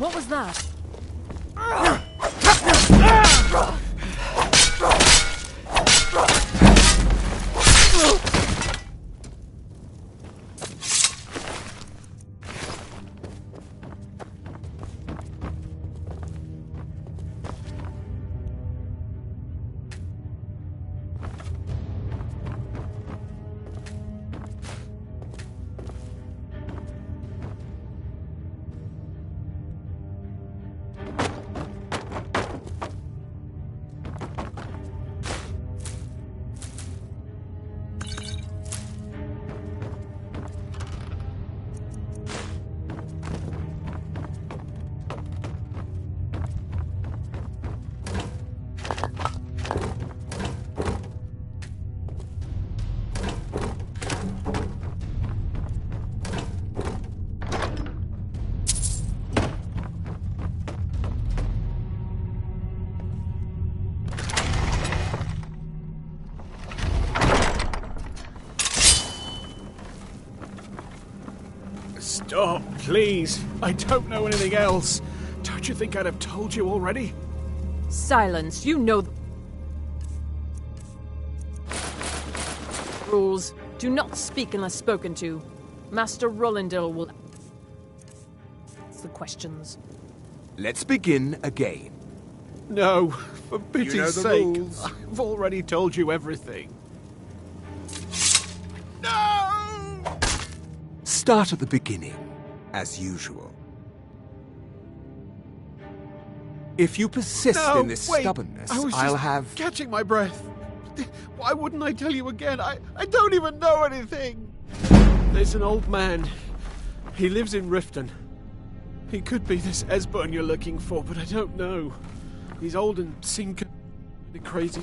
What was that? Stop, please. I don't know anything else. Don't you think I'd have told you already? Silence. You know the rules. Do not speak unless spoken to. Master Rollindil will ask the questions. Let's begin again. No, for pity's know the sake. rules. I've already told you everything. No! Start at the beginning, as usual. If you persist No, in this wait. stubbornness, I was I'll just have... catching my breath. Why wouldn't I tell you again? I don't even know anything. There's an old man. He lives in Riften. He could be this Esbern you're looking for, but I don't know. He's old and seems crazy.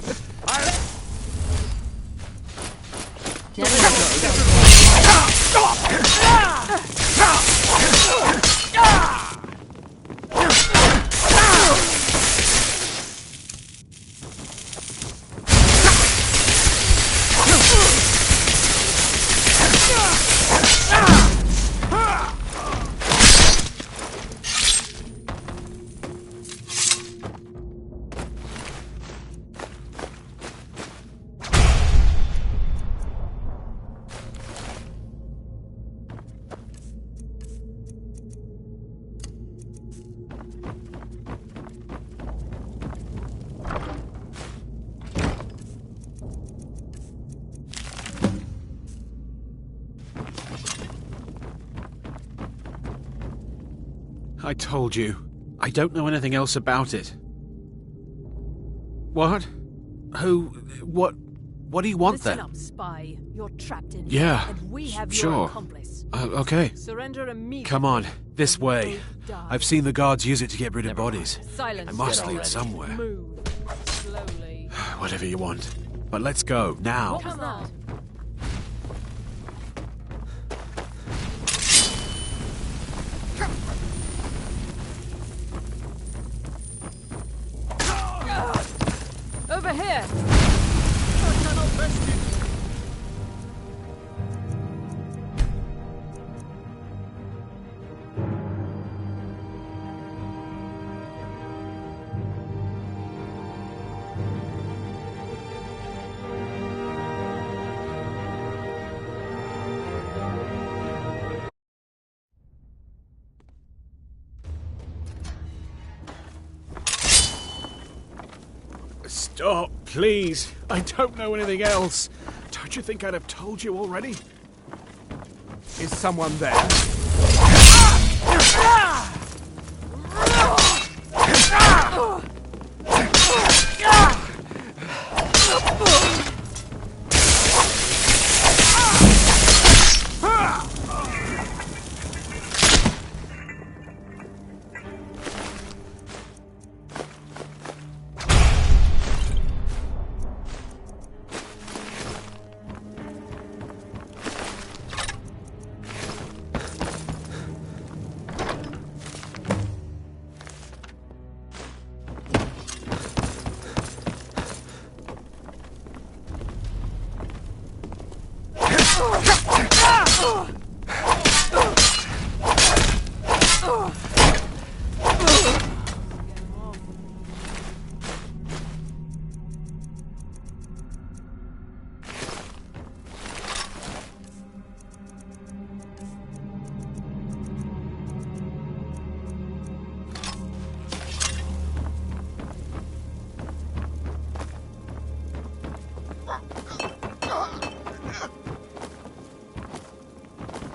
I told you. I don't know anything else about it. What? Who? What do you want Listen then? up, spy. You're trapped in Yeah, here, and we have sure. your accomplice. Okay. Surrender immediately. Come on, this way. Both die. I've seen the guards use it to get rid of bodies. Silence. I must Get lead already. somewhere. Move slowly. Whatever you want. But let's go, now. What was that? Over here! Stop, please. I don't know anything else. Don't you think I'd have told you already? Is someone there?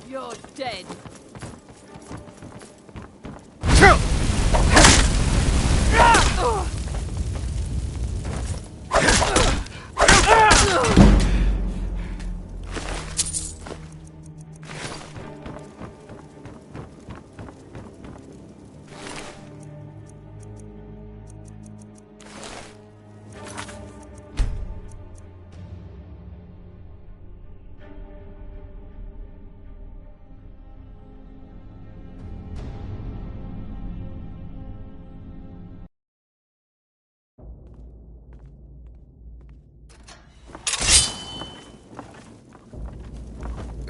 You're dead.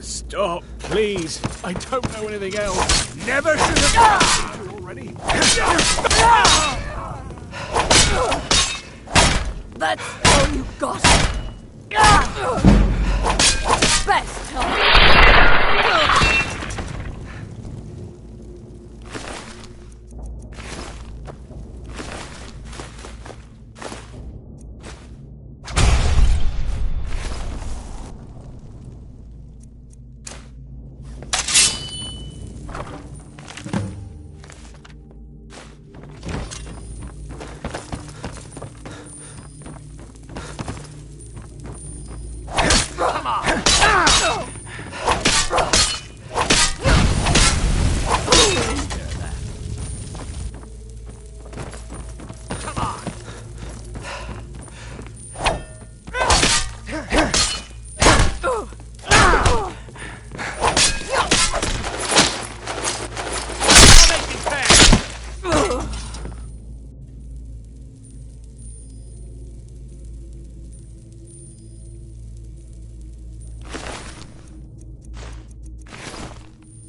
Stop, Please, I don't know anything else. Never should have already. That's all you got. Best help.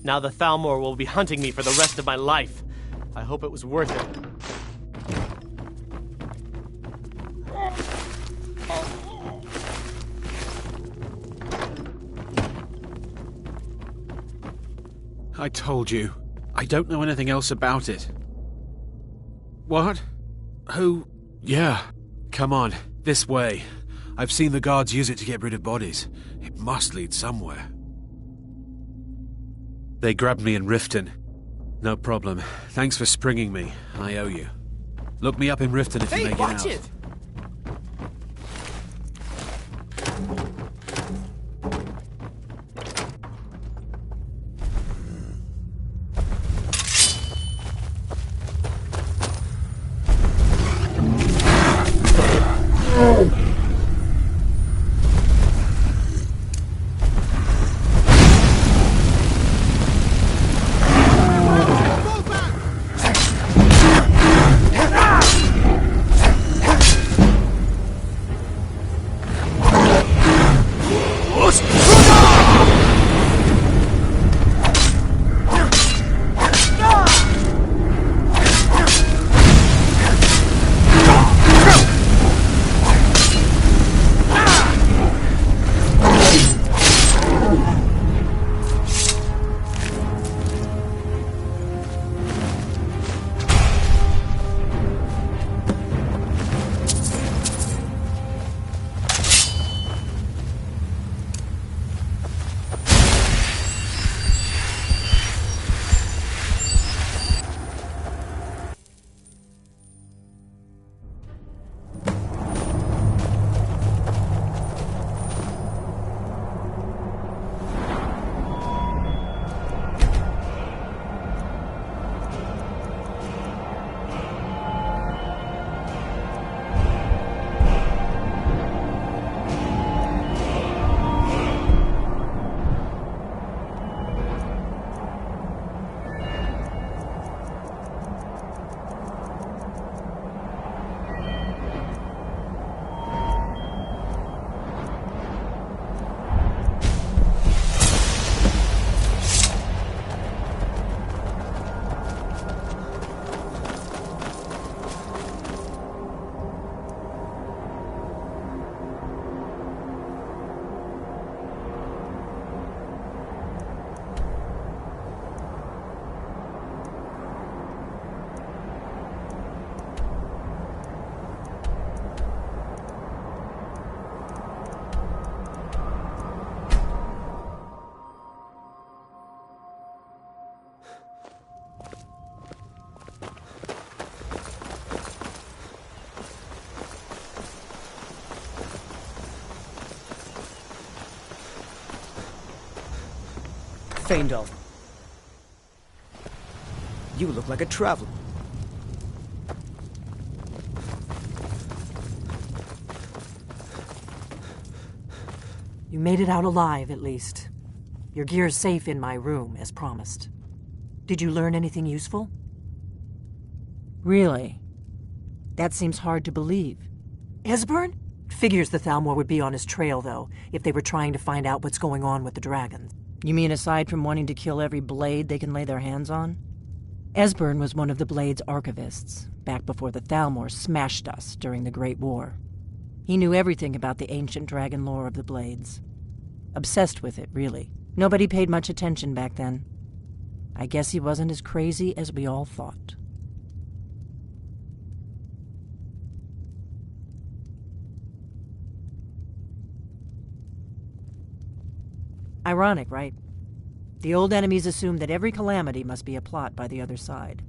Now the Thalmor will be hunting me for the rest of my life. I hope it was worth it. I told you. I don't know anything else about it. What? Who? Yeah. Come on, this way. I've seen the guards use it to get rid of bodies. It must lead somewhere. They grabbed me in Riften. No problem. Thanks for springing me. I owe you. Look me up in Riften if you make it out. Hey, watch it! Faendal. You look like a traveler. You made it out alive, at least. Your gear's safe in my room, as promised. Did you learn anything useful? Really? That seems hard to believe. Esbern? Figures the Thalmor would be on his trail, though, if they were trying to find out what's going on with the dragons. You mean aside from wanting to kill every blade they can lay their hands on? Esbern was one of the Blade's archivists, back before the Thalmor smashed us during the Great War. He knew everything about the ancient dragon lore of the Blades. Obsessed with it, really. Nobody paid much attention back then. I guess he wasn't as crazy as we all thought. Ironic, right? The old enemies assume that every calamity must be a plot by the other side.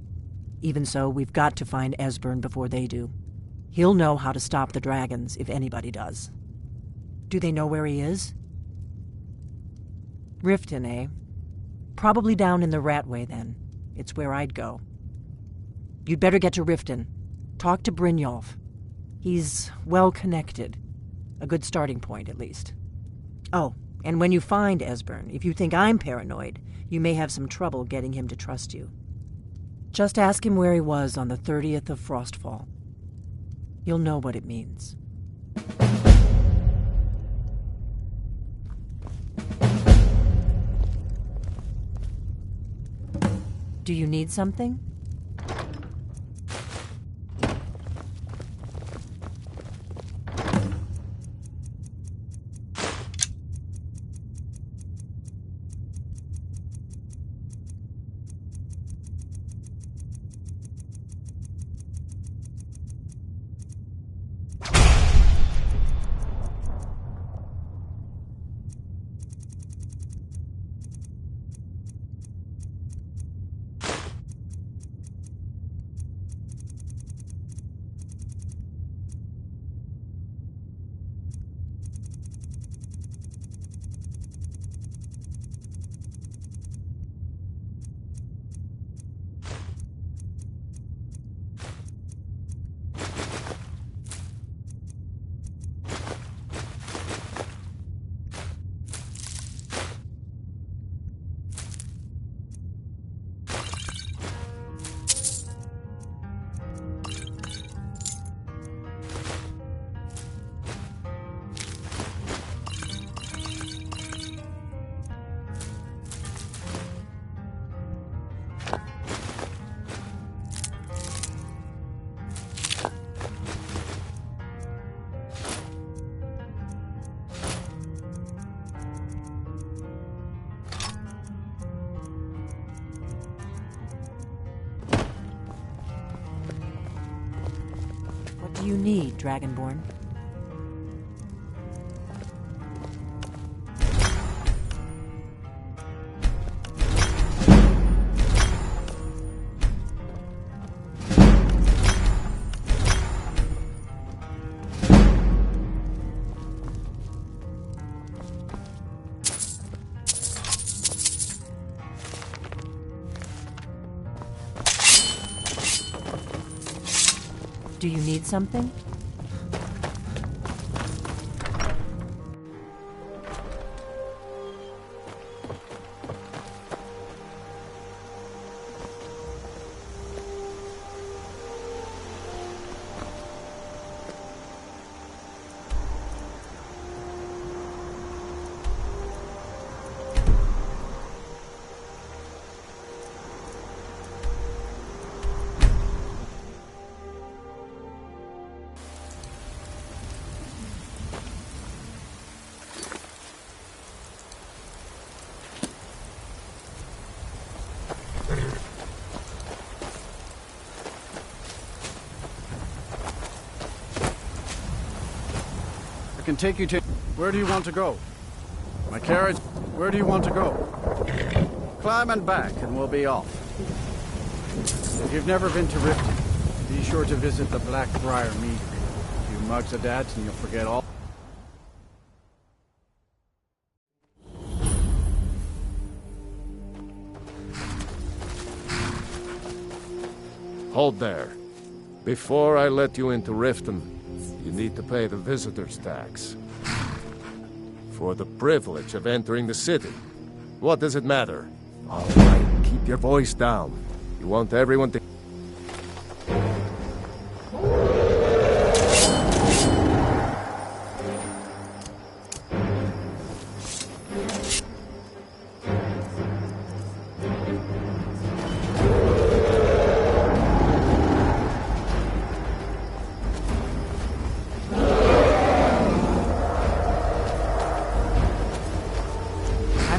Even so, we've got to find Esbern before they do. He'll know how to stop the dragons, if anybody does. Do they know where he is? Riften, eh? Probably down in the Ratway, then. It's where I'd go. You'd better get to Riften. Talk to Brynjolf. He's well-connected. A good starting point, at least. Oh, and when you find Esbern, if you think I'm paranoid, you may have some trouble getting him to trust you. Just ask him where he was on the 30th of Frostfall. You'll know what it means. Do you need something? What do you need, Dragonborn? Do you need something? I can take you to... Where do you want to go? My carriage... Where do you want to go? Climb and back, and we'll be off. If you've never been to Riften, be sure to visit the Blackbriar Meadery. A few mugs of that, and you'll forget all... Hold there. Before I let you into Riften, you need to pay the visitor's tax. For the privilege of entering the city. What does it matter? All right, keep your voice down. You want everyone to...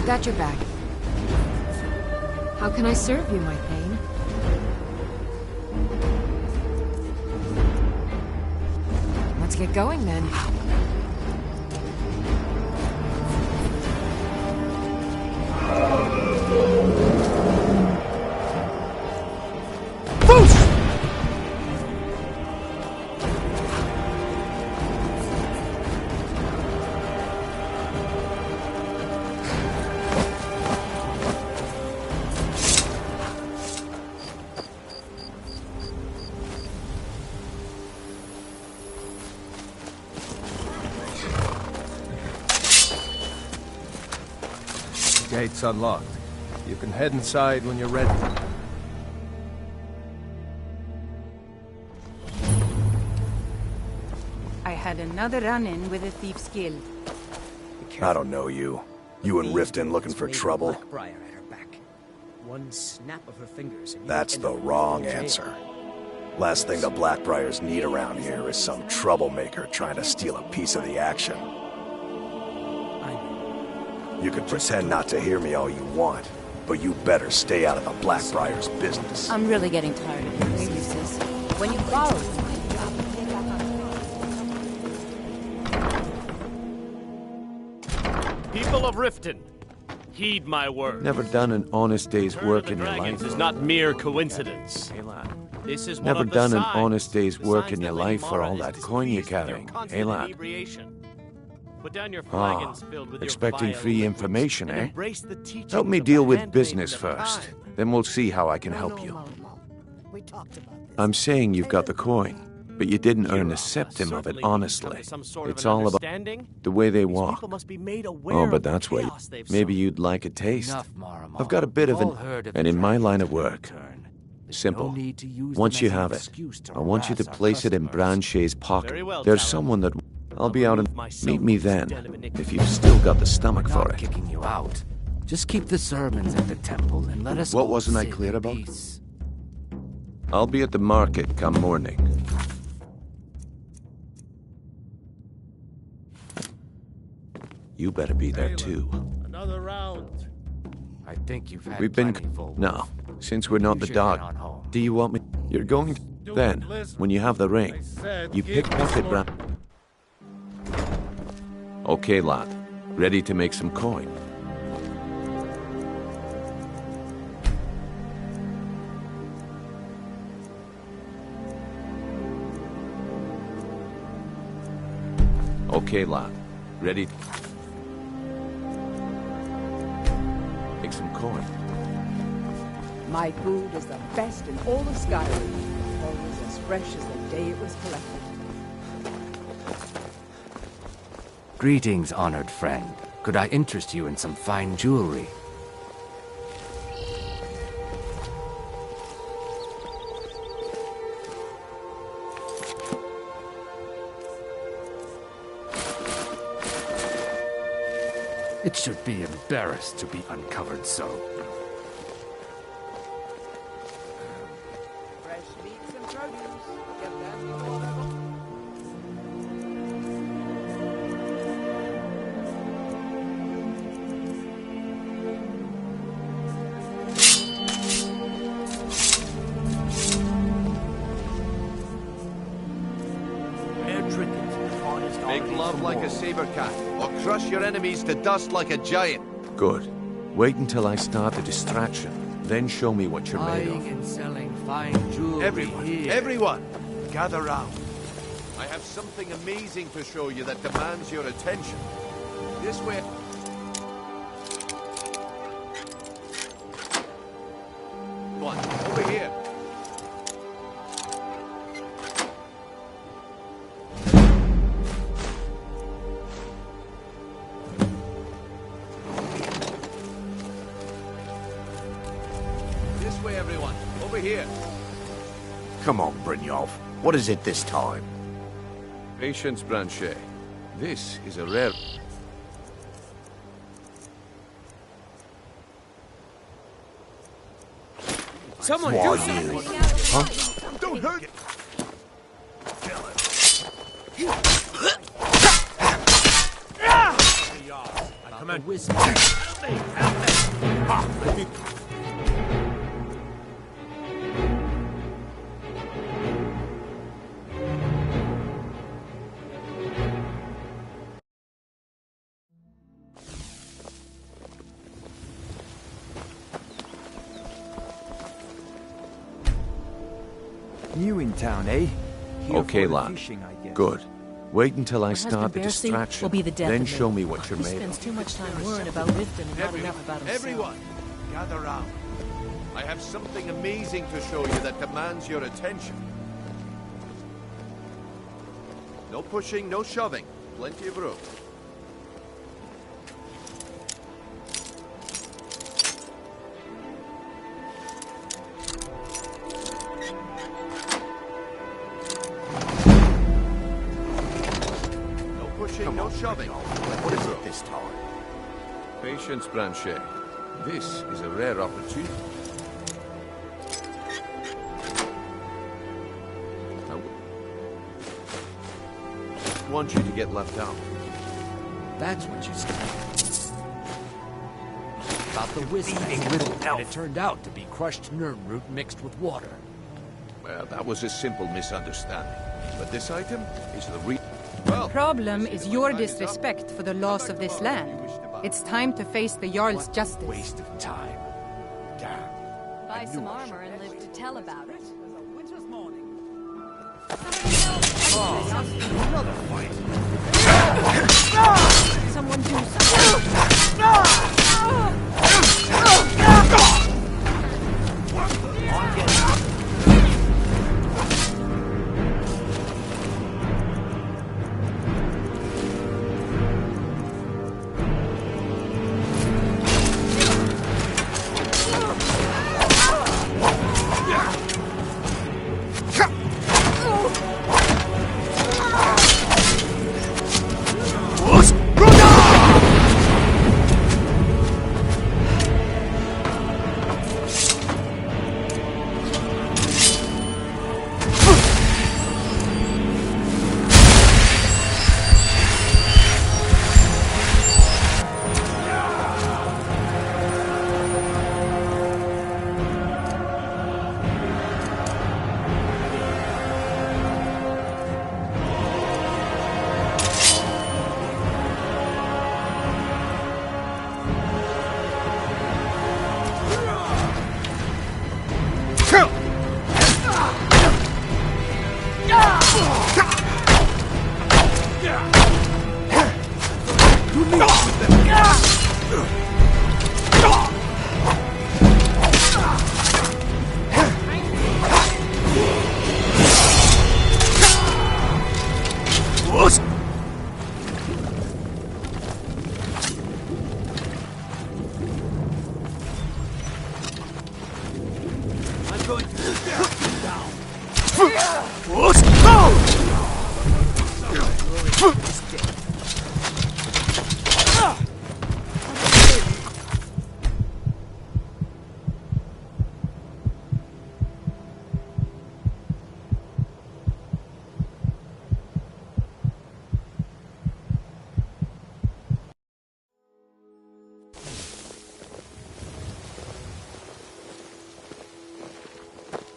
got your back. How can I serve you, my Thane? Let's get going, then. Gate's unlocked. You can head inside when you're ready. I had another run-in with a Thief's Guild. I don't know you. You and Riften looking for trouble? Blackbriar at her back. One snap of her fingers and That's the wrong answer. Last thing the Blackbriars need around here is some troublemaker trying to steal a piece of the action. You can pretend not to hear me all you want, but you better stay out of the Blackbriars' business. I'm really getting tired of your excuses. When you borrow People of Riften, heed my word. Never done an honest day's work in your life. This is not mere coincidence. This is Never one of done the an signs, honest day's the work signs in your that Lady life for all Mara is that coin you're displeased with your carrying. constant Hey, lad. inebriation. Put down your Ah, flagons filled with your expecting vile free liquids information, and eh? embrace the teachings Help me of deal the with handmaidens business of first. time. Then we'll see how I can help you. I'm saying you've got the coin, but you didn't earn a septim of it honestly. It's all about the way they walk. Oh, but that's where maybe you'd like a taste. I've got a bit of an... And in my line of work, simple. Once you have it, I want you to place it in Branche's pocket. There's someone that... I'll be out and meet me then, if you've still got the stomach for it. Kicking you out. Just keep the sermons at the temple and let us. What wasn't I clear about? I'll be at the market come morning. You better be there too. Another round. I think you've had We've been... plenty, Volk. No, since we're not You the should dog. head on home. Do you want me... You're going to... Then, when you have the ring, you pickpocket Bran... Okay, lad. Ready to make some coin. Okay, lad. Ready to... Make some coin. My food is the best in all of Skyrim. Always as fresh as the day it was collected. Greetings, honored friend. Could I interest you in some fine jewelry? It should be embarrassed to be uncovered so. Fresh meats and produce. Get that. Make love like a saber cat, or crush your enemies to dust like a giant. Good. Wait until I start the distraction. Then show me what you're made Buying of. and selling fine jewelry here. Everyone, gather round. I have something amazing to show you that demands your attention. This way. One, over here. This way, everyone. Over here. Come on, Brynjolf. What is it this time? Patience, Branche. This is a rare... Someone Who do are something! you? Huh? Don't hurt! I command wisdom. New in town, eh? Here Okay, for the lad. fishing, I guess. Good. Wait until I My start the husband Bercy distraction. will be the death Then of me. show me what you're He made spends of. too much time worrying about Riften and not enough about himself. Everyone, gather round. I have something amazing to show you that demands your attention. No pushing, no shoving. Plenty of room. No pushing, no shoving. What is it this time? Patience, Blanchet. This is a rare opportunity. I want you to get left out. That's what you said. About the whispering little elf. And it turned out to be crushed Nirnroot mixed with water. Well, that was a simple misunderstanding. But this item is the real... The problem is your disrespect for the laws of this land. It's time to face the Jarl's justice. Waste of time. Damn. Buy some armor and live to tell about it. Another fight. Someone do something.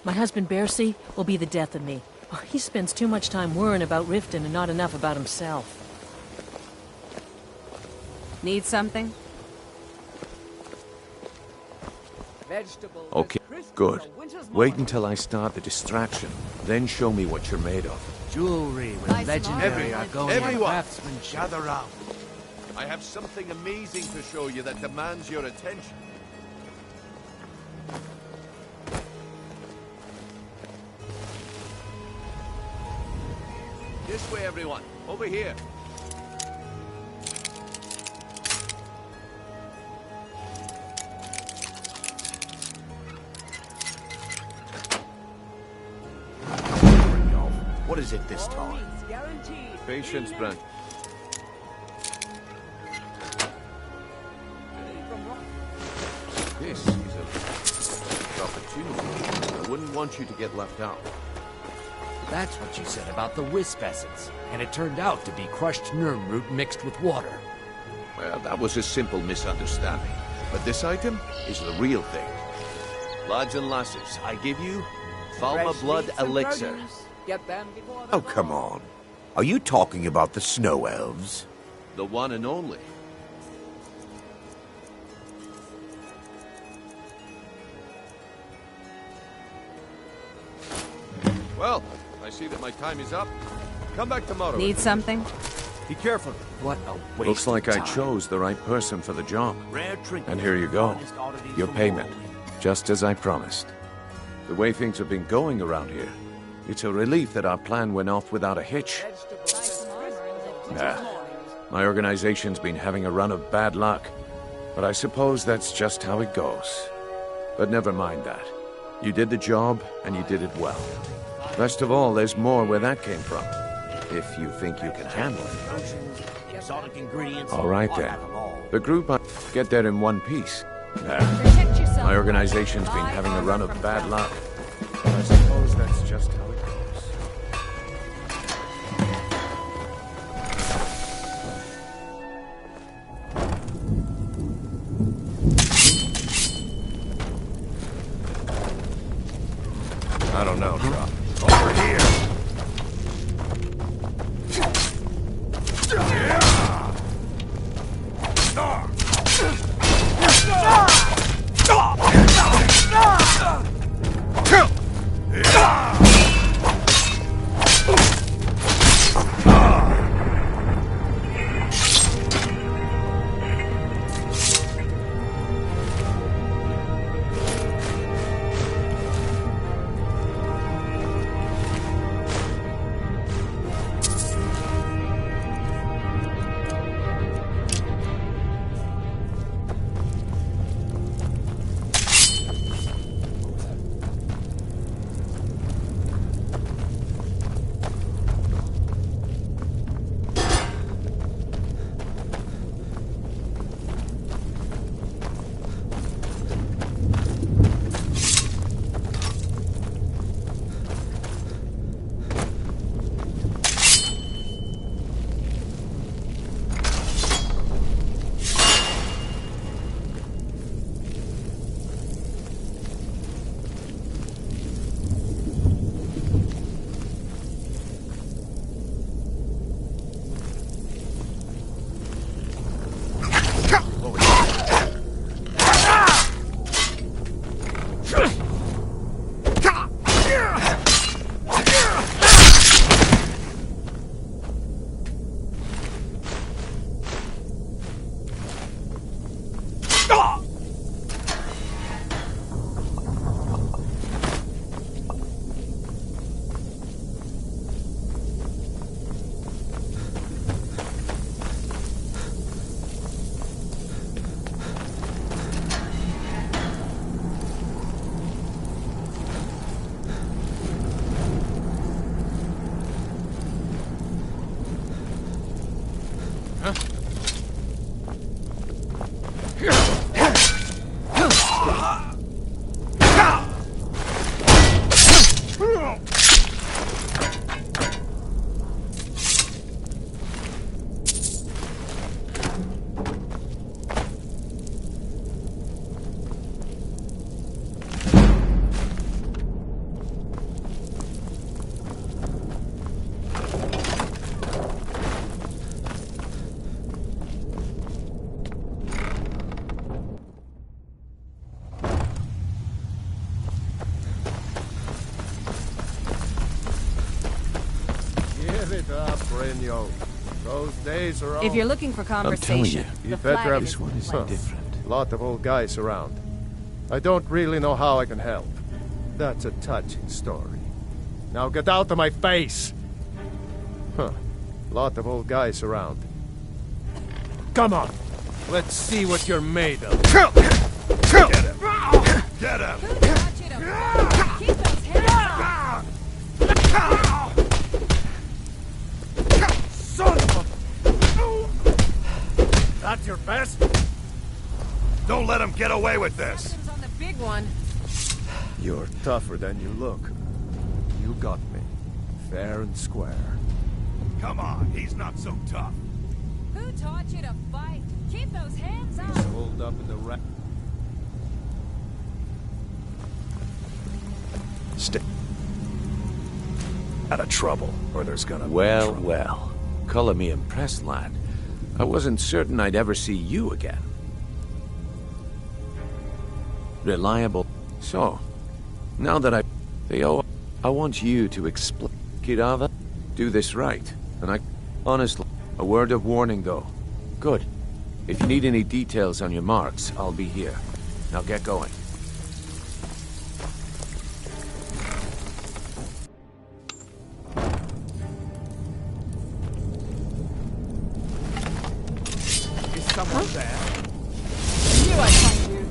My husband Bercy will be the death of me. Oh, he spends too much time worrying about Riften and not enough about himself. Need something? Okay, good. Wait until I start the distraction. Then show me what you're made of. Jewelry with legendary Argonian craftsmanship. Gather round. I have something amazing to show you that demands your attention. This way, everyone. Over here. What is it this time? Patience, Brent. This is an opportunity. I wouldn't want you to get left out. That's what you said about the wisp essence. And it turned out to be crushed Nirnroot mixed with water. Well, that was a simple misunderstanding. But this item is the real thing. Lads and lasses, I give you Falma Blood Elixir. Get them before Oh, come on. Are you talking about the Snow Elves? The one and only. Well, I see that my time is up. Come back tomorrow. Need something? Be careful. What a waste Looks like I chose the right person for the job. And here you go. Your payment. Just as I promised. The way things have been going around here, it's a relief that our plan went off without a hitch. Nah. My organization's been having a run of bad luck. But I suppose that's just how it goes. But never mind that. You did the job, and you did it well. Best of all, there's more where that came from. If you think you can handle it. All right, then. The group might get there in one piece. My organization's been having a run of bad luck. But I suppose that's just how it goes. I don't know, Drop. Over here! Those days are If you're looking for conversation, you better have this one is different. Lot of old guys around. I don't really know how I can help. That's a touching story. Now get out of my face! Huh. Lot of old guys around. Come on! Let's see what you're made of. Get him! Get him! Keep those hands up! Son of a... That's your best? Don't let him get away with this! On the big one. You're tougher than you look. You got me. Fair and square. Come on, he's not so tough. Who taught you to fight? Keep those hands up! Hold up in the rack. Stay out of trouble, or there's gonna be Well, trouble. well. Color me impressed, lad. I wasn't certain I'd ever see you again. Reliable. So, now that I want you to explain. Kirava, do this right. And honestly, a word of warning though. Good. If you need any details on your marks, I'll be here. Now get going. Is someone there? Knew I'd find you.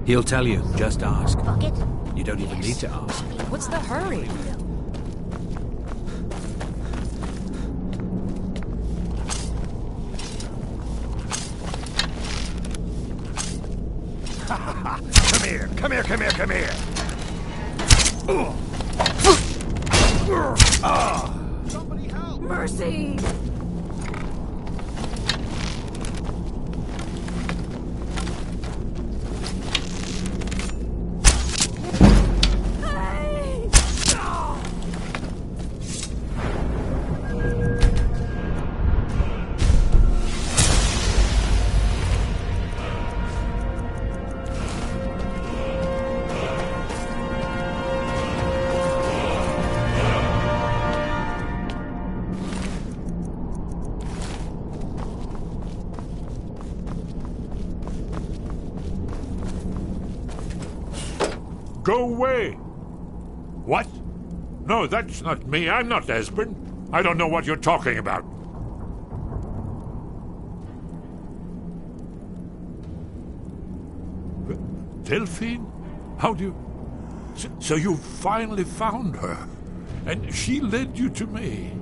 He'll tell you. Just ask. Bucket? You don't even need to ask. What's the hurry? Come here, come here, come here, come here. Somebody help! Mercy! Go away! What? No, that's not me. I'm not Esbern. I don't know what you're talking about. Delphine? How do you... So you finally found her, and she led you to me.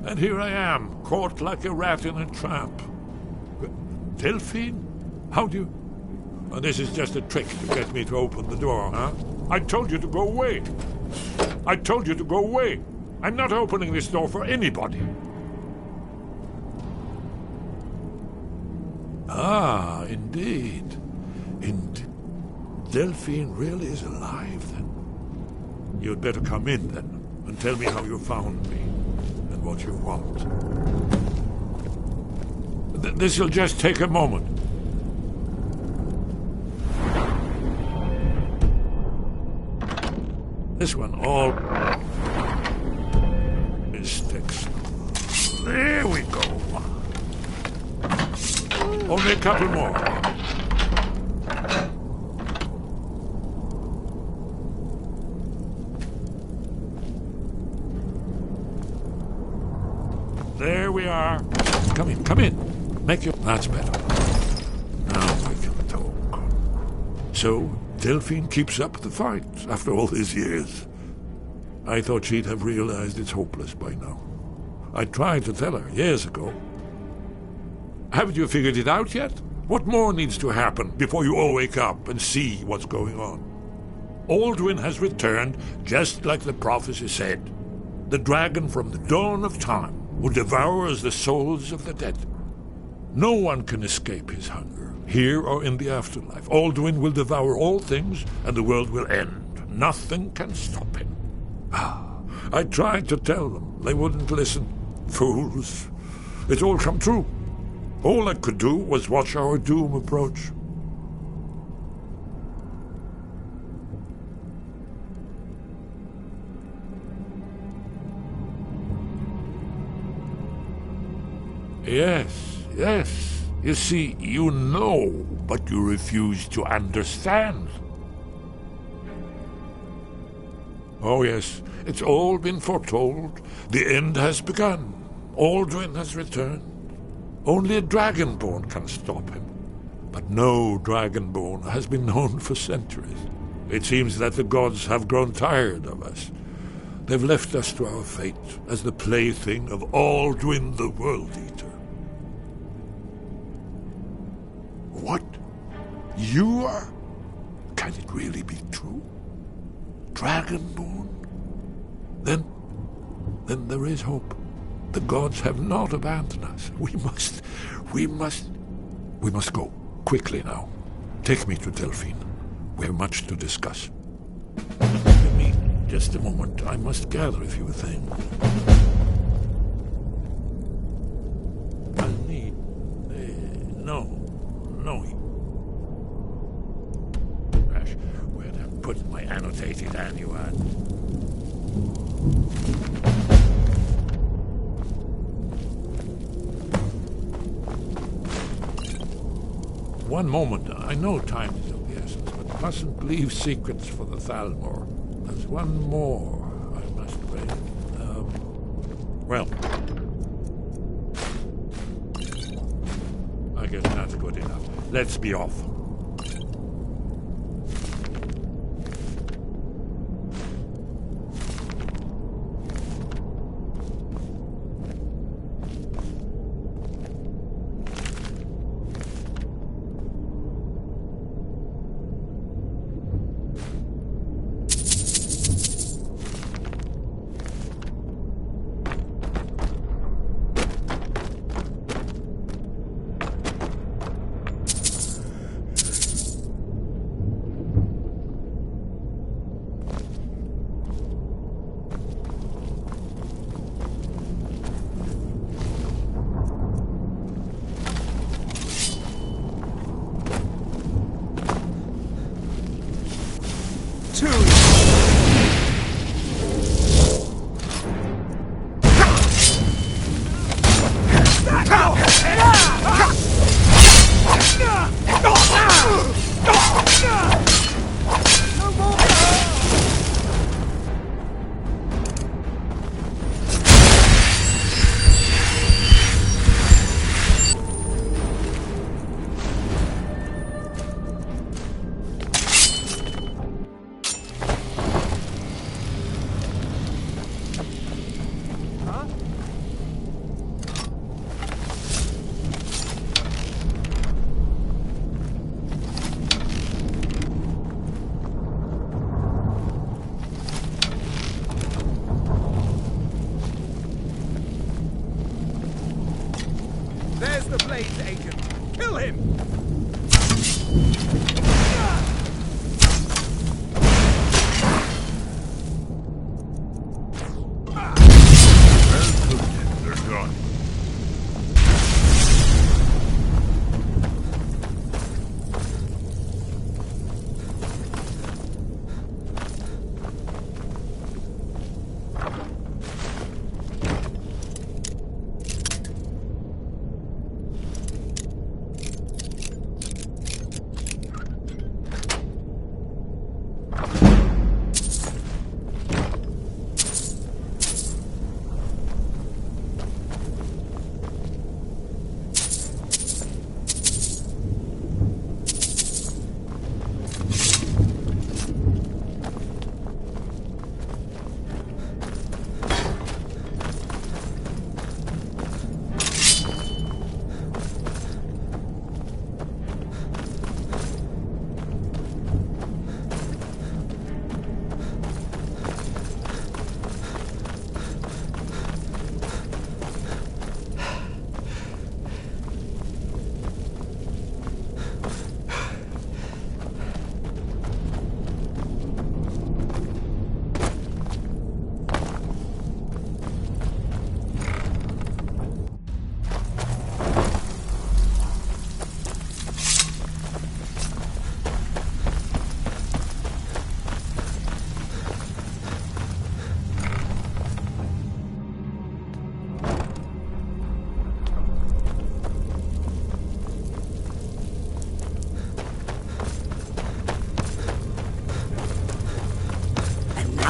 And here I am, caught like a rat in a trap. Delphine? How do you... Oh, this is just a trick to get me to open the door, huh? I told you to go away. I told you to go away. I'm not opening this door for anybody. Ah, indeed. Delphine really is alive, then? You'd better come in, then, and tell me how you found me, and what you want. This'll just take a moment. This one all sticks. There we go. Only a couple more. There we are. Come in, come in. Make your... That's better. Now we can talk. So, Delphine keeps up the fight after all these years. I thought she'd have realized it's hopeless by now. I tried to tell her years ago. Haven't you figured it out yet? What more needs to happen before you all wake up and see what's going on? Alduin has returned just like the prophecy said. The dragon from the dawn of time will devour the souls of the dead. No one can escape his hunger, here or in the afterlife. Alduin will devour all things, and the world will end. Nothing can stop him. I tried to tell them. They wouldn't listen. Fools. It's all come true. All I could do was watch our doom approach. Yes. You see, you know, but you refuse to understand. Oh, yes, it's all been foretold. The end has begun. Alduin has returned. Only a Dragonborn can stop him. But no Dragonborn has been known for centuries. It seems that the gods have grown tired of us. They've left us to our fate as the plaything of Alduin the World Eater. What? You are? Can it really be true? Dragonborn? Then there is hope. The gods have not abandoned us. We must go. Quickly now. Take me to Delphine. We have much to discuss. Give me just a moment. I must gather a few things. I'll need... No. Gosh, where'd I put my annotated annual? One moment. I know time is of the essence, but mustn't leave secrets for the Thalmor. There's one more I must bring. Well, I guess that's good enough. Let's be off. There's the Blades agent. Kill him! They're gone.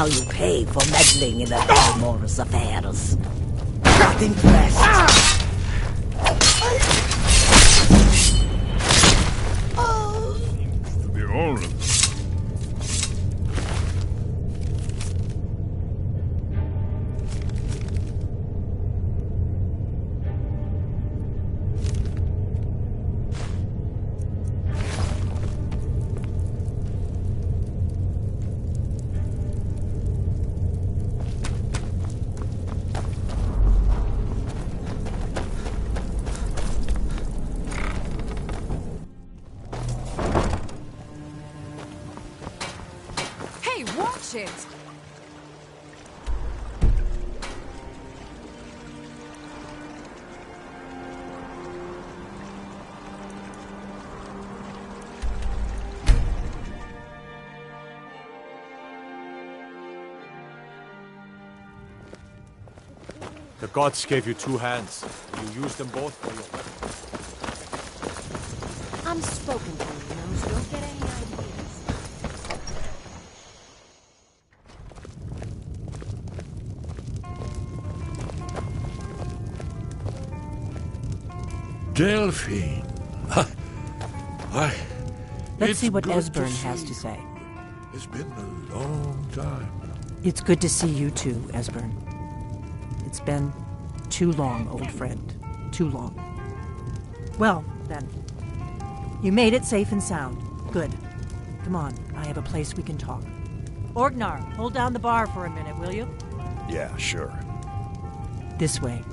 Now you pay for meddling in the Valmorus affairs. Not impressed. To be all of them. Watch it! The gods gave you two hands. You used them both for your weapon. I'm spoken to, you know, so don't get any ideas. Delphine. Let's see what good Esbern to has see to say. It's been a long time. It's good to see you too, Esbern. It's been too long, old friend. Too long. Well, then. You made it safe and sound. Good. Come on, I have a place we can talk. Orgnar, hold down the bar for a minute, will you? Yeah, sure. This way.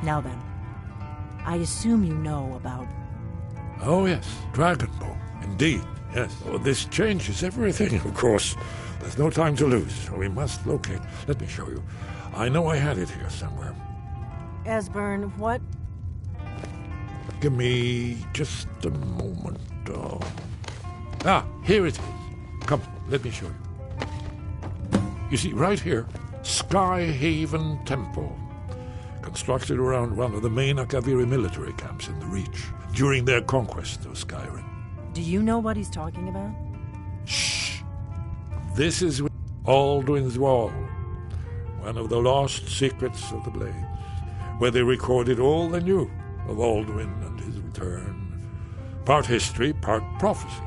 Now then, I assume you know about... Oh, yes, Dragonbow. Indeed, yes. Oh, this changes everything, of course. There's no time to lose. We must locate. Let me show you. I know I had it here somewhere. Esbern, what? Give me just a moment. Ah, here it is. Come, let me show you. You see, right here, Skyhaven Temple. Constructed around one of the main Akaviri military camps in the Reach during their conquest of Skyrim. Do you know what he's talking about? Shh! This is Alduin's Wall, one of the lost secrets of the Blades, where they recorded all they knew of Alduin and his return. Part history, part prophecy.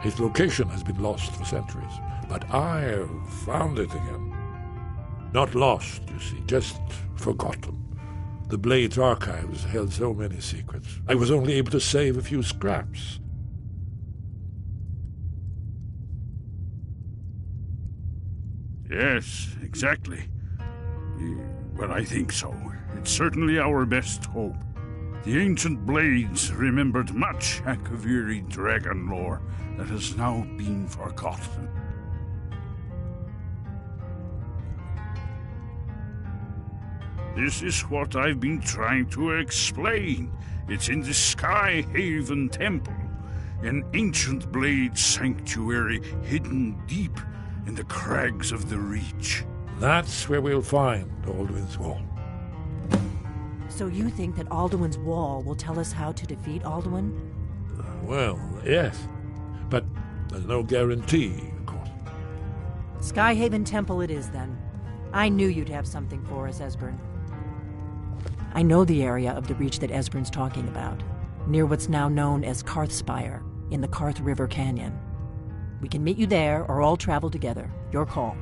Its location has been lost for centuries, but I have found it again. Not lost, you see, just forgotten. The Blades archives held so many secrets. I was only able to save a few scraps. Yes, exactly. Well, I think so. It's certainly our best hope. The ancient Blades remembered much Akaviri dragon lore that has now been forgotten. This is what I've been trying to explain. It's in the Skyhaven Temple, an ancient blade sanctuary hidden deep in the crags of the Reach. That's where we'll find Alduin's Wall. So you think that Alduin's Wall will tell us how to defeat Alduin? Well, yes. But there's no guarantee, of course. Skyhaven Temple it is, then. I knew you'd have something for us, Esbern. I know the area of the Reach that Esbern's talking about, near what's now known as Karthspire, in the Karth River Canyon. We can meet you there, or all travel together. Your call.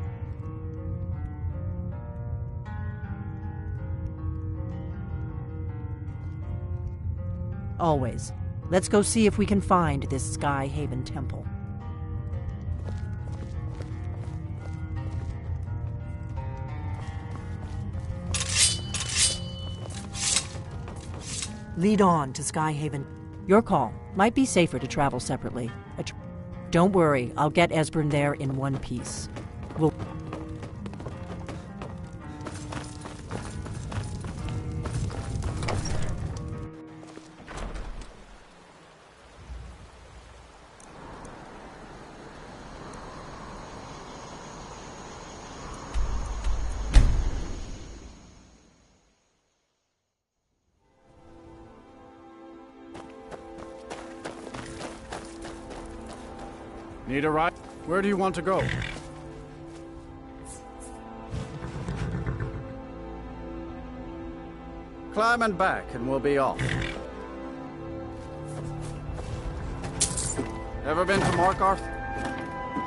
Always. Let's go see if we can find this Skyhaven Temple. Lead on to Skyhaven. Your call. Might be safer to travel separately. Don't worry, I'll get Esbern there in one piece. We'll... Need a ride? Where do you want to go? Climb and back, and we'll be off. Ever been to Markarth?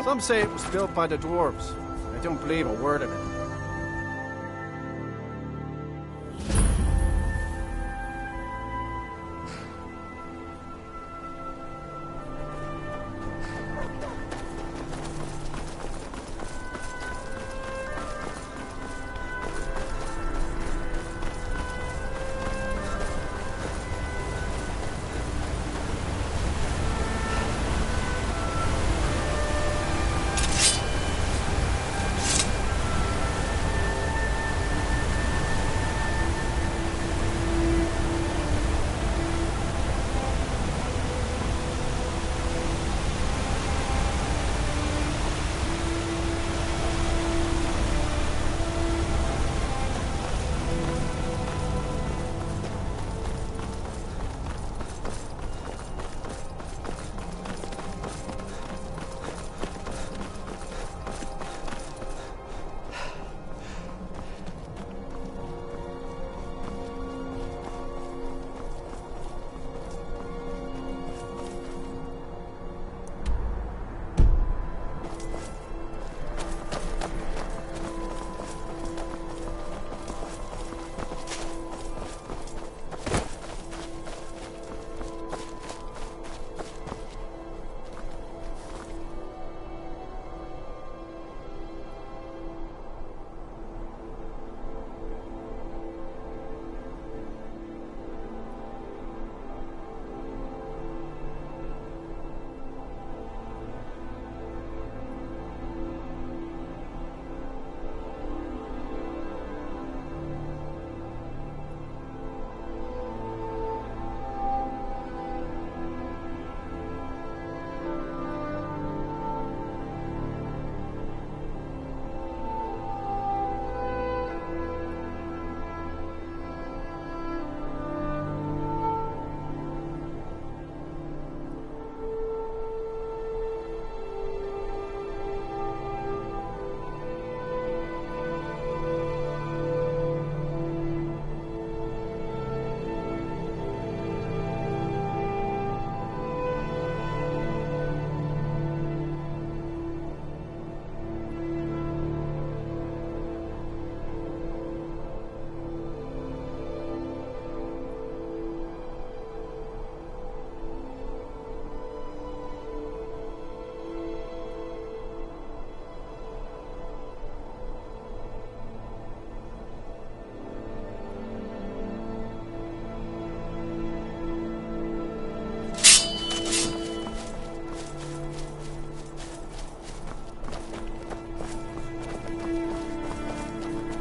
Some say it was built by the dwarves. I don't believe a word of it.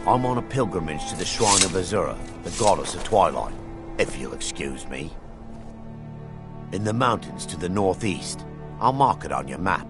I'm on a pilgrimage to the Shrine of Azura, the goddess of twilight, if you'll excuse me. In the mountains to the northeast. I'll mark it on your map.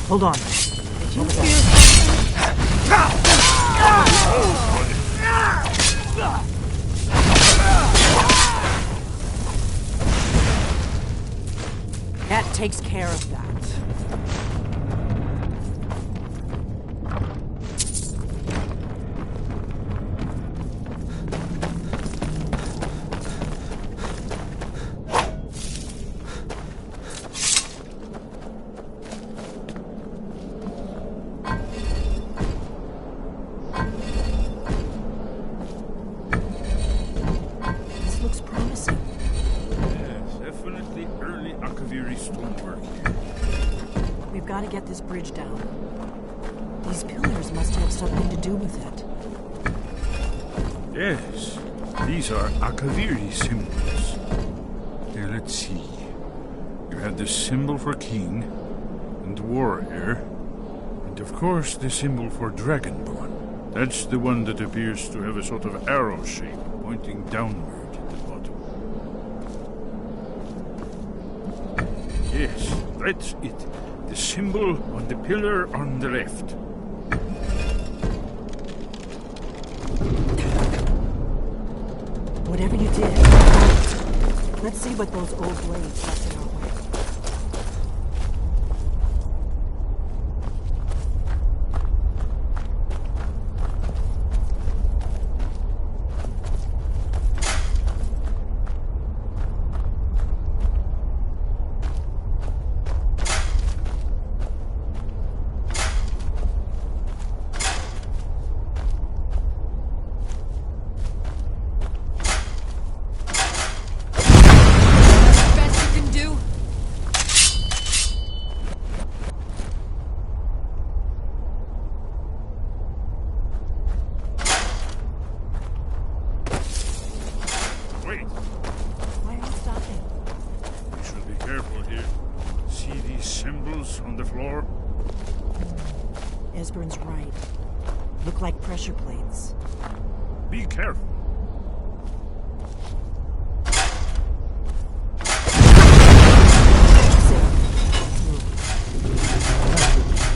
Hold on. Did you feel That takes care of that. This looks promising. Yes, definitely early Akaviri stonework here. We've got to get this bridge down. These pillars must have something to do with it. Yes, these are Akaviri symbols. Here, let's see. You have the symbol for king, and warrior, and of course the symbol for dragonborn. That's the one that appears to have a sort of arrow shape pointing downward at the bottom. Yes, that's it. The symbol on the pillar on the left. Whatever you did, let's see what those old blades left in our way. Esbern's right. Look like pressure plates. Be careful.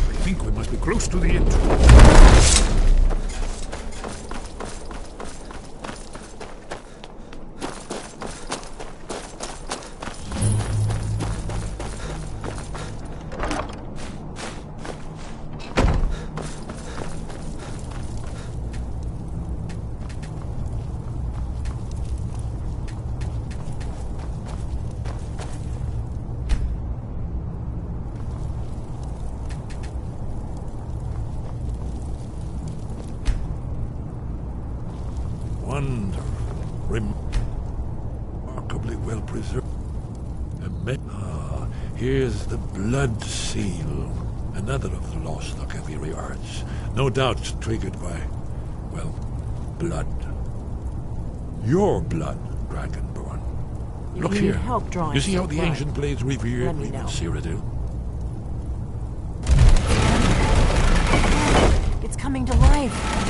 I think we must be close to the entrance. Remarkably well preserved. Here's the blood seal. Another of the lost Akaviri arts. No doubt triggered by, well, blood. Your blood, Dragonborn. Look here. Help drawing you see how the blood. ancient blades revered me in Cyrodiil? It's coming to life.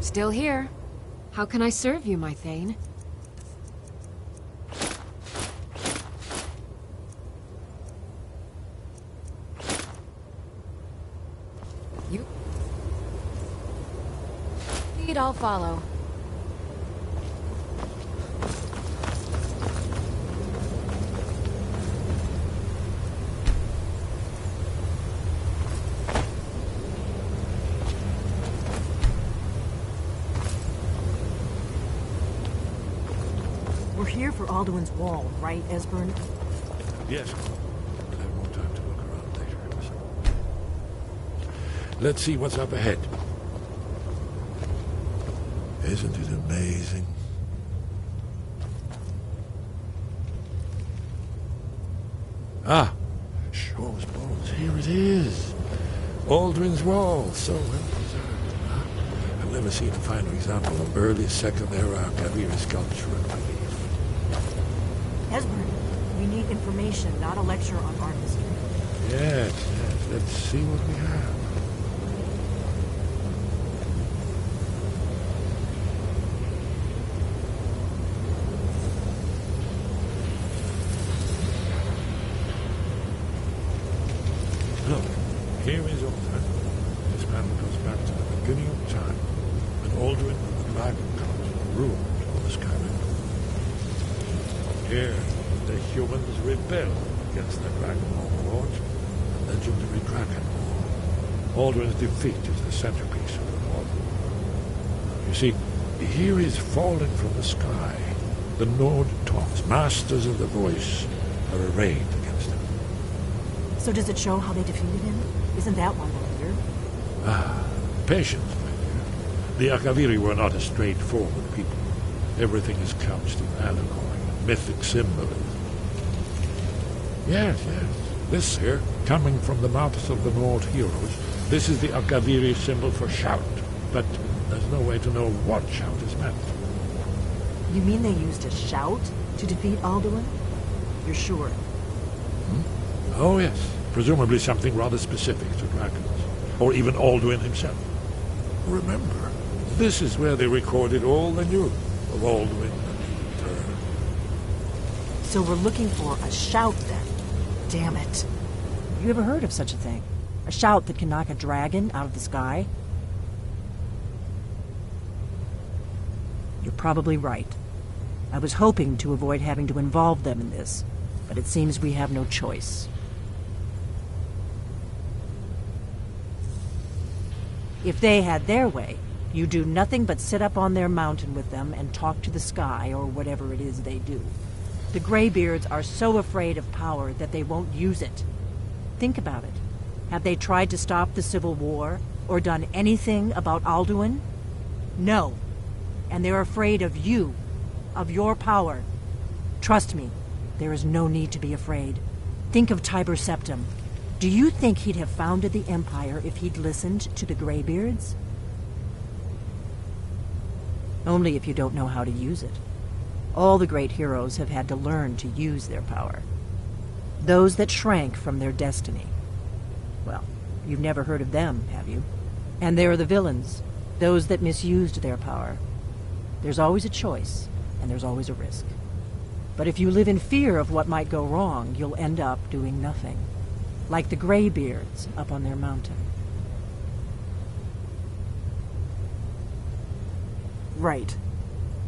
Still here. How can I serve you, my Thane? You... Lead, I'll follow. We're here for Alduin's Wall, right, Esbern? Yes. We'll have more time to look around later. Let's see what's up ahead. Isn't it amazing? Ah, Shaw's bones. Here it is. Alduin's Wall, so well preserved. Huh? I've never seen a finer example of early Second Era Akaviri sculpture and relief. Esbern, we need information, not a lecture on art history. Yes. Let's see what we have. Look, here is Ulta. This panel goes back to the beginning of time, when Alduin and the Dragon Cult ruled over Skyrim. Here, the humans rebelled against the Dragon Overlord, the legendary Dragon War. Alduin's defeat is the centerpiece of the war. You see, here is falling from the sky. The Nord Talks, masters of the voice, are arrayed against him. So does it show how they defeated him? Isn't that why we're here? Ah, patience, my dear. The Akaviri were not a straightforward people. Everything is couched in allegory and mythic symbolism. Yes. This here, coming from the mouths of the Nord heroes, this is the Akaviri symbol for shout. But there's no way to know what shout is meant. You mean they used a shout to defeat Alduin? You're sure? Oh, yes. Presumably something rather specific to dragons. Or even Alduin himself. Remember, this is where they recorded all they knew of Alduin and his return. So we're looking for a shout, then. Damn it. You ever heard of such a thing? A shout that can knock a dragon out of the sky? You're probably right. I was hoping to avoid having to involve them in this, but it seems we have no choice. If they had their way, you do nothing but sit up on their mountain with them and talk to the sky or whatever it is they do. The Greybeards are so afraid of power that they won't use it. Think about it. Have they tried to stop the Civil War or done anything about Alduin? No. And they're afraid of you, of your power. Trust me, there is no need to be afraid. Think of Tiber Septim. Do you think he'd have founded the Empire if he'd listened to the Greybeards? Only if you don't know how to use it. All the great heroes have had to learn to use their power. Those that shrank from their destiny. Well, you've never heard of them, have you? And there are the villains, those that misused their power. There's always a choice, and there's always a risk. But if you live in fear of what might go wrong, you'll end up doing nothing. Like the Greybeards up on their mountain. Right.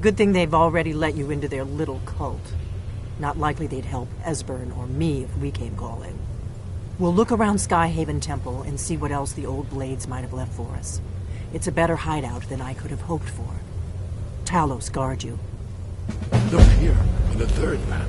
Good thing they've already let you into their little cult. Not likely they'd help Esbern or me if we came calling. We'll look around Skyhaven Temple and see what else the old blades might have left for us. It's a better hideout than I could have hoped for. Talos guard you. Look here, in the third man.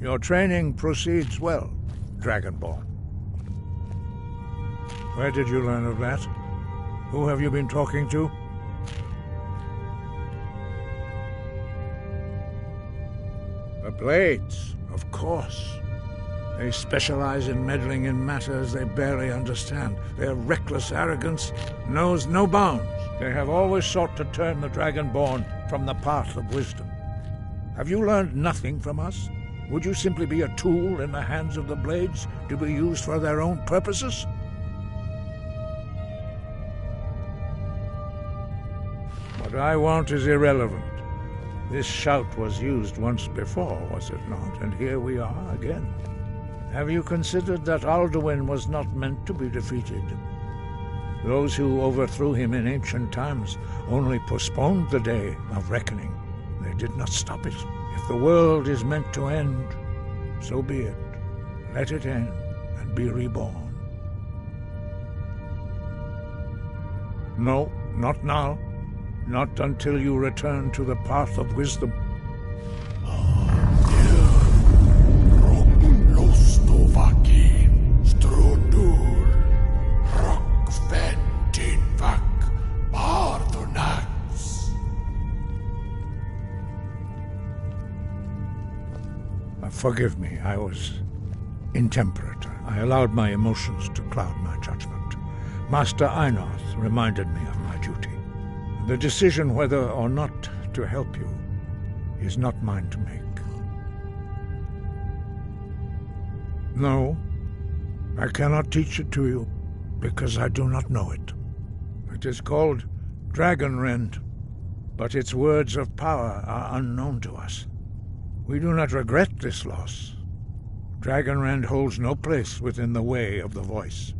Your training proceeds well, Dragonborn. Where did you learn of that? Who have you been talking to? The Blades, of course. They specialize in meddling in matters they barely understand. Their reckless arrogance knows no bounds. They have always sought to turn the Dragonborn from the path of wisdom. Have you learned nothing from us? Would you simply be a tool in the hands of the Blades to be used for their own purposes? What I want is irrelevant. This shout was used once before, was it not? And here we are again. Have you considered that Alduin was not meant to be defeated? Those who overthrew him in ancient times only postponed the day of reckoning. They did not stop it. If the world is meant to end, so be it. Let it end and be reborn. No, not now. Not until you return to the path of wisdom. Forgive me, I was intemperate. I allowed my emotions to cloud my judgment. Master Einarth reminded me of my duty. The decision whether or not to help you is not mine to make. No, I cannot teach it to you, because I do not know it. It is called Dragonrend, but its words of power are unknown to us. We do not regret this loss. Dragonrend holds no place within the way of the voice.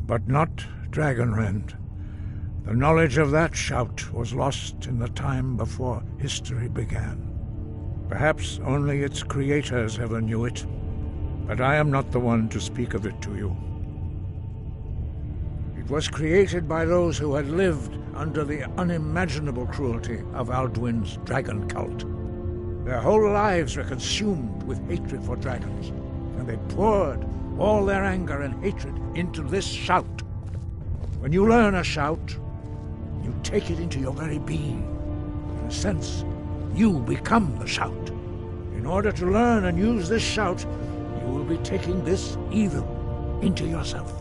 But not Dragonrend. The knowledge of that shout was lost in the time before history began. Perhaps only its creators ever knew it, but I am not the one to speak of it to you. It was created by those who had lived under the unimaginable cruelty of Alduin's dragon cult. Their whole lives were consumed with hatred for dragons, and they poured all their anger and hatred into this shout. When you learn a shout, you take it into your very being. In a sense, you become the shout. In order to learn and use this shout, you will be taking this evil into yourself.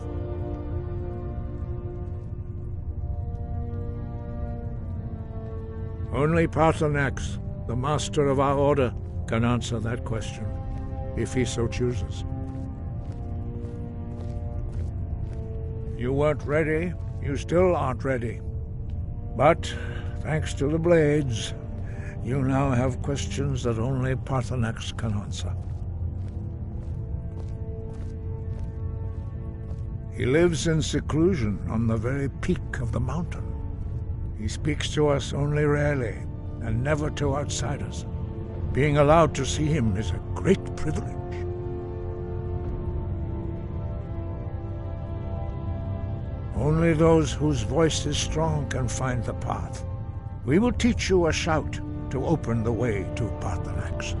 Only Paarthurnax, the master of our order, can answer that question, if he so chooses. You weren't ready, you still aren't ready. But, thanks to the Blades, you now have questions that only Paarthurnax can answer. He lives in seclusion on the very peak of the mountain. He speaks to us only rarely, and never to outsiders. Being allowed to see him is a great privilege. Only those whose voice is strong can find the path. We will teach you a shout to open the way to Paarthurnax.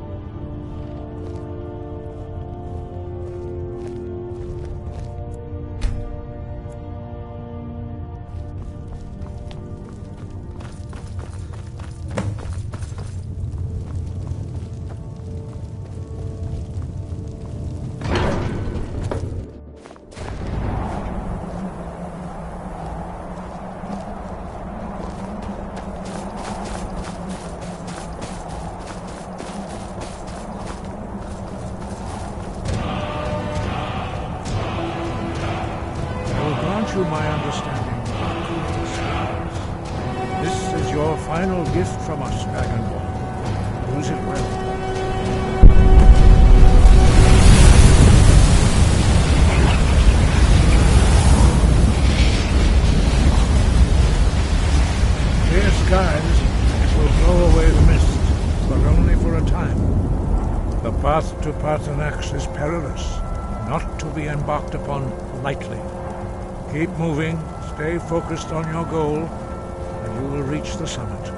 You my understanding. This is your final gift from us, Dragonborn. Use it well. Clear skies will blow away the mist, but only for a time. The path to Paarthurnax is perilous, not to be embarked upon lightly. Keep moving, stay focused on your goal, and you will reach the summit.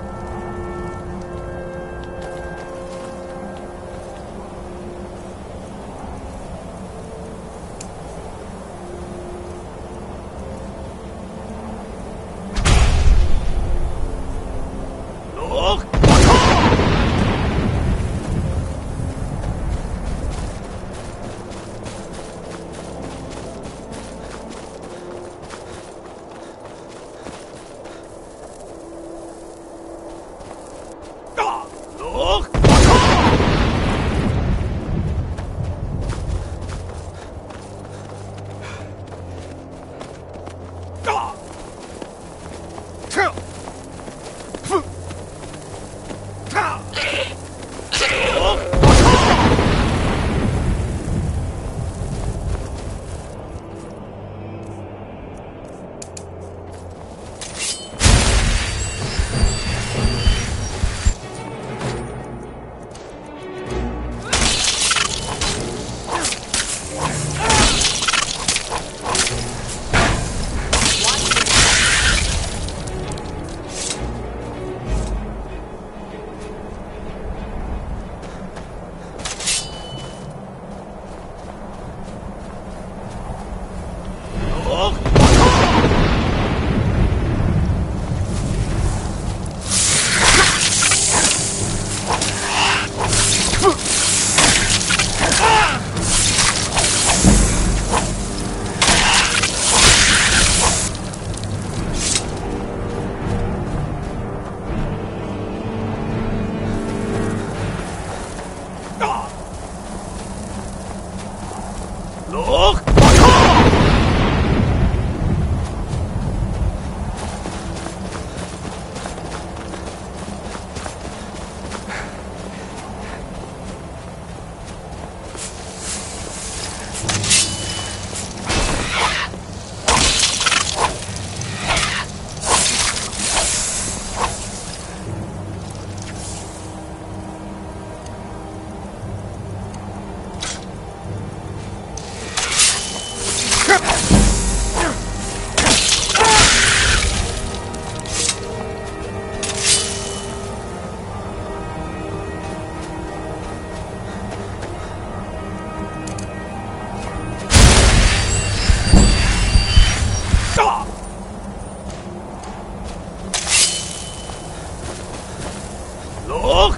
Look!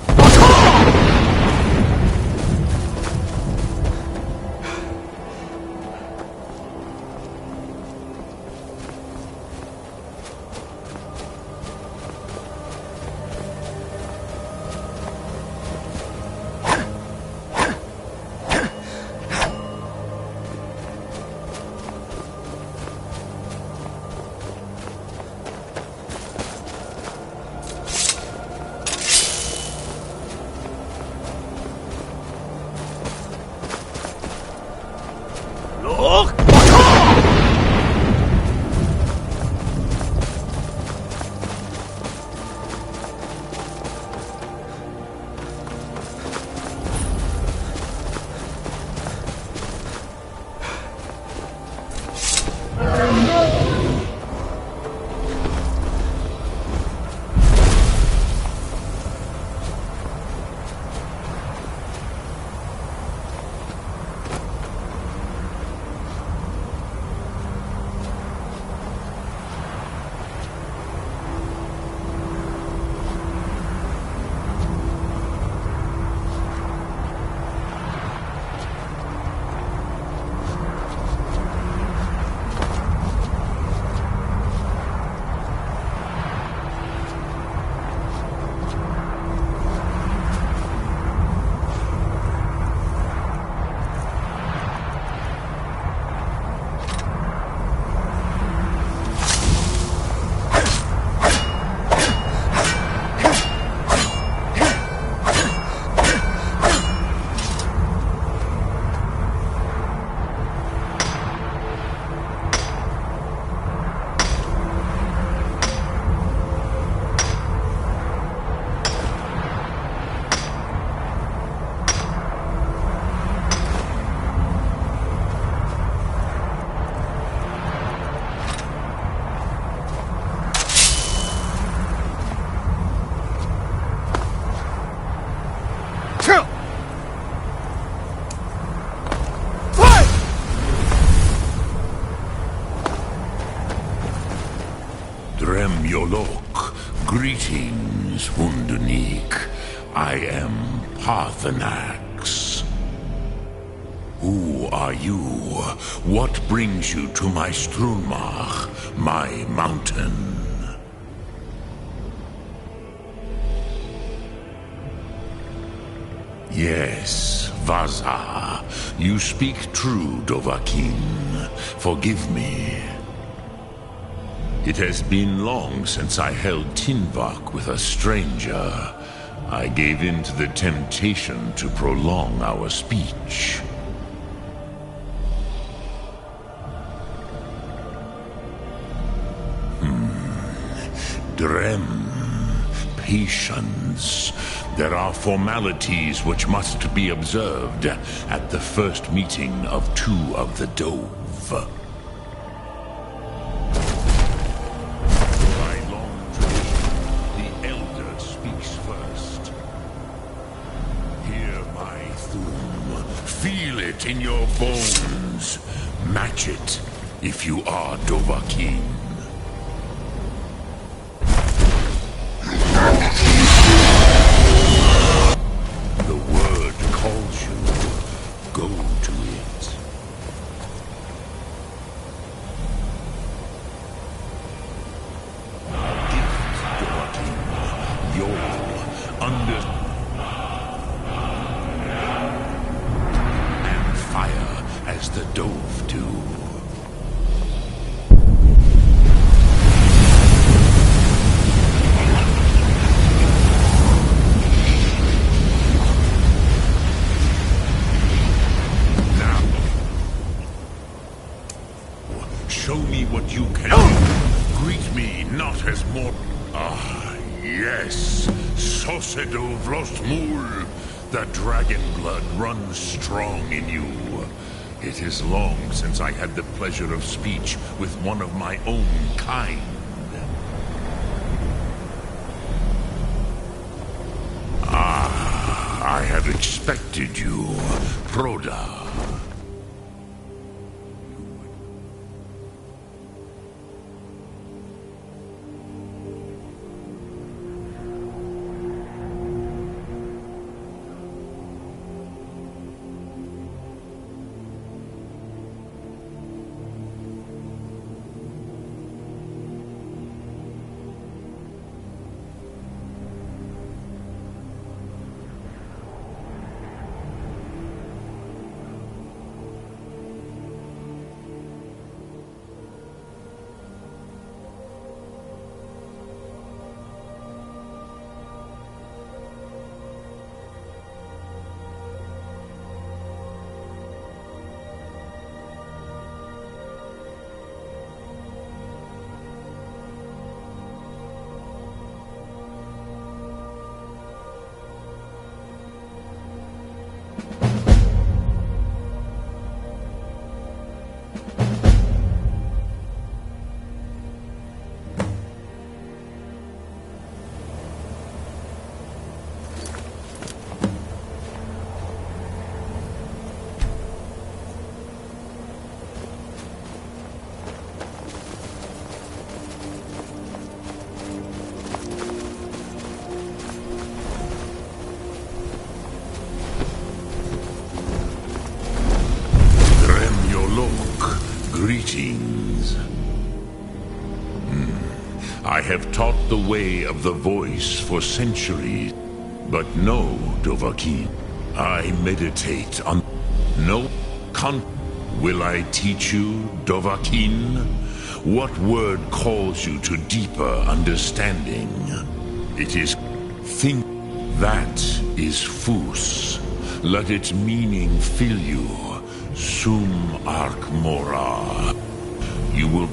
Dremyolok, greetings, Hundunik. I am Paarthurnax. Who are you? What brings you to my Strunmach, my mountain? Yes, Vaza. You speak true, Dovahkiin. Forgive me. It has been long since I held Tinvak with a stranger. I gave in to the temptation to prolong our speech. Drem. Patience. There are formalities which must be observed at the first meeting of two of the Dove. Feel it in your bones. Match it if you are Dovahkiin. The word calls you. Go to it. Gift, Dovahkiin. Your under... as the Dove do. Now, show me what you can do. Greet me not as more... Ah, yes, Sosedo Vlostmul. The dragon blood runs strong in you. It is long since I had the pleasure of speech with one of my own kind. Ah, I have expected you, Proda. taught the way of the voice for centuries. But no, Dovahkiin, I meditate on no Will I teach you, Dovahkiin? What word calls you to deeper understanding? It is think. That is Fus. Let its meaning fill you. Sum Ark Mora. You will.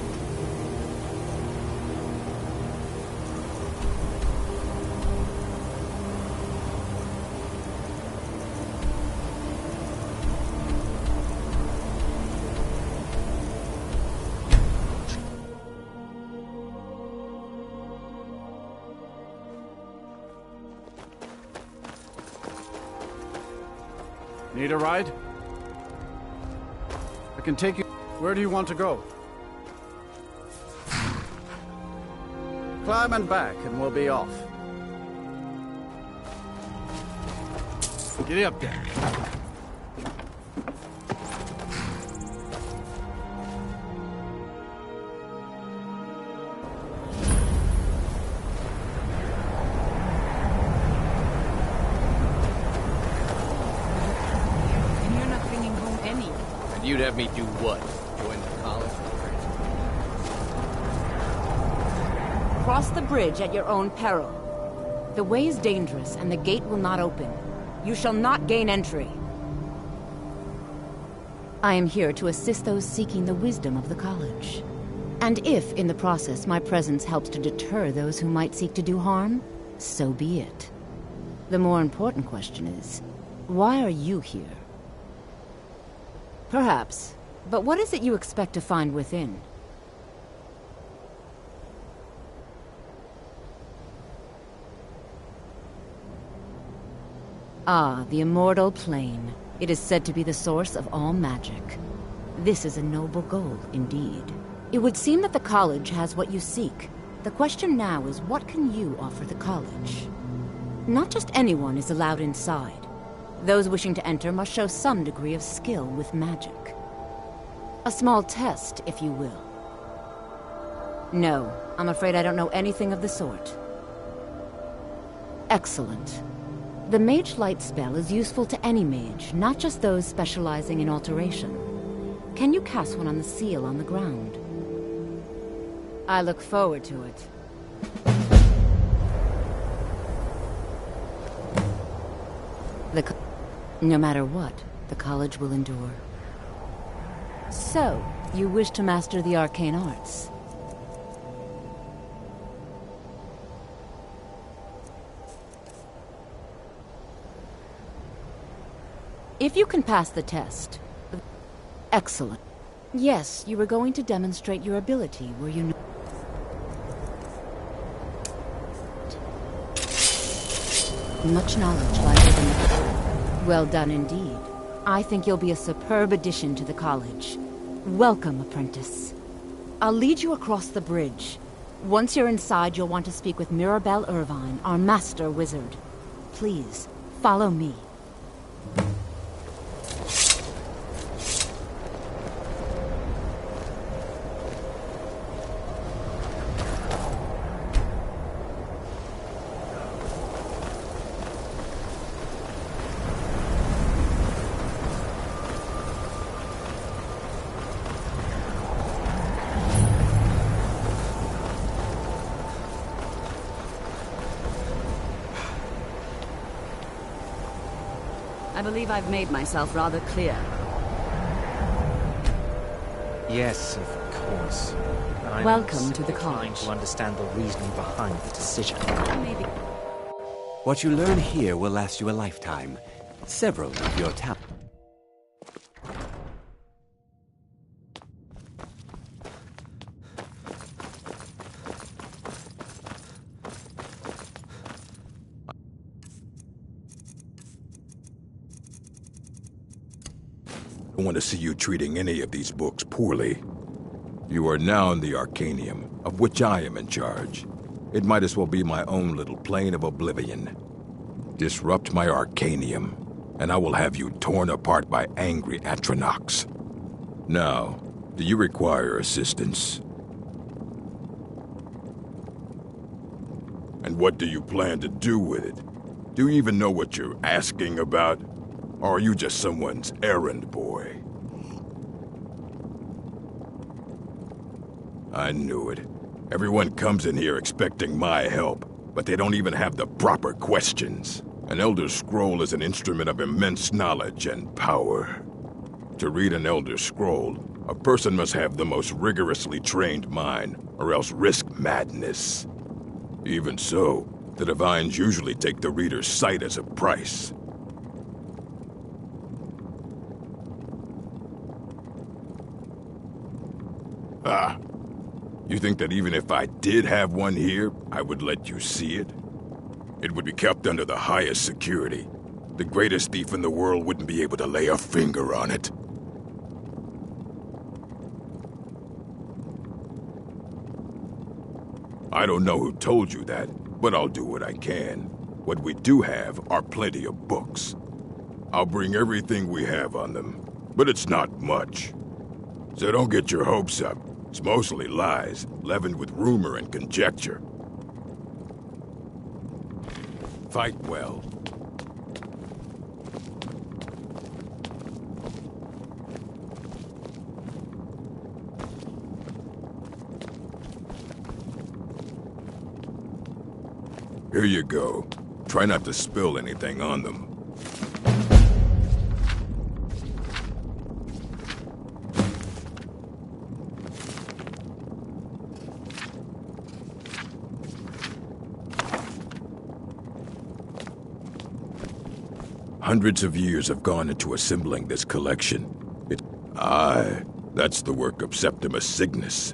Need a ride? I can take you. Where do you want to go? Climb and back, and we'll be off. Get up there. You'd have me do what? Join the college? Cross the bridge at your own peril. The way is dangerous, and the gate will not open. You shall not gain entry. I am here to assist those seeking the wisdom of the college. And if, in the process, my presence helps to deter those who might seek to do harm, so be it. The more important question is, why are you here? Perhaps. But what is it you expect to find within? Ah, the Immortal Plane. It is said to be the source of all magic. This is a noble goal, indeed. It would seem that the college has what you seek. The question now is, what can you offer the college? Not just anyone is allowed inside. Those wishing to enter must show some degree of skill with magic. A small test, if you will. No, I'm afraid I don't know anything of the sort. Excellent. The Mage Light spell is useful to any mage, not just those specializing in alteration. Can you cast one on the seal on the ground? I look forward to it. No matter what, the college will endure. So, you wish to master the arcane arts? If you can pass the test... Excellent. Yes, you were going to demonstrate your ability, were you not? Much knowledge lies within the... Well done indeed. I think you'll be a superb addition to the college. Welcome, apprentice. I'll lead you across the bridge. Once you're inside, you'll want to speak with Mirabelle Irvine, our master wizard. Please, follow me. I believe I've made myself rather clear. Yes, of course. Welcome to the college. To understand the reasoning behind the decision. Maybe. What you learn here will last you a lifetime. Several of your talents. I want to see you treating any of these books poorly. You are now in the Arcanium, of which I am in charge. It might as well be my own little plane of oblivion. Disrupt my Arcanium, and I will have you torn apart by angry Atronachs. Now, do you require assistance? And what do you plan to do with it? Do you even know what you're asking about? Or are you just someone's errand boy? I knew it. Everyone comes in here expecting my help, but they don't even have the proper questions. An Elder Scroll is an instrument of immense knowledge and power. To read an Elder Scroll, a person must have the most rigorously trained mind, or else risk madness. Even so, the Divines usually take the reader's sight as a price. Ah. You think that even if I did have one here, I would let you see it? It would be kept under the highest security. The greatest thief in the world wouldn't be able to lay a finger on it. I don't know who told you that, but I'll do what I can. What we do have are plenty of books. I'll bring everything we have on them, but it's not much. So don't get your hopes up. It's mostly lies, leavened with rumor and conjecture. Fight well. Here you go. Try not to spill anything on them. Hundreds of years have gone into assembling this collection. That's the work of Septimus Signus.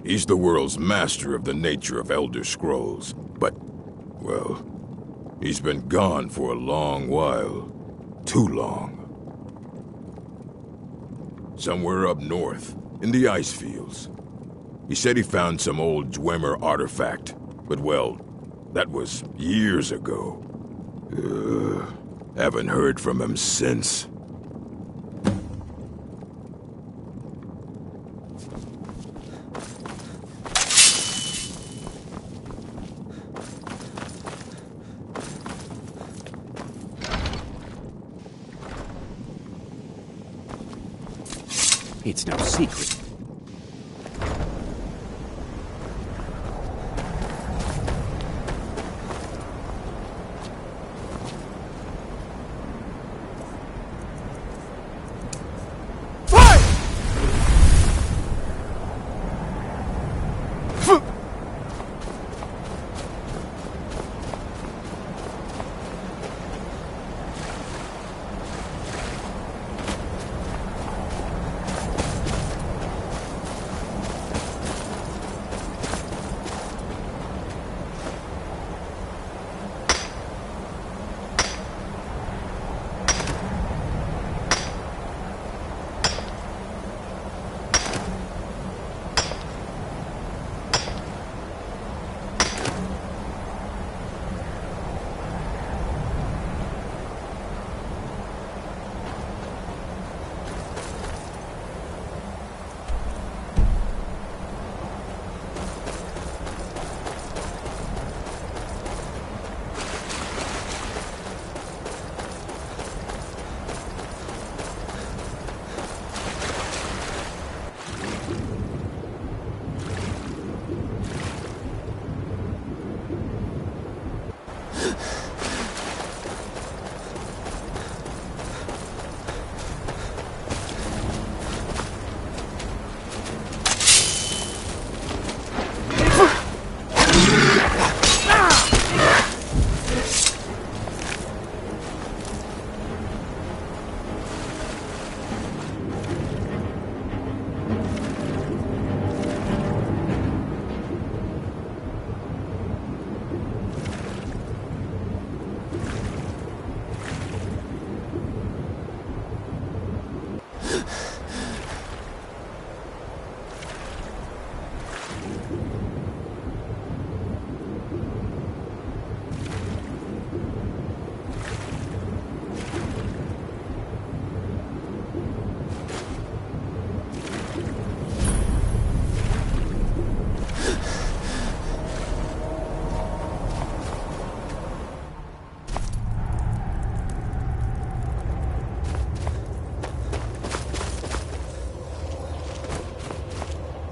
He's the world's master of the nature of Elder Scrolls, but, well, he's been gone for a long while. Too long. Somewhere up north, in the ice fields. He said he found some old Dwemer artifact, but well, that was years ago. Haven't heard from him since. It's no secret.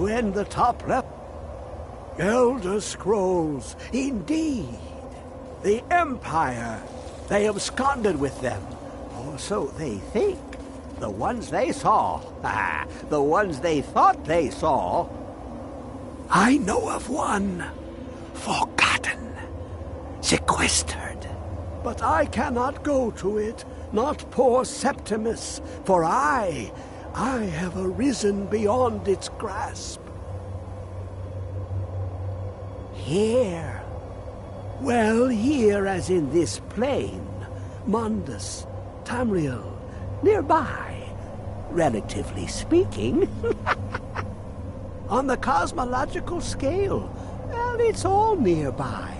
when the top left. Elder Scrolls, indeed. The Empire. They absconded with them. Or so they think. The ones they saw. The ones they thought they saw. I know of one. Forgotten. Sequestered. But I cannot go to it. Not poor Septimus. For I have arisen beyond its grasp. Here. Well, here as in this plain. Mundus, Tamriel, nearby, relatively speaking. On the cosmological scale, well, it's all nearby.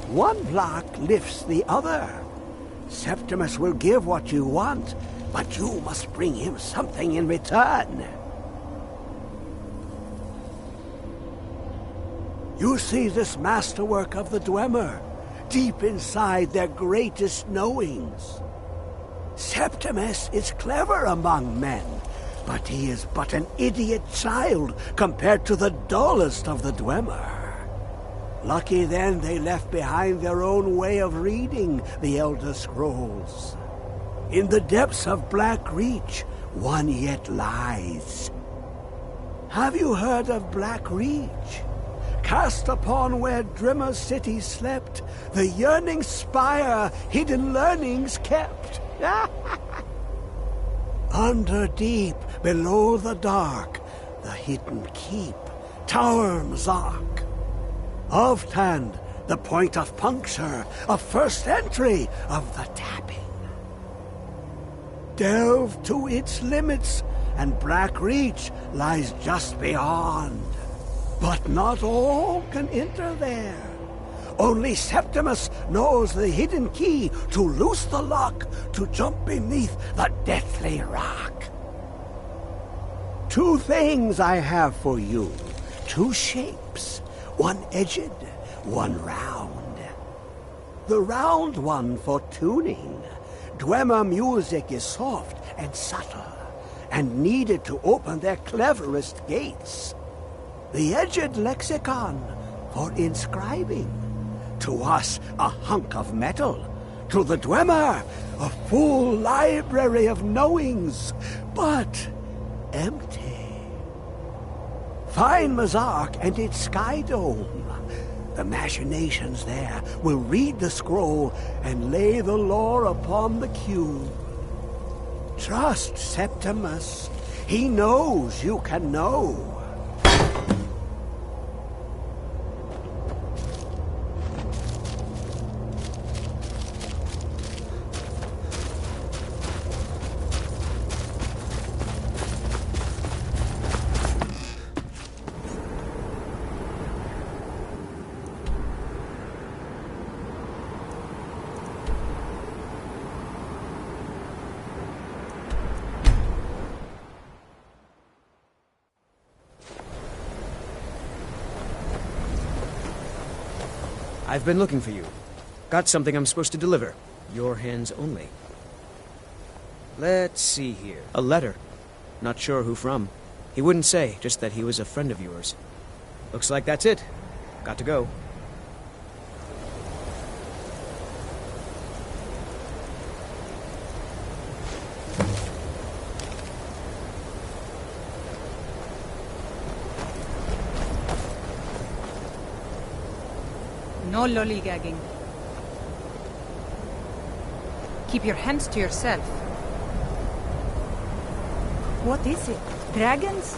One block lifts the other. Septimus will give what you want, but you must bring him something in return. You see this masterwork of the Dwemer, deep inside their greatest knowings. Septimus is clever among men, but he is but an idiot child compared to the dullest of the Dwemer. Lucky then they left behind their own way of reading the Elder Scrolls. In the depths of Black Reach, one yet lies. Have you heard of Black Reach? Cast upon where Drimmer City slept, the yearning spire hidden learnings kept. Under deep, below the dark, the hidden keep, Tower Mzark. Ovtand, the point of puncture, a first entry of the tapping. Delve to its limits, and Black Reach lies just beyond. But not all can enter there. Only Septimus knows the hidden key to loose the lock, to jump beneath the deathly rock. Two things I have for you. Two shapes. One edged, one round. The round one for tuning. Dwemer music is soft and subtle, and needed to open their cleverest gates. The edged lexicon for inscribing. To us, a hunk of metal. To the Dwemer, a full library of knowings, but empty. Find Mzark and its sky dome. The machinations there will read the scroll and lay the lore upon the cube. Trust Septimus. He knows you can know. I've been looking for you. Got something I'm supposed to deliver. Your hands only. Let's see here. A letter. Not sure who from. He wouldn't say, just that he was a friend of yours. Looks like that's it. Got to go. No lollygagging. Keep your hands to yourself. What is it? Dragons?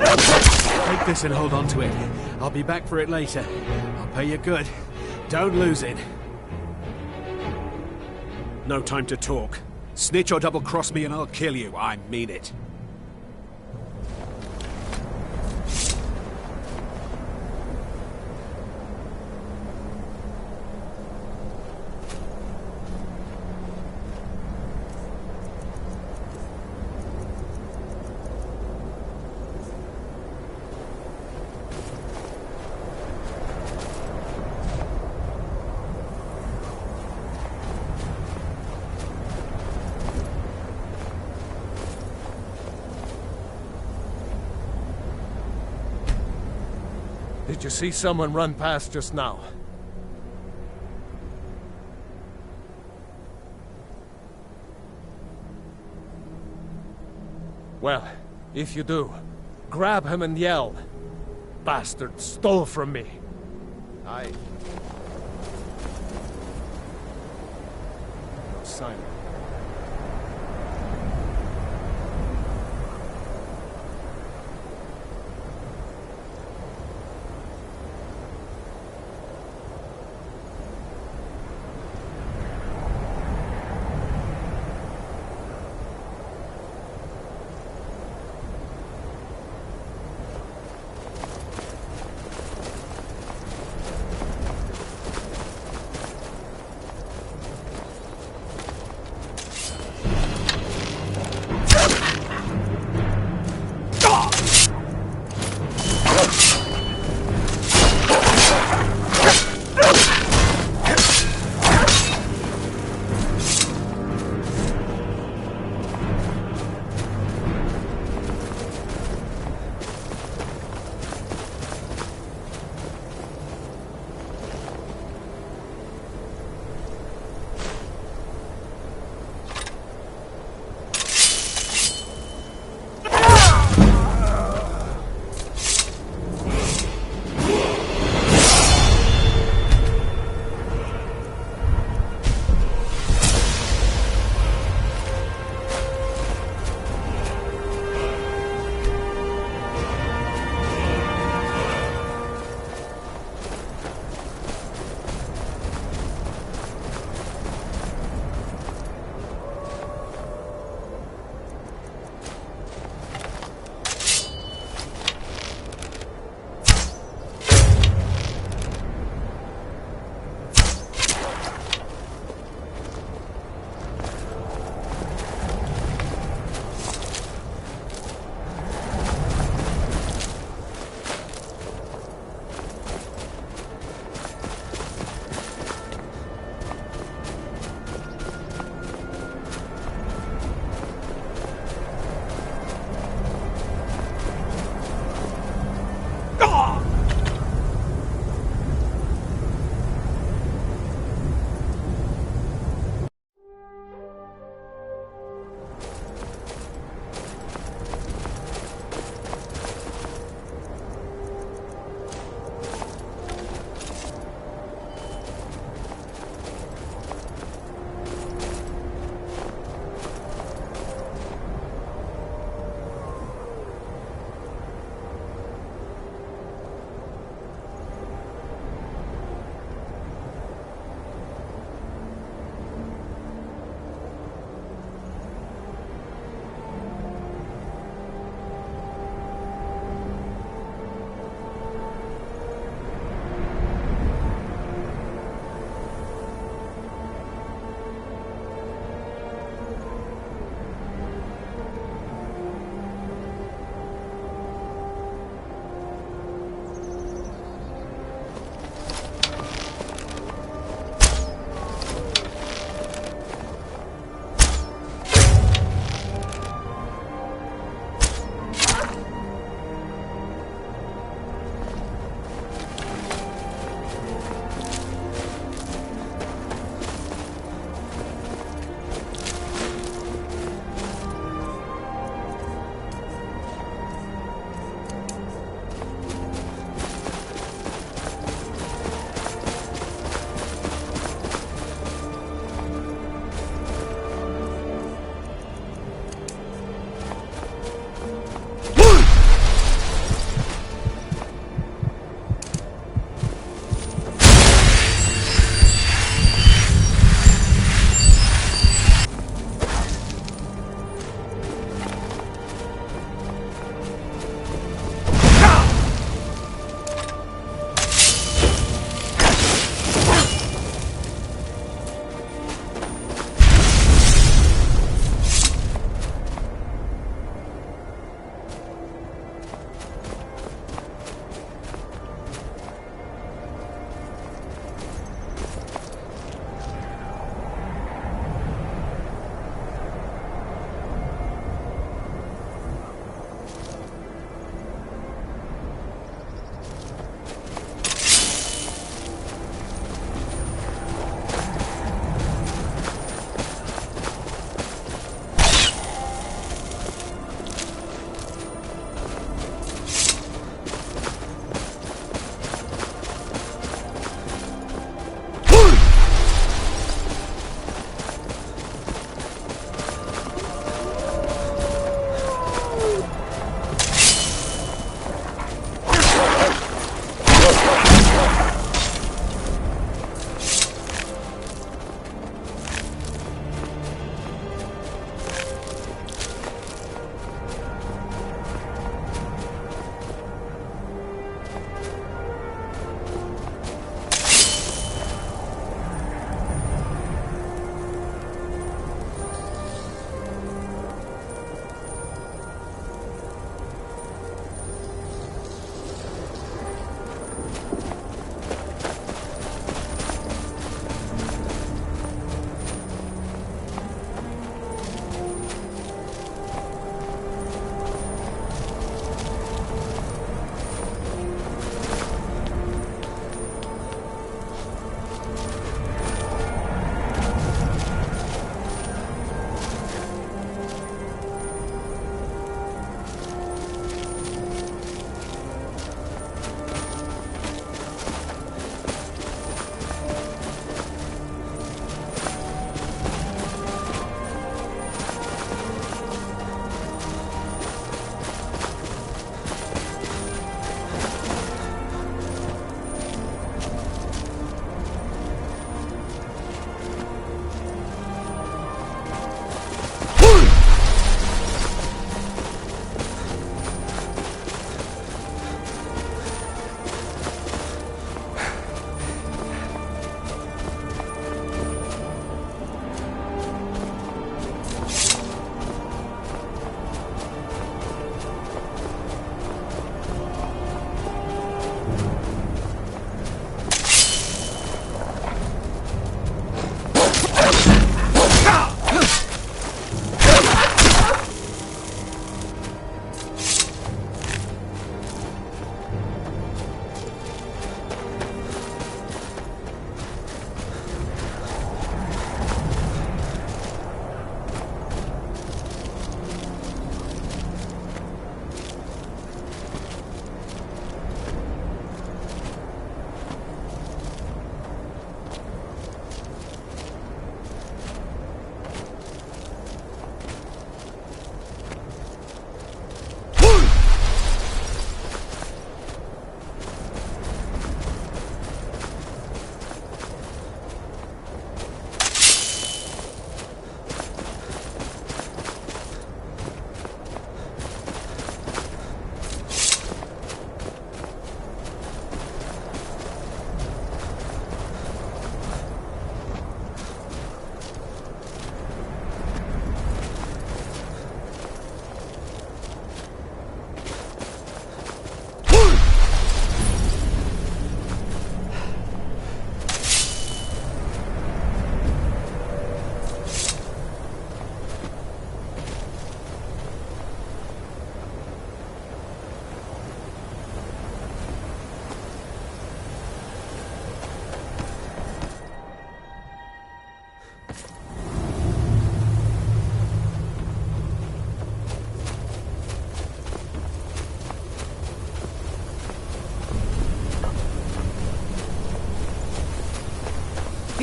Take this and hold on to it. I'll be back for it later. I'll pay you good. Don't lose it. No time to talk. Snitch or double-cross me and I'll kill you. I mean it. Did you see someone run past just now? Well, if you do, grab him and yell. Bastard stole from me. Aye. No sign.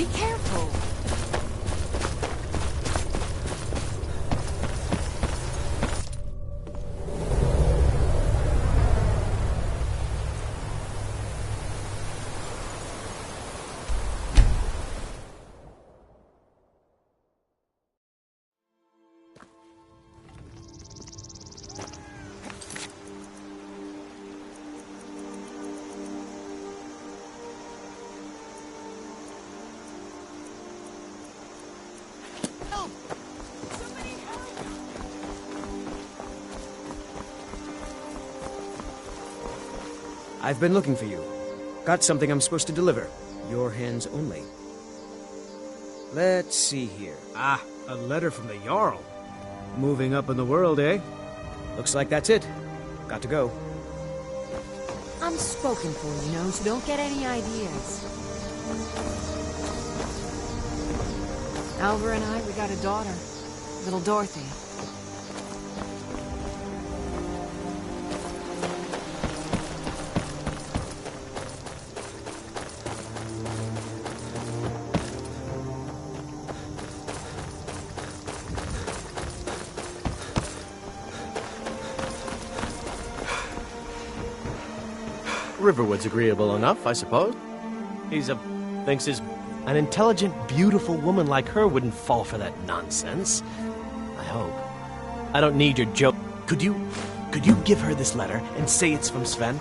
Be careful. I've been looking for you. Got something I'm supposed to deliver. Your hands only. Let's see here. Ah, a letter from the Jarl. Moving up in the world, eh? Looks like that's it. Got to go. I'm spoken for, you know, so don't get any ideas. Alvar and I, we got a daughter. Little Dorothy. Riverwood's agreeable enough, I suppose. Thinks an intelligent, beautiful woman like her wouldn't fall for that nonsense. I hope. I don't need your joke. Could you give her this letter and say it's from Sven? I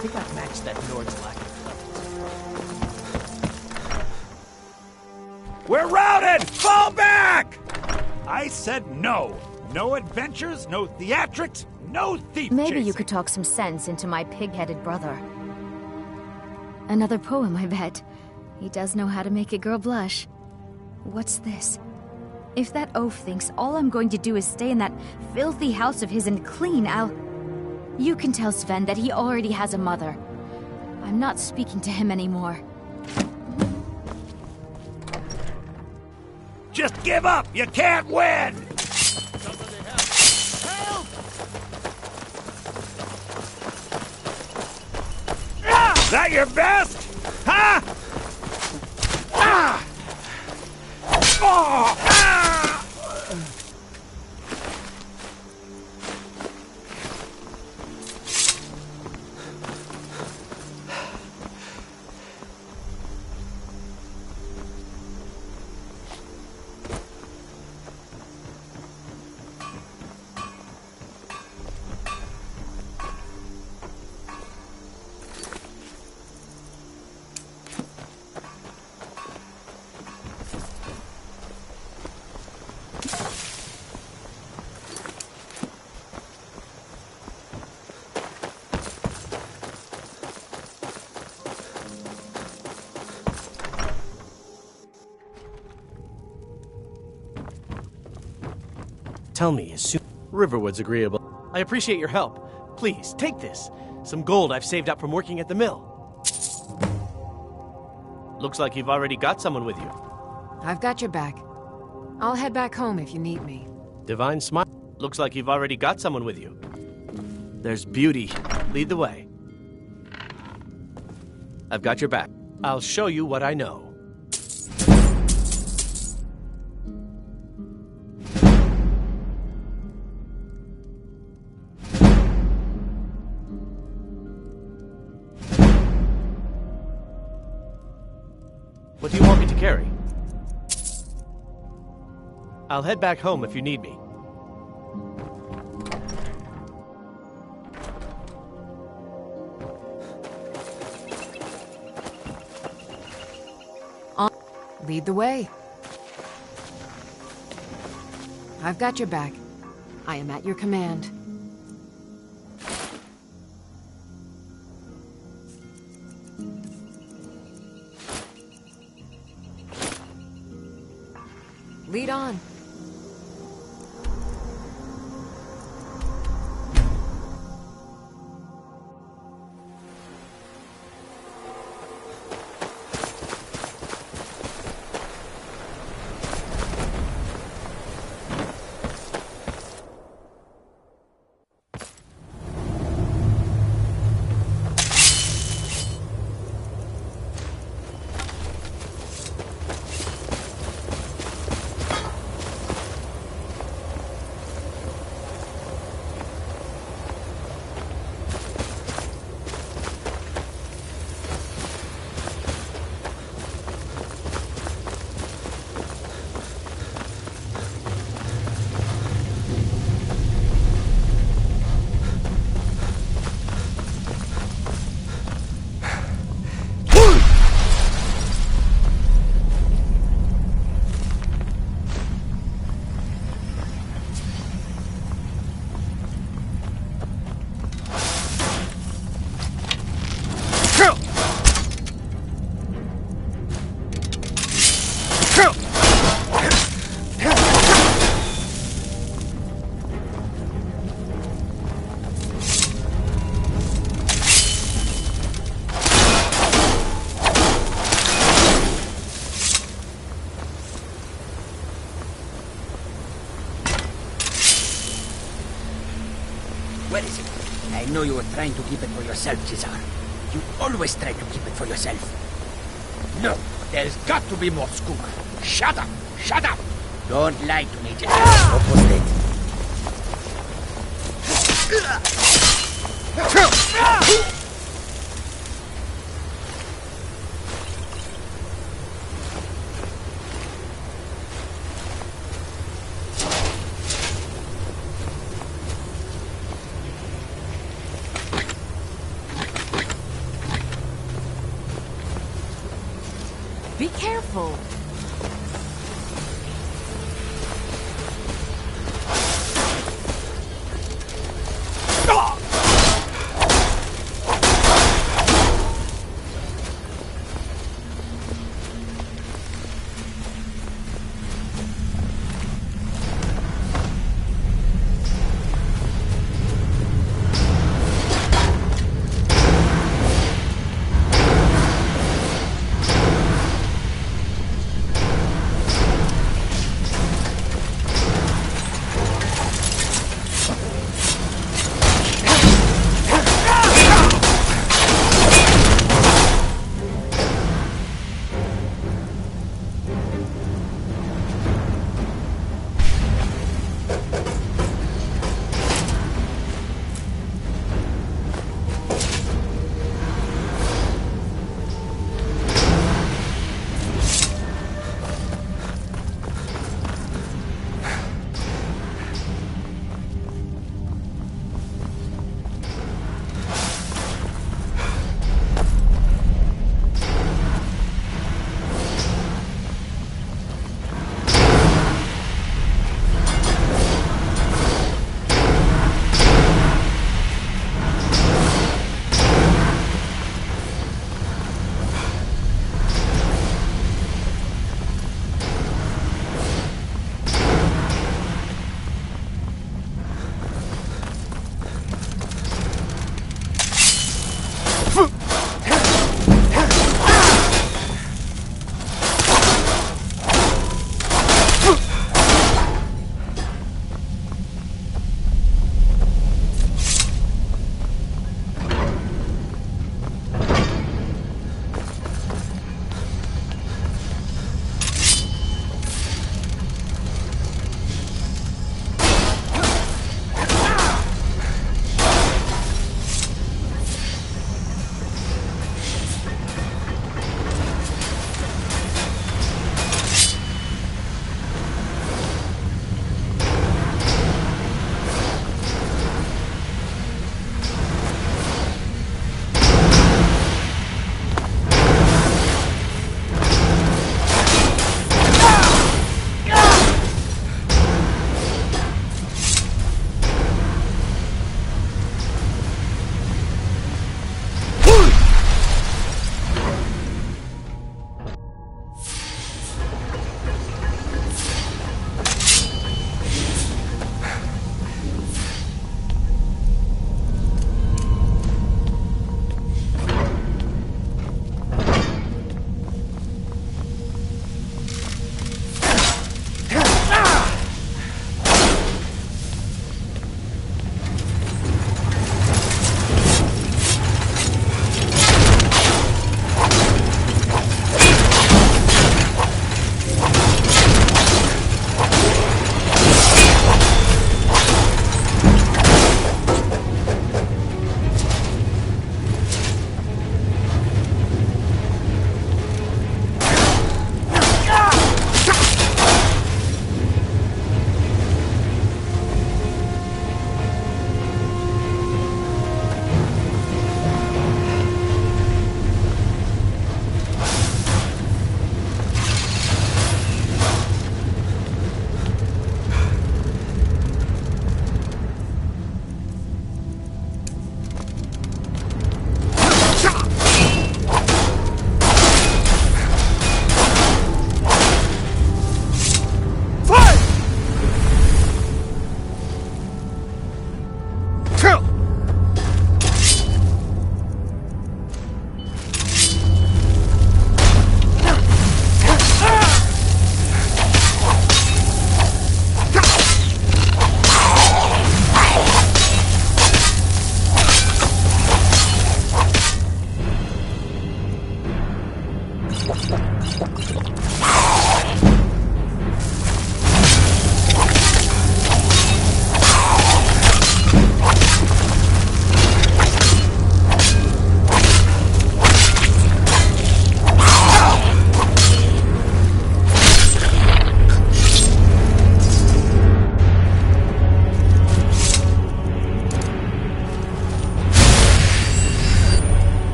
think I've matched that Nord's lack of We're routed! Fall back! I said no. No adventures, no theatrics, no thief Maybe chasing. you could talk some sense into my pig-headed brother. Another poem, I bet. He does know how to make a girl blush. What's this? If that oaf thinks all I'm going to do is stay in that filthy house of his and clean, You can tell Sven that he already has a mother. I'm not speaking to him anymore. Just give up! You can't win! Is that your best? Huh? Ah! Oh! Ah! Tell me as soon. Riverwood's agreeable. I appreciate your help. Please, take this. Some gold I've saved up from working at the mill. Looks like you've already got someone with you. I've got your back. I'll head back home if you need me. Divine smile. Looks like you've already got someone with you. There's beauty. Lead the way. I've got your back. I'll show you what I know. What do you want me to carry? I'll head back home if you need me. Lead the way. I've got your back. I am at your command. Lead on. Where is it? I know you were trying to keep it for yourself, Cesar. You always try to keep it for yourself. No, there's got to be more skook. Shut up! Shut up! Don't lie to me, Cesar. Opposite. Be careful.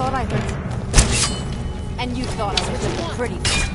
thought I heard something. And you thought I was just a pretty thing.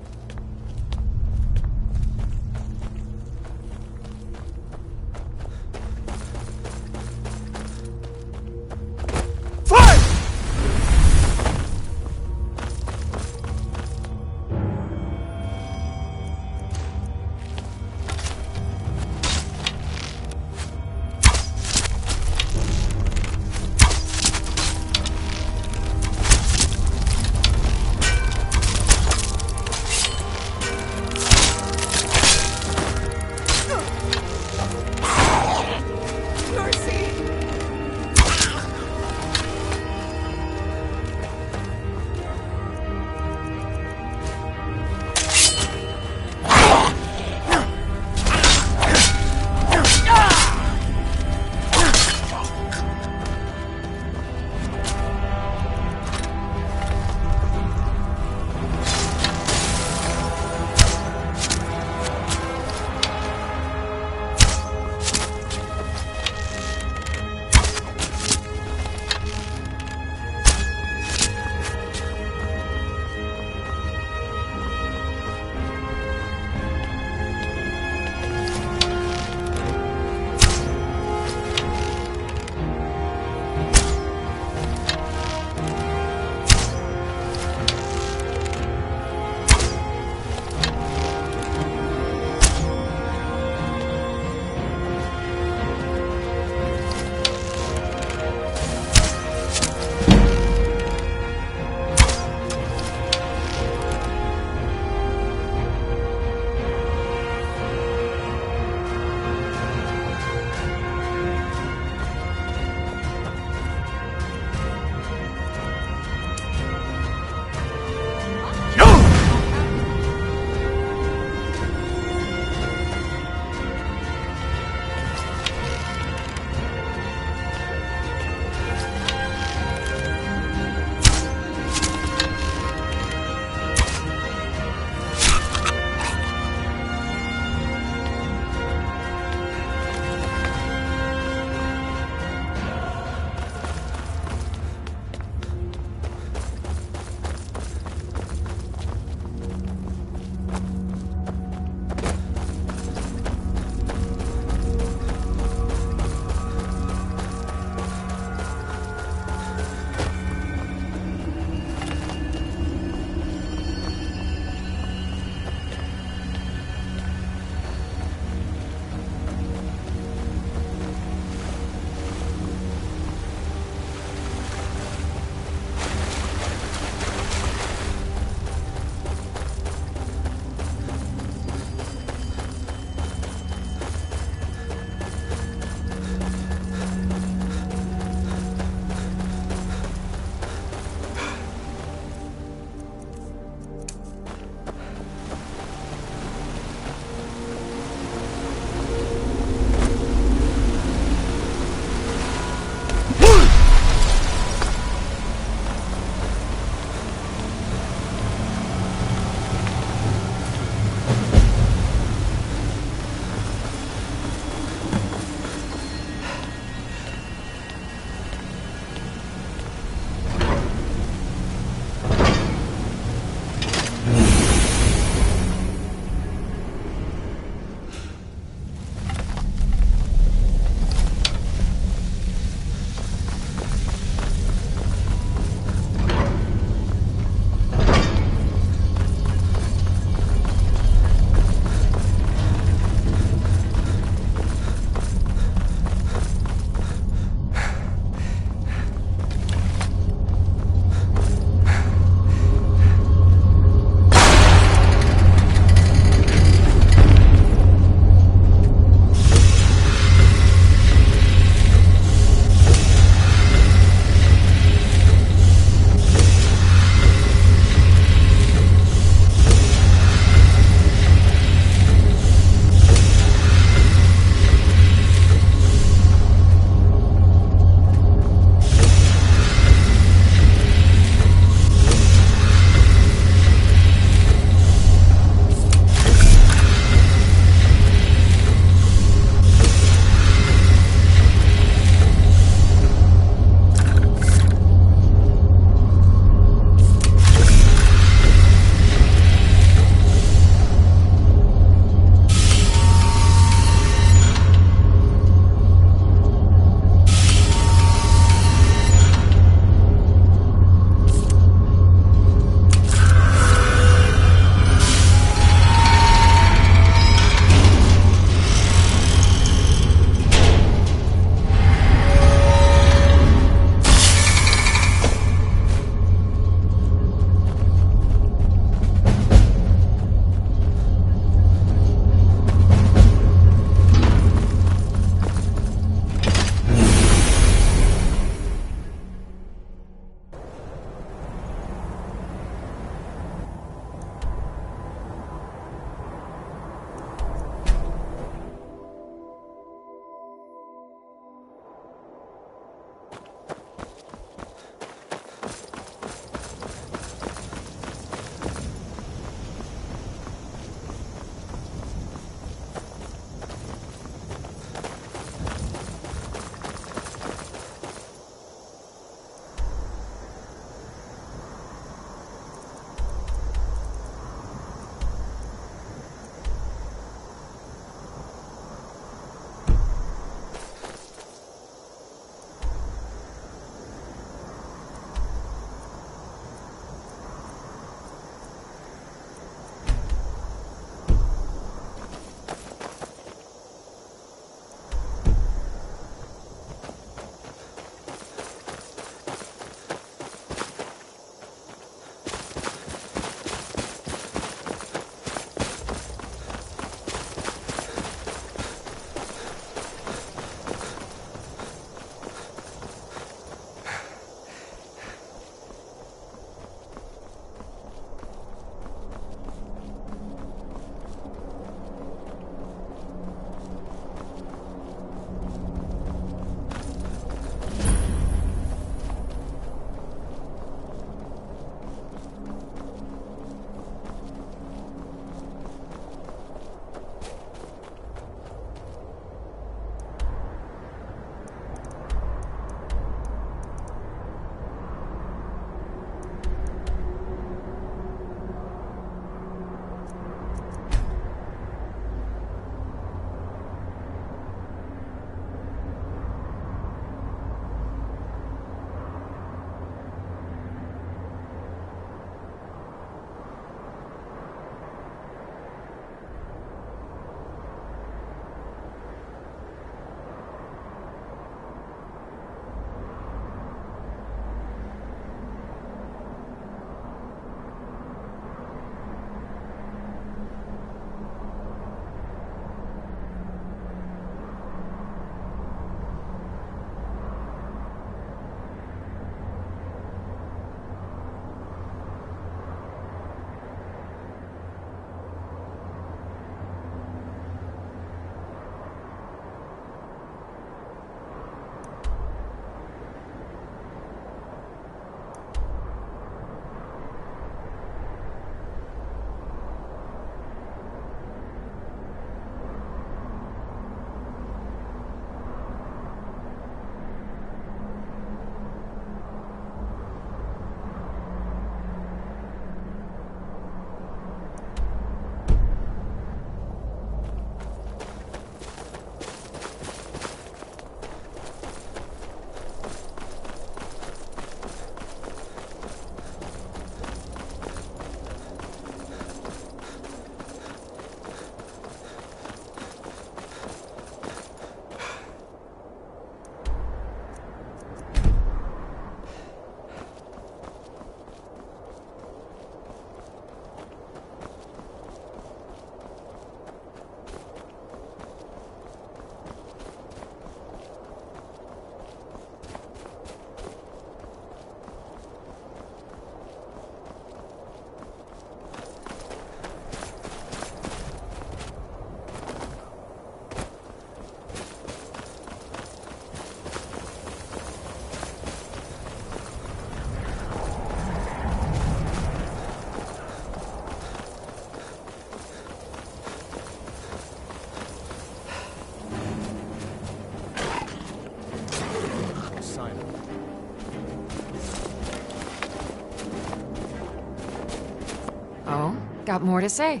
Got more to say?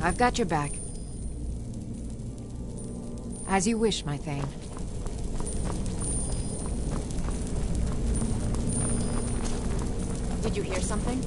I've got your back. As you wish, my Thane. Did you hear something?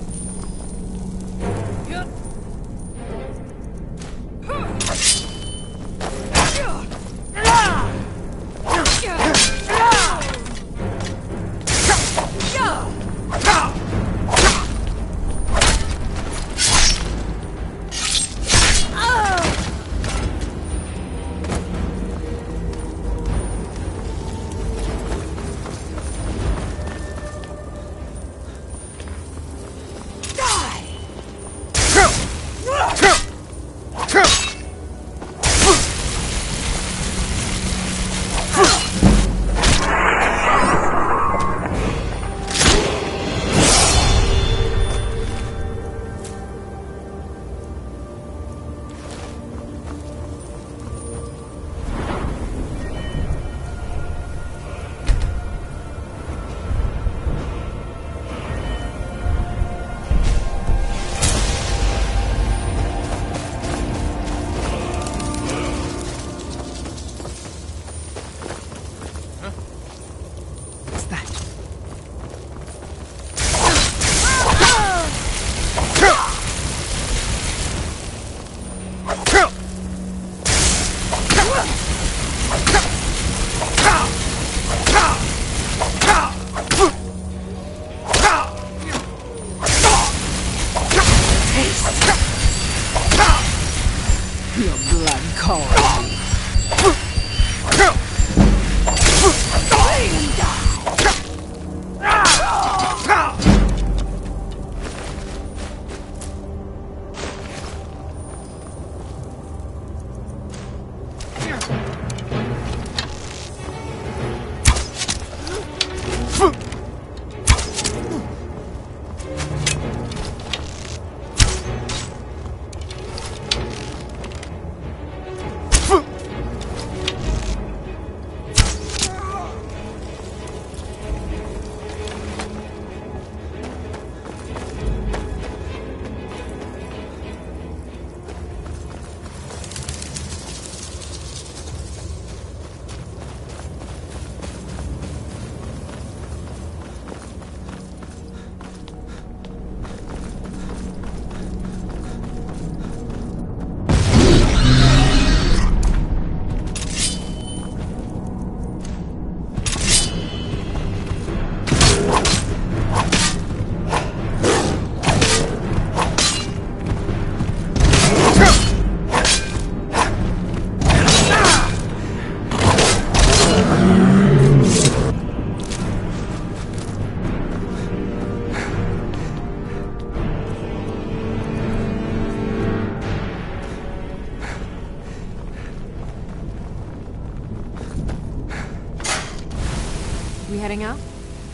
We heading out?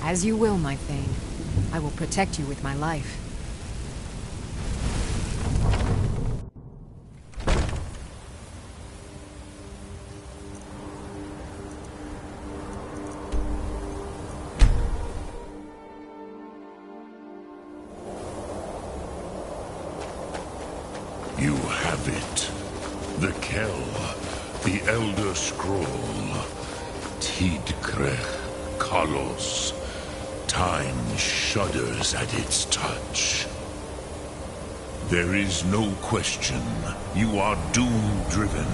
As you will, my Thane. I will protect you with my life. You have it. The Kell, the Elder Scroll. Tidkrech Kalos. Time shudders at its touch. There is no question. You are doom-driven.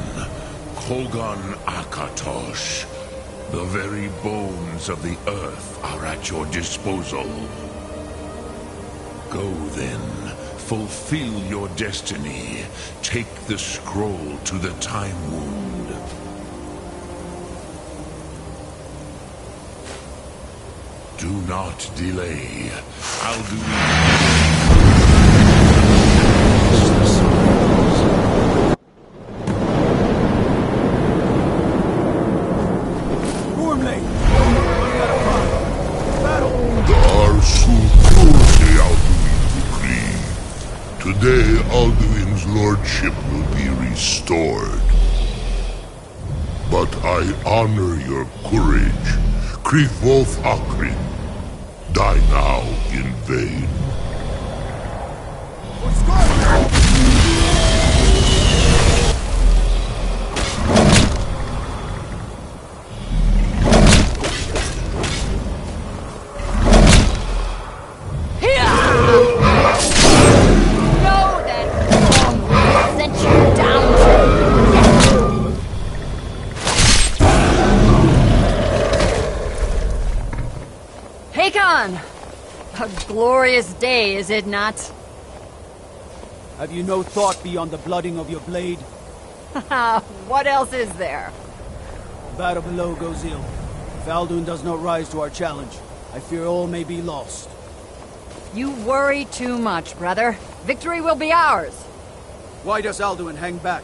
Kogan Akatosh. The very bones of the earth are at your disposal. Go then. Fulfill your destiny. Take the scroll to the Time Wound. not delay. Gormley! Today, Alduin's lordship will be restored. But I honor your courage. Krithwolf Akrin. Die now in vain. A glorious day, is it not? Have you no thought beyond the blooding of your blade? What else is there? The battle below goes ill. If Alduin does not rise to our challenge, I fear all may be lost. You worry too much, brother. Victory will be ours. Why does Alduin hang back?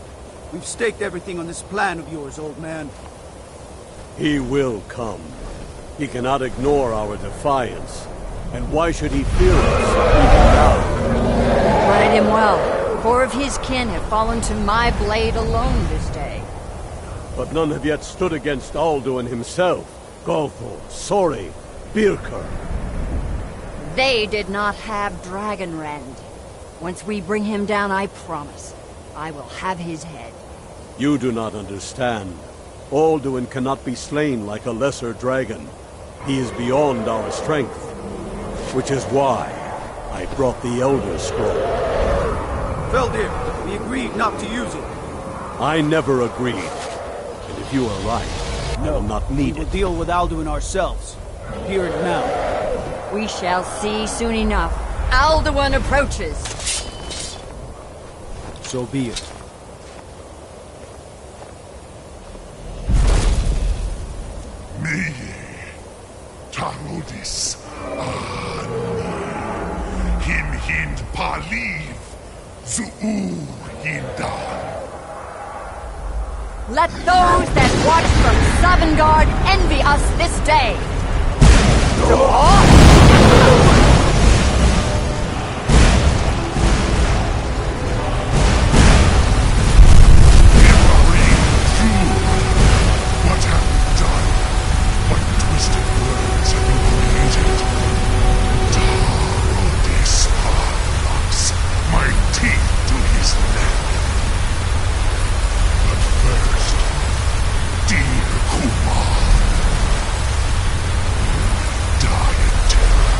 We've staked everything on this plan of yours, old man. He will come. He cannot ignore our defiance. And why should he fear us, even now? Guide him well. 4 of his kin have fallen to my blade alone this day. But none have yet stood against Alduin himself. Golthor, Sori, Birkir. They did not have Dragonrend. Once we bring him down, I promise, I will have his head. You do not understand. Alduin cannot be slain like a lesser dragon. He is beyond our strength. Which is why I brought the Elder Scroll. Feldir, we agreed not to use it. I never agreed. And if you are right, I will not need it. We will deal with Alduin ourselves. Here and now. We shall see soon enough. Alduin approaches. So be it. Me, Tarodis. Him hind paliv, zuu hindan. Let those that watch from Sovngarde envy us this day. What have we done? What twisted words have you created? Tarodis locks my teeth to his neck. But first, dear Kumar, die in terror,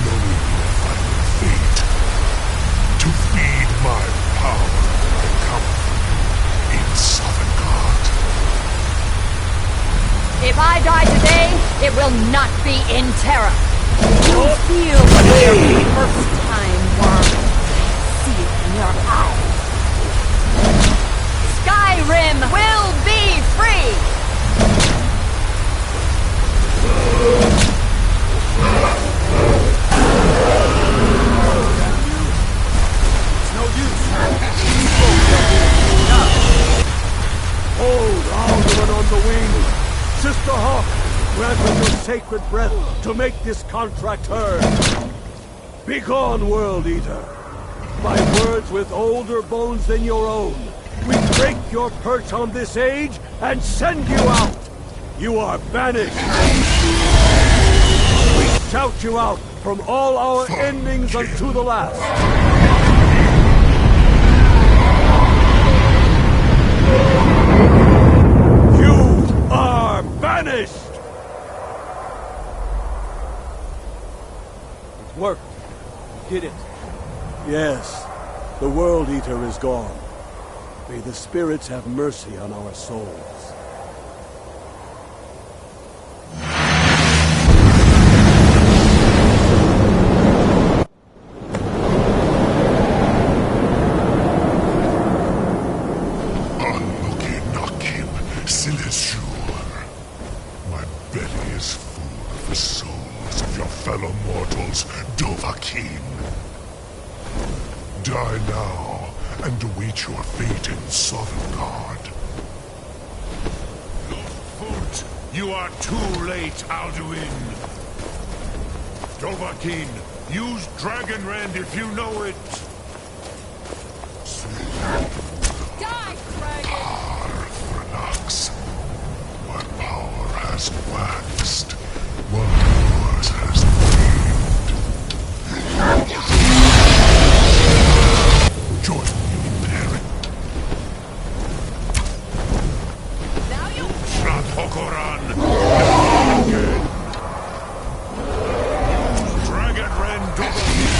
knowing your final fate. To feed my power and comfort in Sovngarde. If I die today, it will not be in terror. You'll feel what your first time was. See it in your eyes. Skyrim will be free! It's no use. Hold Alduin on the wing! Sister Hawk, grant us your sacred breath to make this contract heard. Begone, World Eater. By words with older bones than your own, we break your perch on this age and send you out. You are banished. We shout you out from all our endings unto the last. You are banished. It worked. You did it. Yes, the World Eater is gone. May the spirits have mercy on our souls. Anuki-nakim Silesur. My belly is full of the souls of your Die now, and await your fate in Sovngarde. Foot, you are too late, Alduin. Dovahkiin, use Dragonrend if you know it. Die, dragon! Relax. What power has waxed, what yours has waned. Join me, parent. Now you... Shrat-Hokoran! Again! Dragonrend Dovahkiin!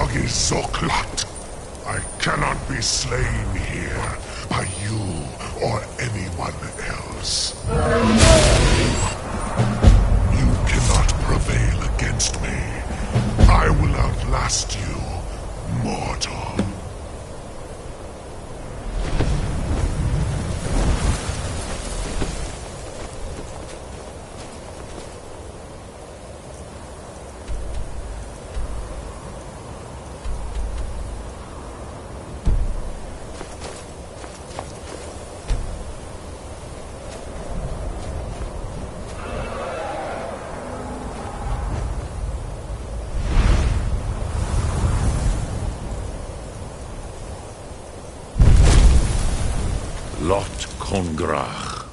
Ogi Zoklat. I cannot be slain here by you or anyone else. You cannot prevail against me. I will outlast you, mortal. Lot Kongrach.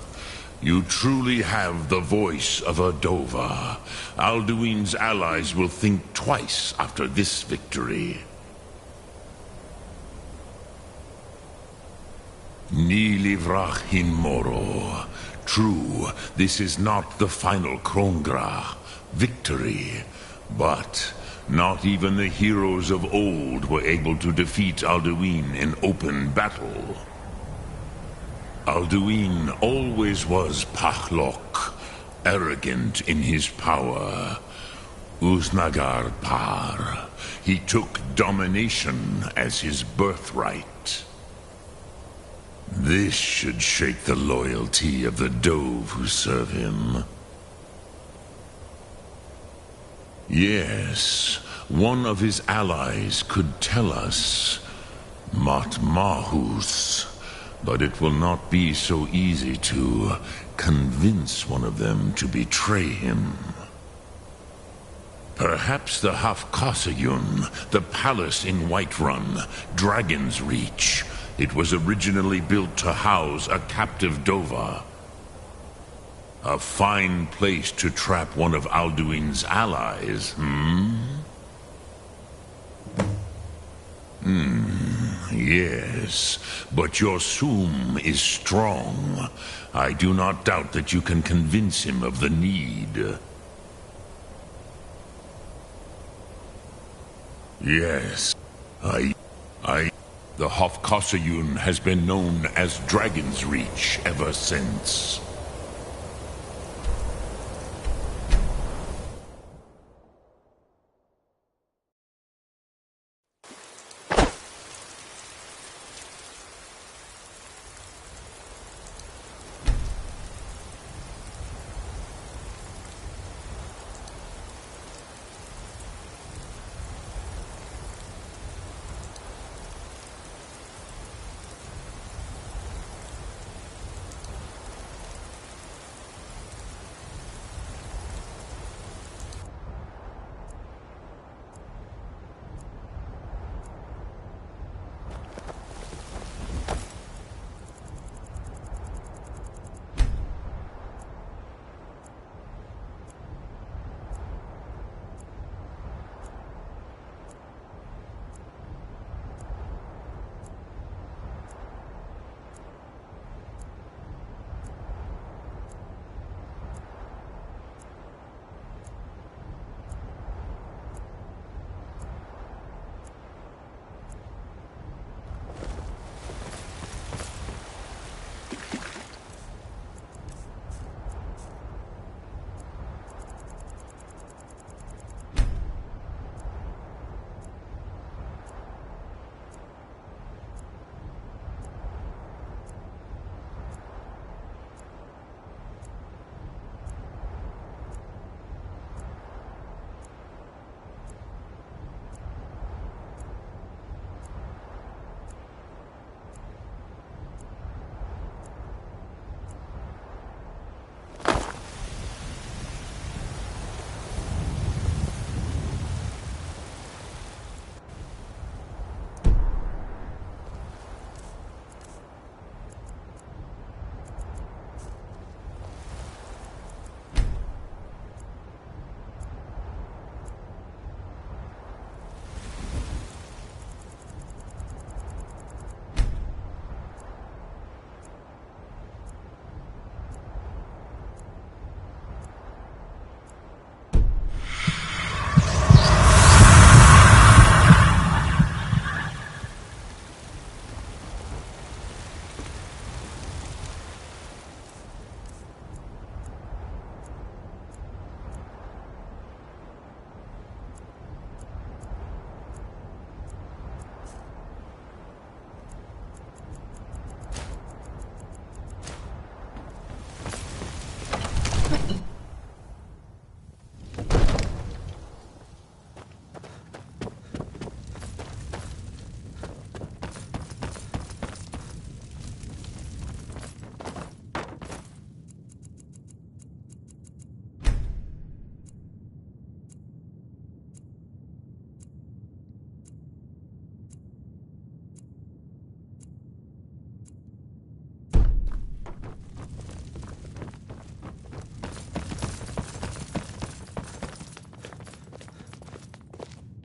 You truly have the voice of a Dova. Alduin's allies will think twice after this victory. Ni livrach hin moro. True, this is not the final Kongrach victory, but not even the heroes of old were able to defeat Alduin in open battle. Alduin always was Pahlok, arrogant in his power. Uznagar Par. He took domination as his birthright. This should shake the loyalty of the Dove who serve him. Yes, one of his allies could tell us. Matmahus. But it will not be so easy to convince one of them to betray him. Perhaps the Hafkasayun, the palace in Whiterun, Dragon's Reach. It was originally built to house a captive Dova. A fine place to trap one of Alduin's allies, Yes, but your Sum is strong. I do not doubt that you can convince him of the need. Yes, the Hofkasayun has been known as Dragon's Reach ever since.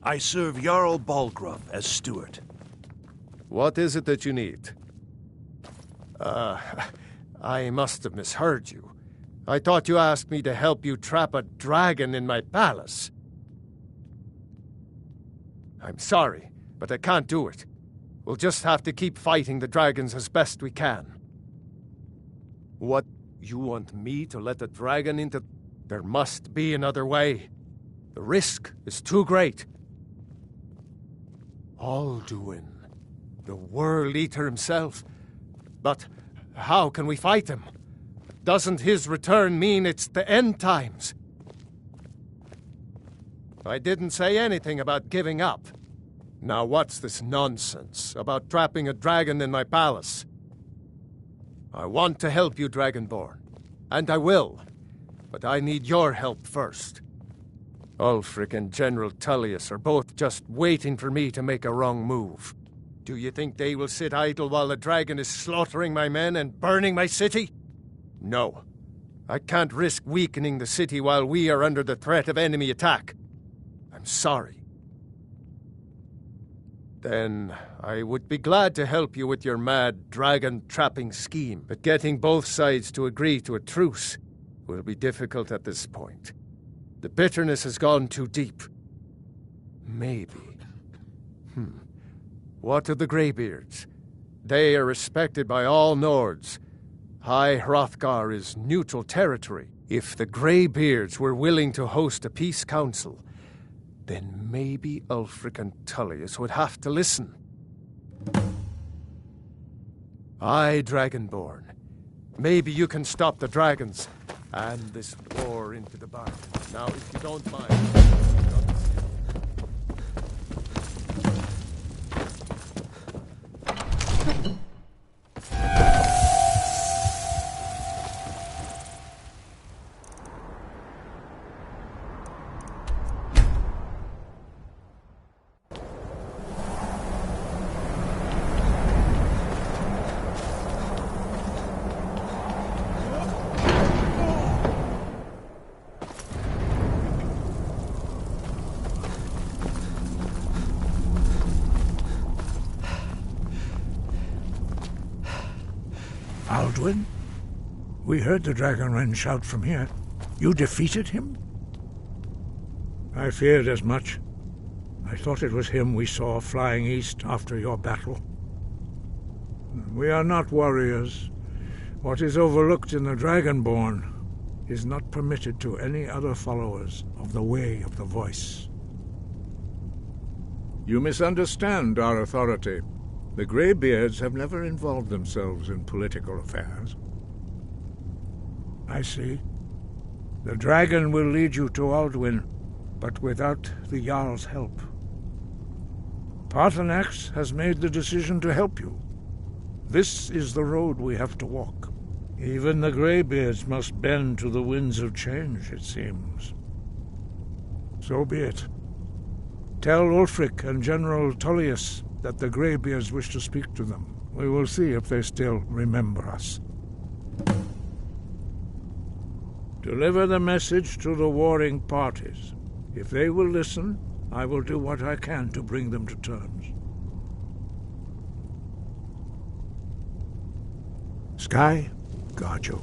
I serve Jarl Balgruuf as steward. What is it that you need? I must have misheard you. I thought you asked me to help you trap a dragon in my palace. I'm sorry, but I can't do it. We'll just have to keep fighting the dragons as best we can. What, you want me to let the dragon into... There must be another way. The risk is too great. Alduin, the World Eater himself. But how can we fight him? Doesn't his return mean it's the end times? I didn't say anything about giving up. Now what's this nonsense about trapping a dragon in my palace? I want to help you, Dragonborn. And I will. But I need your help first. Ulfric and General Tullius are both just waiting for me to make a wrong move. Do you think they will sit idle while the dragon is slaughtering my men and burning my city? No. I can't risk weakening the city while we are under the threat of enemy attack. I'm sorry. Then I would be glad to help you with your mad dragon-trapping scheme, but getting both sides to agree to a truce will be difficult at this point. The bitterness has gone too deep. Maybe. What of the Greybeards? They are respected by all Nords. High Hrothgar is neutral territory. If the Greybeards were willing to host a peace council, then maybe Ulfric and Tullius would have to listen. Aye, Dragonborn. Maybe you can stop the dragons and this war into the bargain. Now, if you don't mind... Alduin? We heard the Dragonrend shout from here. You defeated him? I feared as much. I thought it was him we saw flying east after your battle. We are not warriors. What is overlooked in the Dragonborn is not permitted to any other followers of the Way of the Voice. You misunderstand our authority. The Greybeards have never involved themselves in political affairs. I see. The dragon will lead you to Alduin, but without the Jarl's help. Paarthurnax has made the decision to help you. This is the road we have to walk. Even the Greybeards must bend to the winds of change, it seems. So be it. Tell Ulfric and General Tullius that the Greybeards wish to speak to them. We will see if they still remember us. Deliver the message to the warring parties. If they will listen, I will do what I can to bring them to terms. Sky, guard you.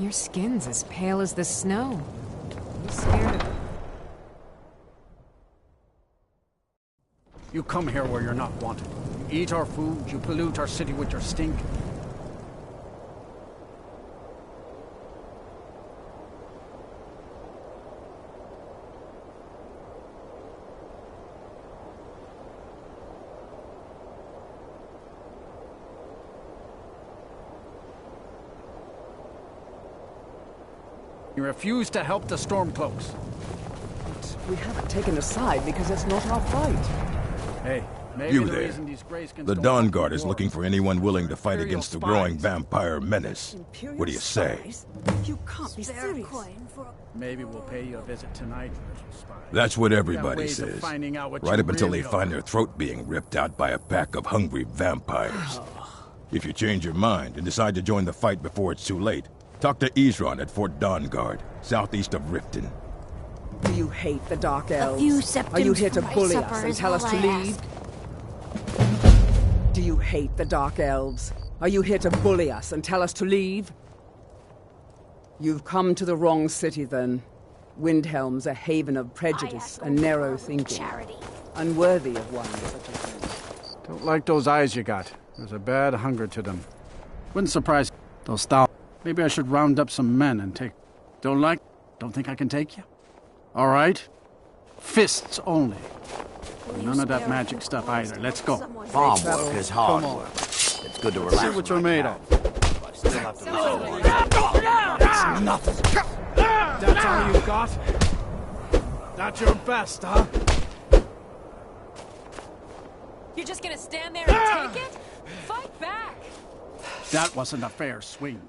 Your skin's as pale as the snow. I'm scared of it. You come here where you're not wanted. You eat our food, you pollute our city with your stink. You refuse to help the Stormcloaks. But we haven't taken a side because it's not our fight. Hey, maybe You the there. reason these Greyskins The don't Dawn want Guard is wars looking for anyone willing to fight Imperial against the spies. growing vampire menace. What do you say? You can't be serious. Maybe we'll pay you a visit tonight, little spy. That's what We got everybody ways of says. finding out what Right you up until really they find are. their throat being ripped out by a pack of hungry vampires. If you change your mind and decide to join the fight before it's too late, talk to Isran at Fort Dawn Guard, southeast of Riften. Do you hate the Dark Elves? few Are you septims here to for my bully supper us and is tell us all to I leave? Do you hate the Dark Elves? Are you here to bully us and tell us to leave? You've come to the wrong city, then. Windhelm's a haven of prejudice and narrow thinking. Unworthy of one such as you. Don't like those eyes you got. There's a bad hunger to them. Wouldn't surprise those stout. Maybe I should round up some men and take... Don't think I can take you? All right. Fists only. None of that magic stuff either. Let's go. Farm work is hard work. It's good to relax. See what you're made of. Still have to It's nothing. That's all you got? That's your best, huh? You're just gonna stand there and take it? Fight back! That wasn't a fair swing.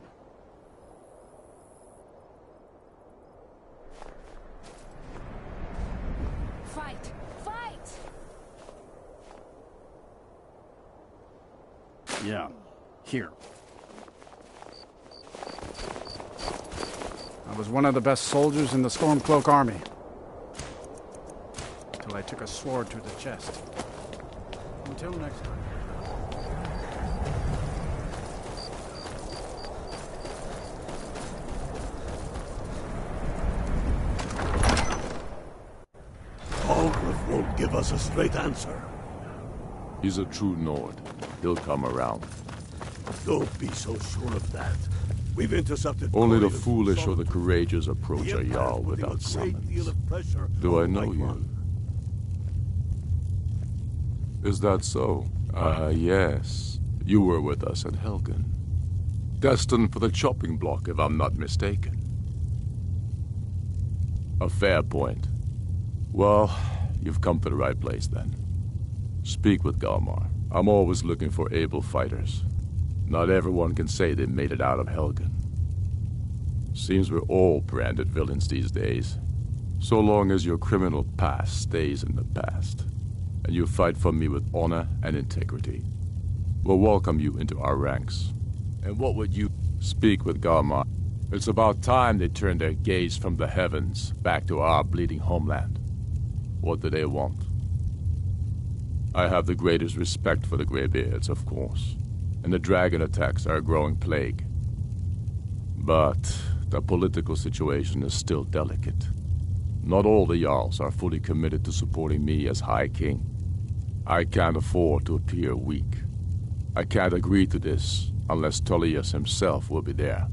Fight! Fight! Yeah. Here. I was one of the best soldiers in the Stormcloak army. Until I took a sword to the chest. Until next time. Algrith won't give us a straight answer. He's a true Nord. He'll come around. Don't be so sure of that. We've intercepted... Only the couriers from foolish or the Solomon. courageous approach The a Empire's Jarl putting without a great deal summons. of pressure Do I on know White you? One. Is that so? Yes. You were with us at Helgen. Destined for the chopping block, if I'm not mistaken. A fair point. Well, you've come to the right place then. Speak with Galmar. I'm always looking for able fighters. Not everyone can say they made it out of Helgen. Seems we're all branded villains these days. So long as your criminal past stays in the past, and you fight for me with honor and integrity, we'll welcome you into our ranks. And what would you... Speak with Galmar. It's about time they turned their gaze from the heavens back to our bleeding homeland. What do they want? I have the greatest respect for the Greybeards, of course, and the dragon attacks are a growing plague. But the political situation is still delicate. Not all the Jarls are fully committed to supporting me as High King. I can't afford to appear weak. I can't agree to this unless Tullius himself will be there.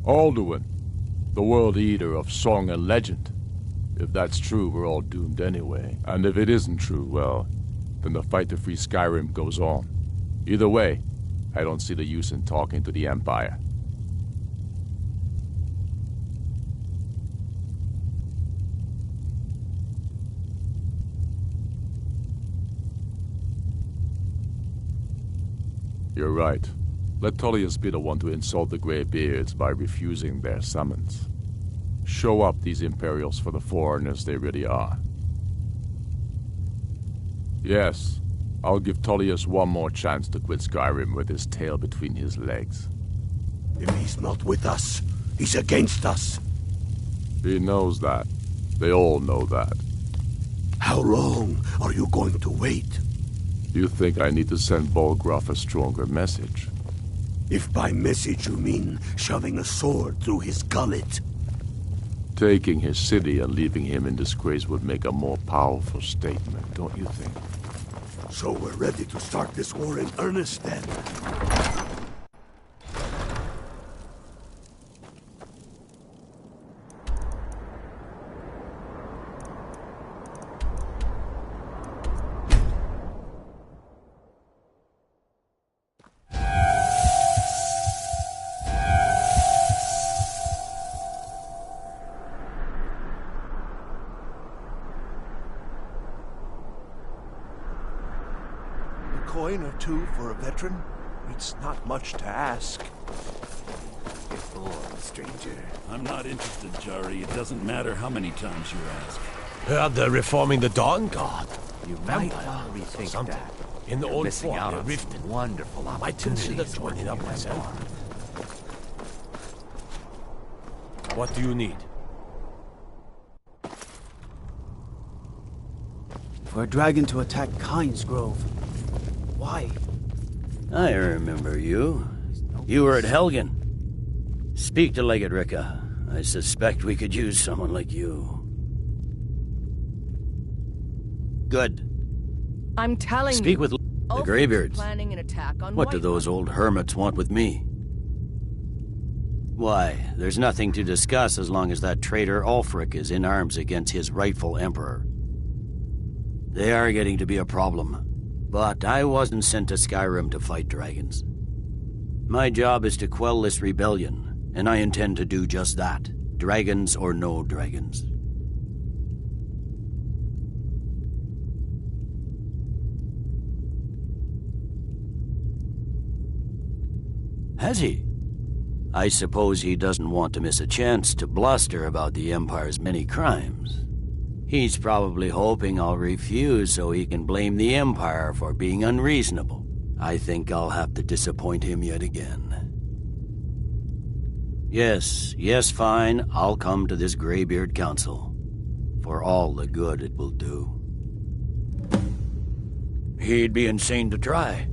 Alduin, the World Eater of song and legend. If that's true, we're all doomed anyway. And if it isn't true, well, then the fight to free Skyrim goes on. Either way, I don't see the use in talking to the Empire. You're right. Let Tullius be the one to insult the Greybeards by refusing their summons. Show up these Imperials for the foreigners they really are. Yes, I'll give Tullius one more chance to quit Skyrim with his tail between his legs. If he's not with us, he's against us. He knows that. They all know that. How long are you going to wait? You think I need to send Bolgraf a stronger message? If by message you mean shoving a sword through his gullet. Taking his city and leaving him in disgrace would make a more powerful statement, don't you think? So we're ready to start this war in earnest then? Coin or two for a veteran? It's not much to ask. Get bored, stranger. I'm not interested, Jari. It doesn't matter how many times you ask. Heard they're reforming the Dawn Guard. You might want to rethink that. In the You're old missing fort out near on Riften. some wonderful Might consider opportunities joining up working myself. that What do you need? For a dragon to attack Kynes Grove. Why? I remember you. You were at Helgen. Speak to Legate Ricka. I suspect we could use someone like you. Good. I'm telling you. Speak with the Greybeards. Planning an attack on What do those old hermits want with me? Why, there's nothing to discuss as long as that traitor Ulfric is in arms against his rightful emperor. They are getting to be a problem. But I wasn't sent to Skyrim to fight dragons. My job is to quell this rebellion, and I intend to do just that. Dragons or no dragons. Has he? I suppose he doesn't want to miss a chance to bluster about the Empire's many crimes. He's probably hoping I'll refuse so he can blame the Empire for being unreasonable. I think I'll have to disappoint him yet again. Yes, fine, I'll come to this Greybeard Council. For all the good it will do. He'd be insane to try.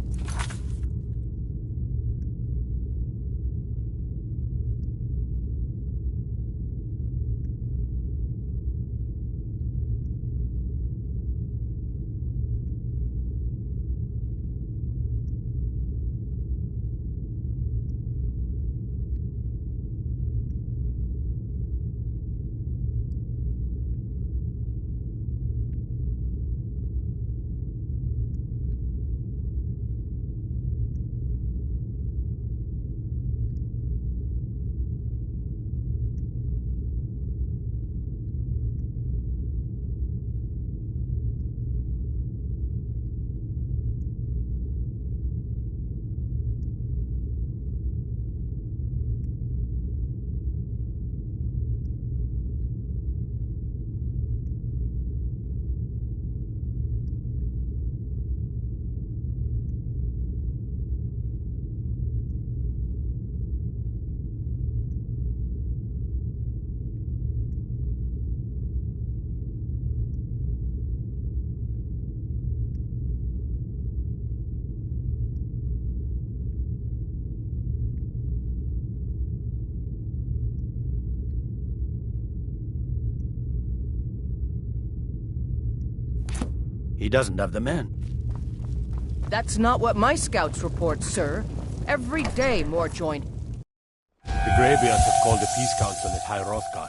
He doesn't have the men. That's not what my scouts report, sir. Every day more join. The Greybeards have called a peace council at High Hrothgar.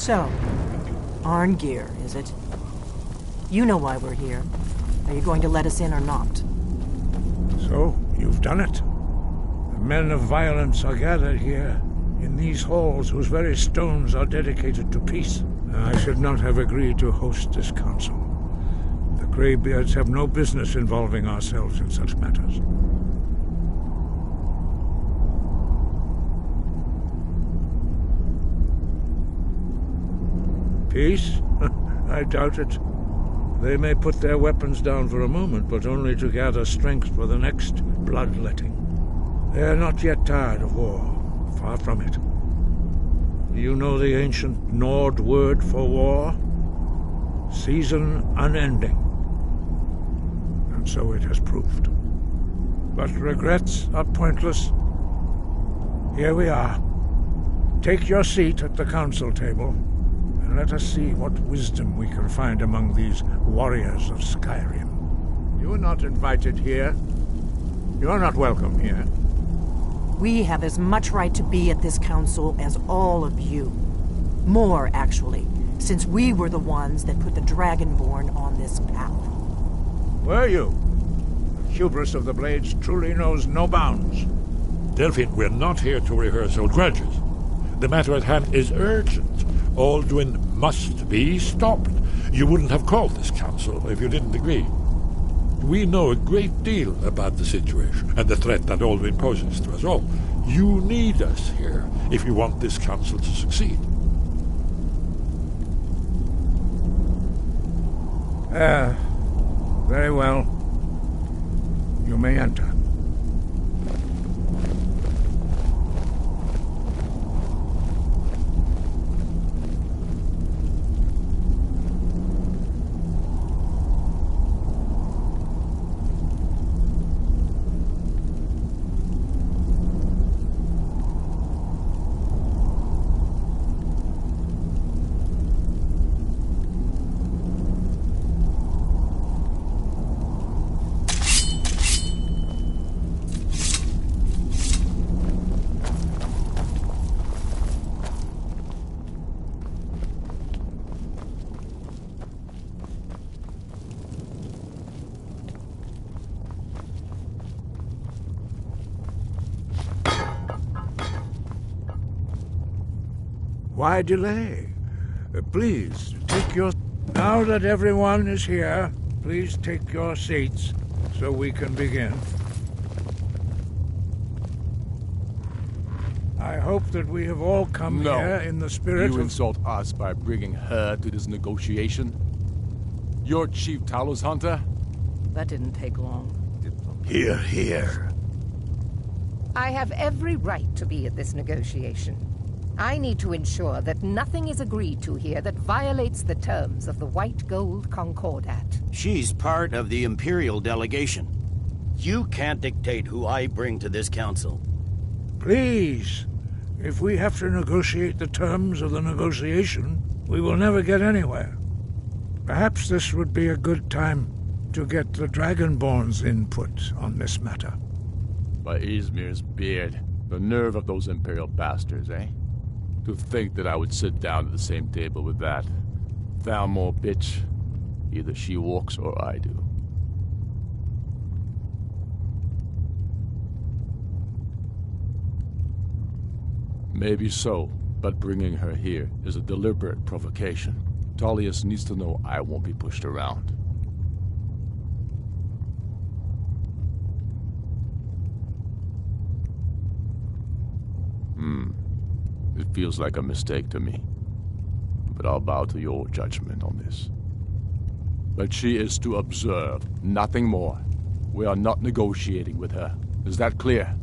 So, Arngeir, is it? You know why we're here. Are you going to let us in or not? So, you've done it. The men of violence are gathered here, in these halls whose very stones are dedicated to peace. I should not have agreed to host this council. The Greybeards have no business involving ourselves in such matters. Peace? I doubt it. They may put their weapons down for a moment, but only to gather strength for the next bloodletting. They are not yet tired of war. Far from it. Do you know the ancient Nord word for war? Season unending. And so it has proved. But regrets are pointless. Here we are. Take your seat at the council table, and let us see what wisdom we can find among these warriors of Skyrim. You are not invited here. You are not welcome here. We have as much right to be at this council as all of you. More, actually, since we were the ones that put the Dragonborn on this path. Were you? The hubris of the Blades truly knows no bounds. Delphine, we're not here to rehearse old grudges. The matter at hand is urgent. Alduin must be stopped. You wouldn't have called this council if you didn't agree. We know a great deal about the situation and the threat that Alduin poses to us all. You need us here if you want this council to succeed. Very well. You may enter. Why delay? Please, take your... Now that everyone is here, please take your seats so we can begin. I hope that we have all come here in the spirit of... You insult us by bringing her to this negotiation? You're Chief Talos Hunter? That didn't take long. Hear, hear. I have every right to be at this negotiation. I need to ensure that nothing is agreed to here that violates the terms of the White Gold Concordat. She's part of the Imperial delegation. You can't dictate who I bring to this council. Please, if we have to negotiate the terms of the negotiation, we will never get anywhere. Perhaps this would be a good time to get the Dragonborn's input on this matter. By Ysmir's beard, the nerve of those Imperial bastards, eh? To think that I would sit down at the same table with that Thalmor bitch. Either she walks or I do. Maybe so, but bringing her here is a deliberate provocation. Tullius needs to know I won't be pushed around. It feels like a mistake to me, but I'll bow to your judgment on this. But she is to observe, nothing more. We are not negotiating with her. Is that clear?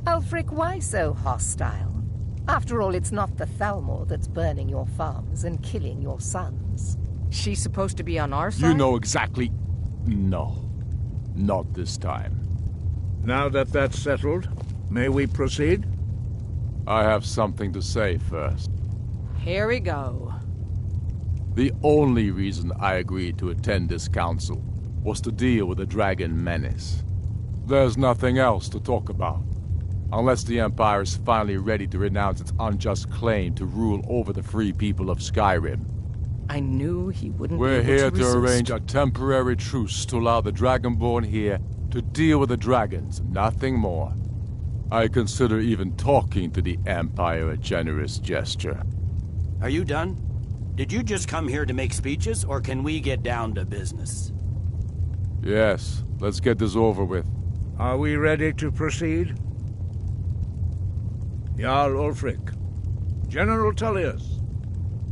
Ulfric, why so hostile? After all, it's not the Thalmor that's burning your farms and killing your sons. She's supposed to be on our side? You know exactly... No. Not this time. Now that that's settled, may we proceed? I have something to say first. Here we go. The only reason I agreed to attend this council was to deal with the dragon menace. There's nothing else to talk about. Unless the Empire is finally ready to renounce its unjust claim to rule over the free people of Skyrim. I knew he wouldn't We're be able here to to resist. arrange a temporary truce to allow the Dragonborn here to deal with the dragons, nothing more. I consider even talking to the Empire a generous gesture. Are you done? Did you just come here to make speeches, or can we get down to business? Yes, let's get this over with. Are we ready to proceed? Jarl Ulfric, General Tullius,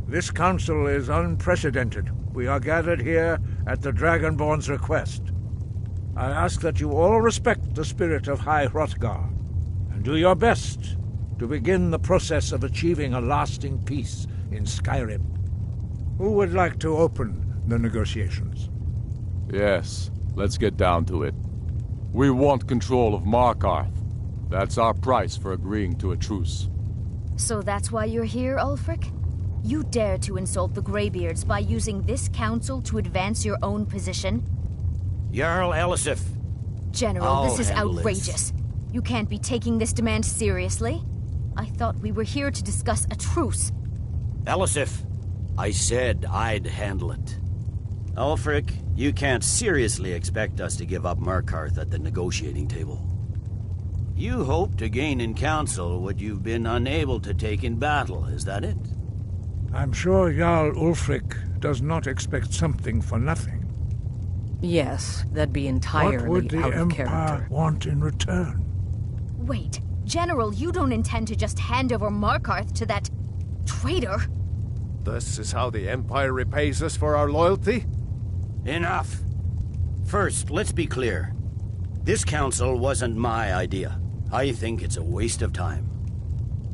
this council is unprecedented. We are gathered here at the Dragonborn's request. I ask that you all respect the spirit of High Hrothgar, and do your best to begin the process of achieving a lasting peace in Skyrim. Who would like to open the negotiations? Yes, let's get down to it. We want control of Markarth. That's our price for agreeing to a truce. So that's why you're here, Ulfric? You dare to insult the Greybeards by using this council to advance your own position? Jarl Elisif. General, this is handle outrageous. You can't be taking this demand seriously. I thought we were here to discuss a truce. Elisif, I said I'd handle it. Ulfric, you can't seriously expect us to give up Markarth at the negotiating table. You hope to gain in council what you've been unable to take in battle, is that it? I'm sure Jarl Ulfric does not expect something for nothing. Yes, that'd be entirely What would the out of Empire character. want in return? Wait, General, you don't intend to just hand over Markarth to that traitor? This is how the Empire repays us for our loyalty? Enough. First, let's be clear. This council wasn't my idea. I think it's a waste of time.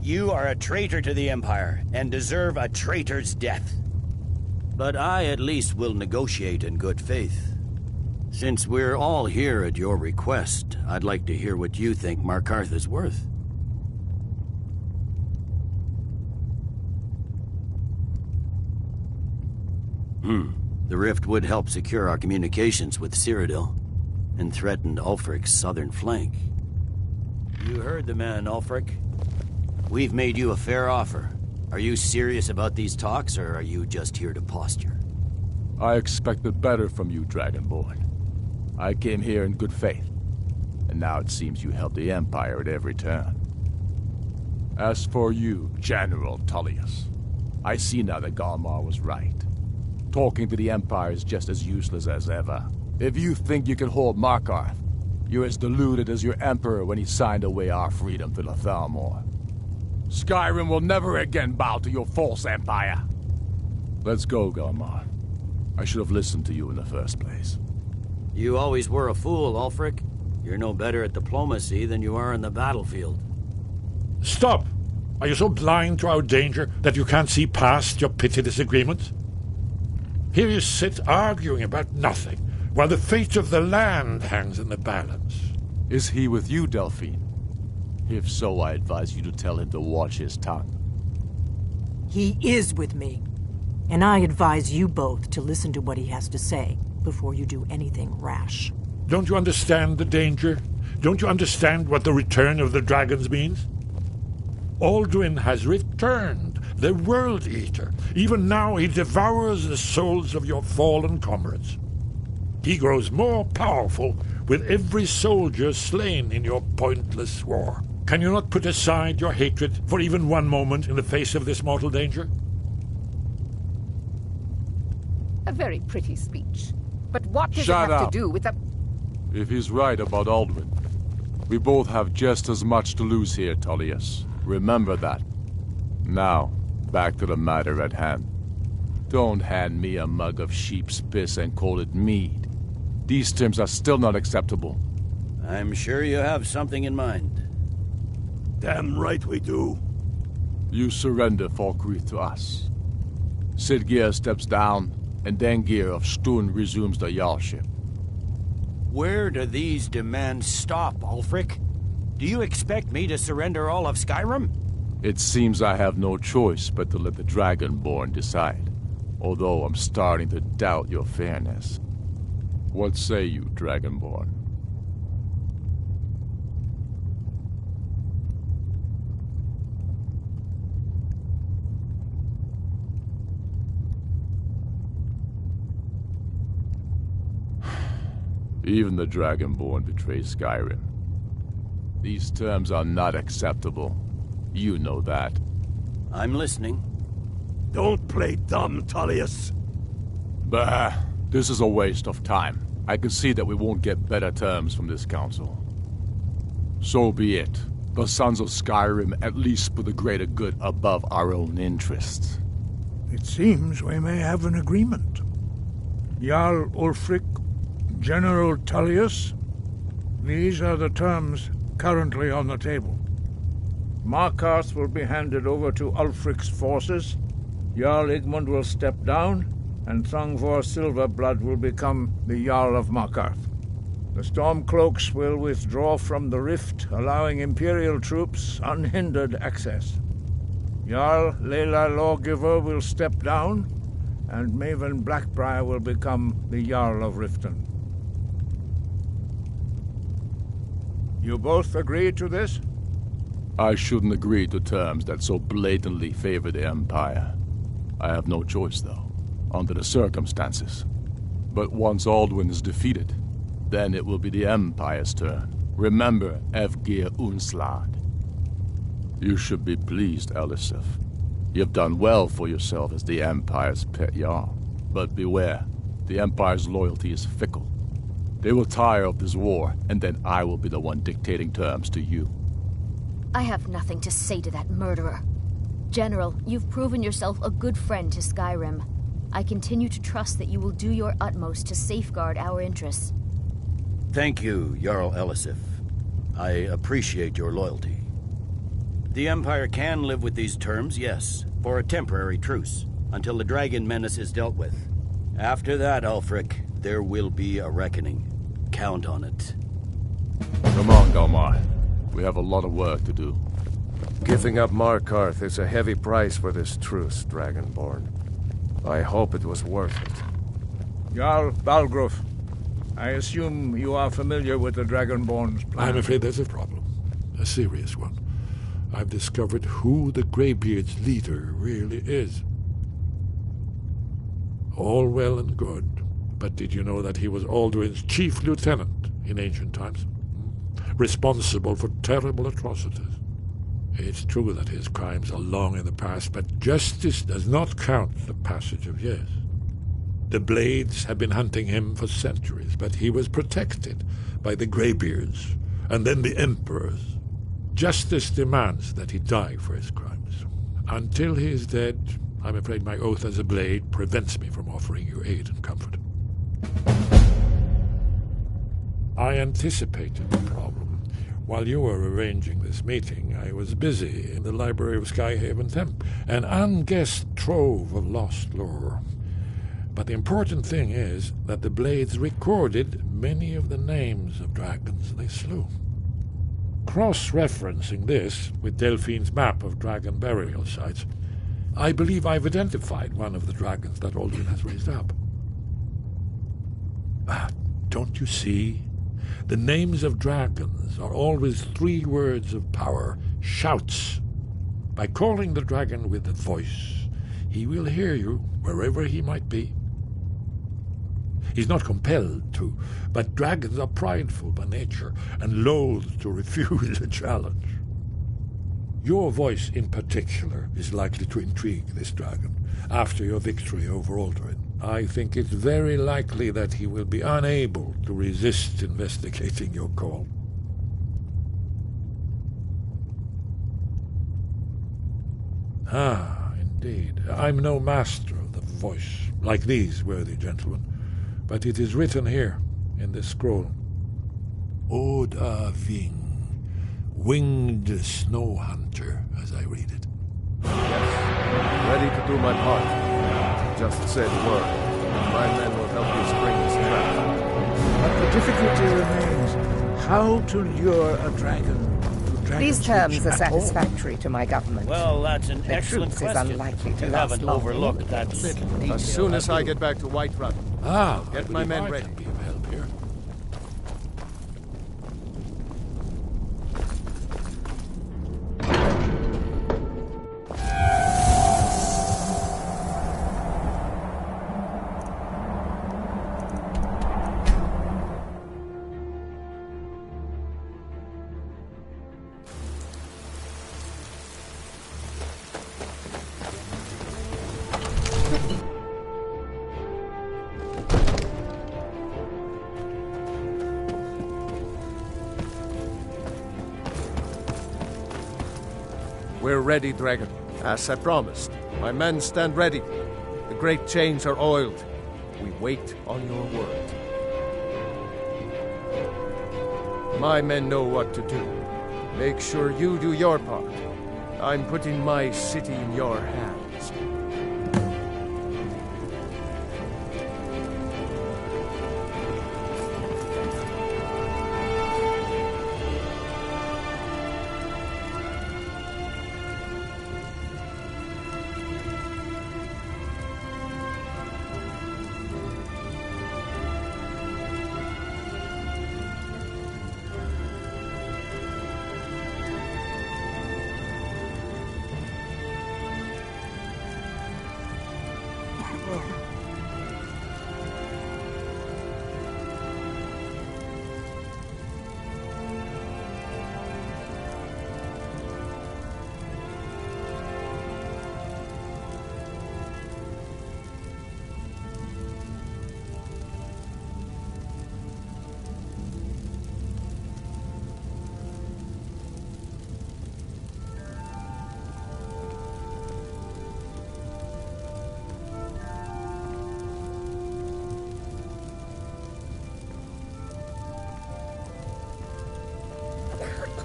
You are a traitor to the Empire, and deserve a traitor's death. But I at least will negotiate in good faith. Since we're all here at your request, I'd like to hear what you think Markarth is worth. The rift would help secure our communications with Cyrodiil, and threatened Ulfric's southern flank. You heard the man, Ulfric. We've made you a fair offer. Are you serious about these talks, or are you just here to posture? I expected better from you, Dragonborn. I came here in good faith, and now it seems you help the Empire at every turn. As for you, General Tullius, I see now that Galmar was right. Talking to the Empire is just as useless as ever. If you think you can hold Markarth, you're as deluded as your Emperor when he signed away our freedom to the Thalmor. Skyrim will never again bow to your false empire. Let's go, Galmar. I should have listened to you in the first place. You always were a fool, Ulfric. You're no better at diplomacy than you are in the battlefield. Stop! Are you so blind to our danger that you can't see past your petty disagreements? Here you sit arguing about nothing, while the fate of the land hangs in the balance. Is he with you, Delphine? If so, I advise you to tell him to watch his tongue. He is with me. And I advise you both to listen to what he has to say before you do anything rash. Don't you understand the danger? Don't you understand what the return of the dragons means? Alduin has returned, the World Eater. Even now he devours the souls of your fallen comrades. He grows more powerful with every soldier slain in your pointless war. Can you not put aside your hatred for even one moment in the face of this mortal danger? A very pretty speech. But what does Shut it have up. to do with the... If he's right about Alduin, we both have just as much to lose here, Tullius. Remember that. Now, back to the matter at hand. Don't hand me a mug of sheep's piss and call it mead. These terms are still not acceptable. I'm sure you have something in mind. Damn right we do. You surrender Falkreath to us. Sidgeir steps down, and Dengir of Stun resumes the Jarlship. Where do these demands stop, Ulfric? Do you expect me to surrender all of Skyrim? It seems I have no choice but to let the Dragonborn decide, although I'm starting to doubt your fairness. What say you, Dragonborn? Even the Dragonborn betray Skyrim. These terms are not acceptable. You know that. I'm listening. Don't play dumb, Tullius. Bah, this is a waste of time. I can see that we won't get better terms from this council. So be it. The Sons of Skyrim at least put the greater good above our own interests. It seems we may have an agreement. Jarl Ulfric, General Tullius, these are the terms currently on the table. Markarth will be handed over to Ulfric's forces, Jarl Igmund will step down, and Thongvor Silverblood will become the Jarl of Markarth. The Stormcloaks will withdraw from the rift, allowing Imperial troops unhindered access. Jarl Layla Lawgiver will step down, and Maven Blackbriar will become the Jarl of Riften. You both agree to this? I shouldn't agree to terms that so blatantly favor the Empire. I have no choice, though, under the circumstances. But once Alduin is defeated, then it will be the Empire's turn. Remember Evgir Unslad. You should be pleased, Elisif. You've done well for yourself as the Empire's pet Jarl. But beware, the Empire's loyalty is fickle. They will tire of this war, and then I will be the one dictating terms to you. I have nothing to say to that murderer. General, you've proven yourself a good friend to Skyrim. I continue to trust that you will do your utmost to safeguard our interests. Thank you, Jarl Elisif. I appreciate your loyalty. The Empire can live with these terms, yes, for a temporary truce, until the dragon menace is dealt with. After that, Ulfric, there will be a reckoning. Count on it. Come on, Galmar. We have a lot of work to do. Giving up Markarth is a heavy price for this truce, Dragonborn. I hope it was worth it. Jarl Balgruf, I assume you are familiar with the Dragonborn's plan. I'm afraid there's a problem. A serious one. I've discovered who the Greybeard's leader really is. All well and good, but did you know that he was Alduin's chief lieutenant in ancient times? Responsible for terrible atrocities. It's true that his crimes are long in the past, but justice does not count the passage of years. The Blades have been hunting him for centuries, but he was protected by the Greybeards, and then the Emperors. Justice demands that he die for his crimes. Until he is dead, I'm afraid my oath as a Blade prevents me from offering you aid and comfort. I anticipated the problem. While you were arranging this meeting, I was busy in the library of Skyhaven Temple, an unguessed trove of lost lore. But the important thing is that the Blades recorded many of the names of dragons they slew. Cross-referencing this with Delphine's map of dragon burial sites, I believe I've identified one of the dragons that Alduin has raised up. Don't you see? The names of dragons are always 3 words of power, shouts. By calling the dragon with a voice, he will hear you wherever he might be. He's not compelled to, but dragons are prideful by nature and loath to refuse a challenge. Your voice in particular is likely to intrigue this dragon after your victory over Alduin. I think it's very likely that he will be unable to resist investigating your call. Ah, indeed. I'm no master of the voice, like these worthy gentlemen, but it is written here, in this scroll. Oda Ving, winged snow hunter, as I read it. Yes, ready to do my part. Just say the word. My men will help you spring this trap. But the difficulty remains how to lure a dragon to dragon. These terms are satisfactory to my government. Well, that's an the excellent truce question. is unlikely to You last haven't long. overlooked that little detail. As soon as I get back to Whiterun, I'll get my men ready. Be of help here. We're ready, Dragon. As I promised, my men stand ready. The great chains are oiled. We wait on your word. My men know what to do. Make sure you do your part. I'm putting my city in your hands.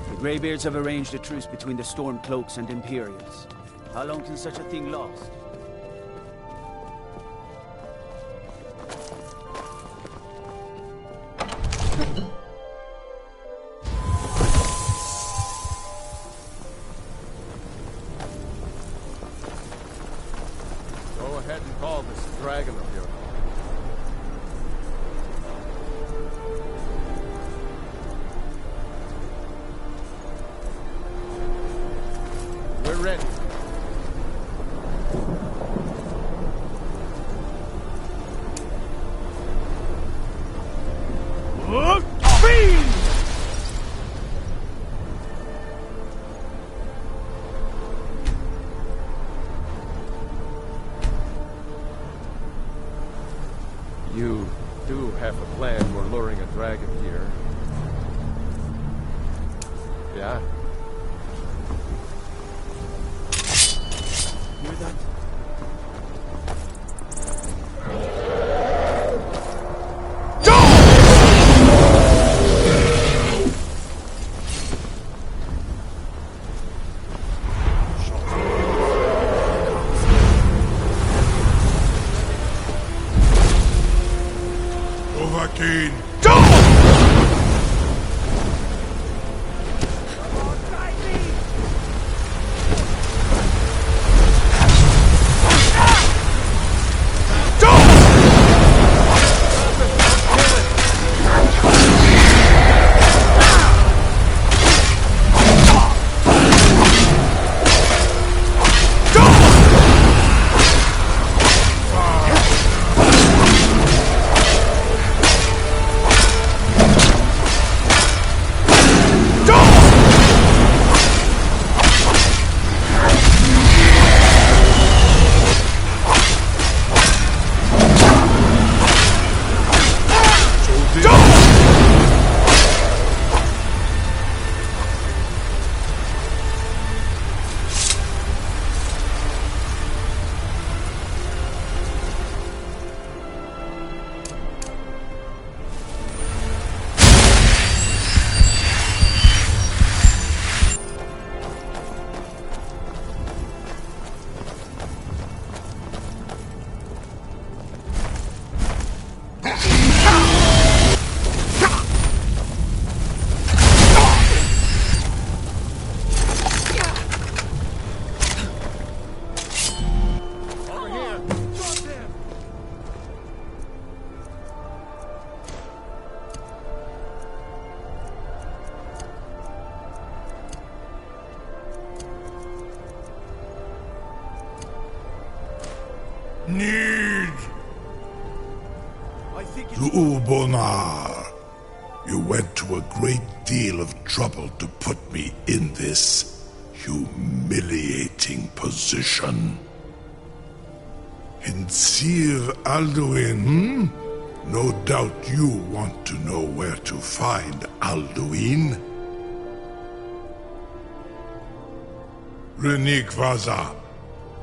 The Greybeards have arranged a truce between the Stormcloaks and Imperials. How long can such a thing last? Go ahead and call this dragon of yours. We're ready. You do have a plan for luring a dragon here. Yeah? Hear that? Dovahkiin! Need! Lu'ubonar! You went to a great deal of trouble to put me in this humiliating position. Hinsir Alduin, No doubt you want to know where to find Alduin. Renikvaza,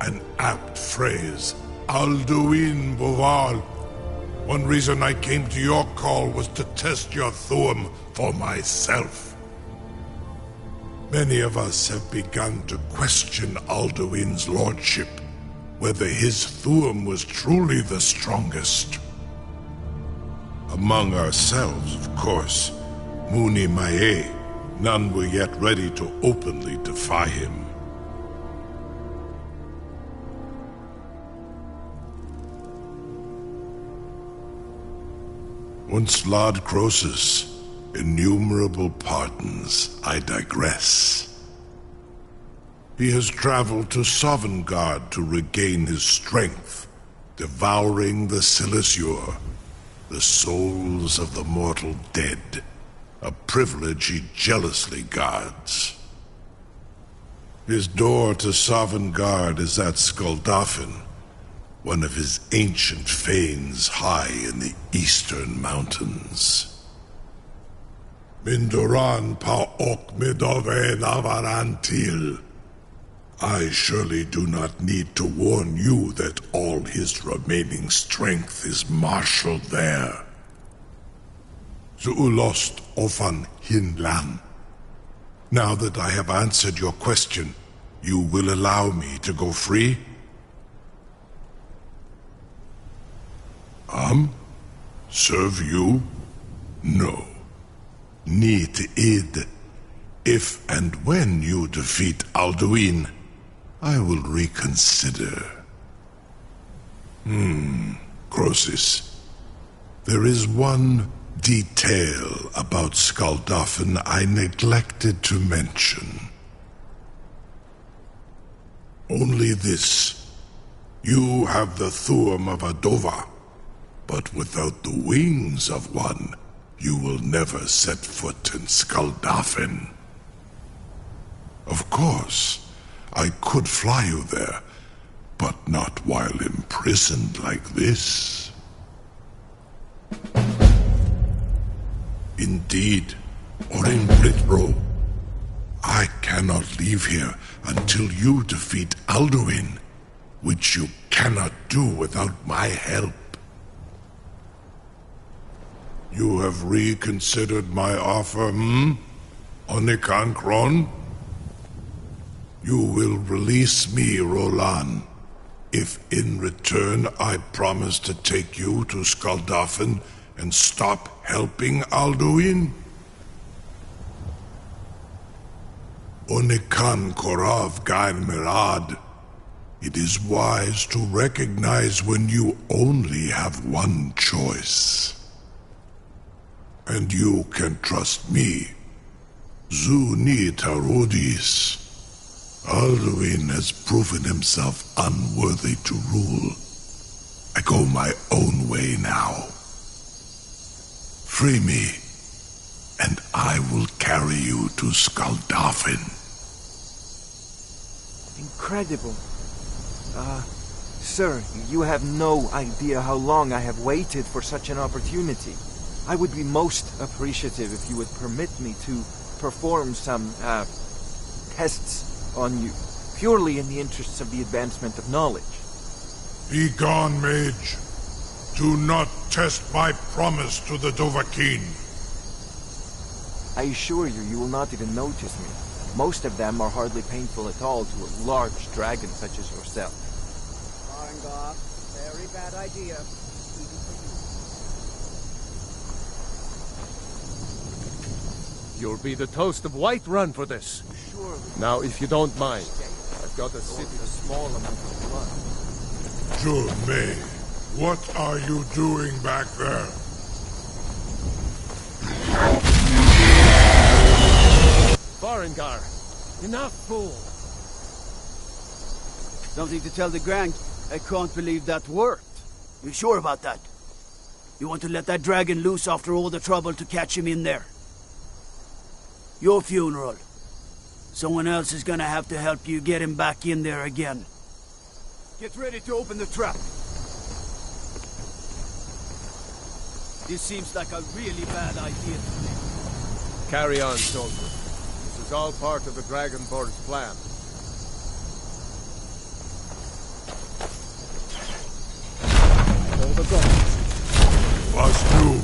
an apt phrase. Alduin Boval. One reason I came to your call was to test your Thuum for myself. Many of us have begun to question Alduin's lordship, whether his Thuum was truly the strongest. Among ourselves, of course, Muni Mae, none were yet ready to openly defy him. Once Lord Croesus, innumerable pardons, I digress. He has traveled to Sovngarde to regain his strength, devouring the Silesur, the souls of the mortal dead, a privilege he jealously guards. His door to Sovngarde is at Skuldafn, one of his ancient fanes high in the eastern mountains. Mindoran pa ok midove navarantil. I surely do not need to warn you that all his remaining strength is marshaled there. Zuulost ofan hinlan. Now that I have answered your question, you will allow me to go free? Serve you? No. Need id. If and when you defeat Alduin, I will reconsider. Croesus. There is one detail about Skuldafn I neglected to mention. Only this. You have the Thuum of Adova, but without the wings of one, you will never set foot in Skuldafn. Of course, I could fly you there, but not while imprisoned like this. Indeed, Orin Britbro, I cannot leave here until you defeat Alduin, which you cannot do without my help. You have reconsidered my offer, Onikan Kron? You will release me, Rolan, if in return I promise to take you to Skuldafn and stop helping Alduin? Onikan Korav Gain Mirad. It is wise to recognize when you only have one choice. And you can trust me. Zuni Tarudis. Alduin has proven himself unworthy to rule. I go my own way now. Free me, and I will carry you to Skuldafn. Incredible. Sir, you have no idea how long I have waited for such an opportunity. I would be most appreciative if you would permit me to perform some, tests on you, purely in the interests of the advancement of knowledge. Be gone, mage. Do not test my promise to the Dovahkiin. I assure you, you will not even notice me. Most of them are hardly painful at all to a large dragon such as yourself. Arengar, very bad idea. You'll be the toast of Whiterun for this. Surely. Now, if you don't mind, I've got a city. A small amount of blood. Jurme, what are you doing back there? Farengar, enough, fool. Something to tell the Grand. I can't believe that worked. You sure about that? You want to let that dragon loose after all the trouble to catch him in there? Your funeral. Someone else is gonna have to help you get him back in there again. Get ready to open the trap. This seems like a really bad idea to me. Carry on, soldier. This is all part of the Dragonborn's plan. hast du?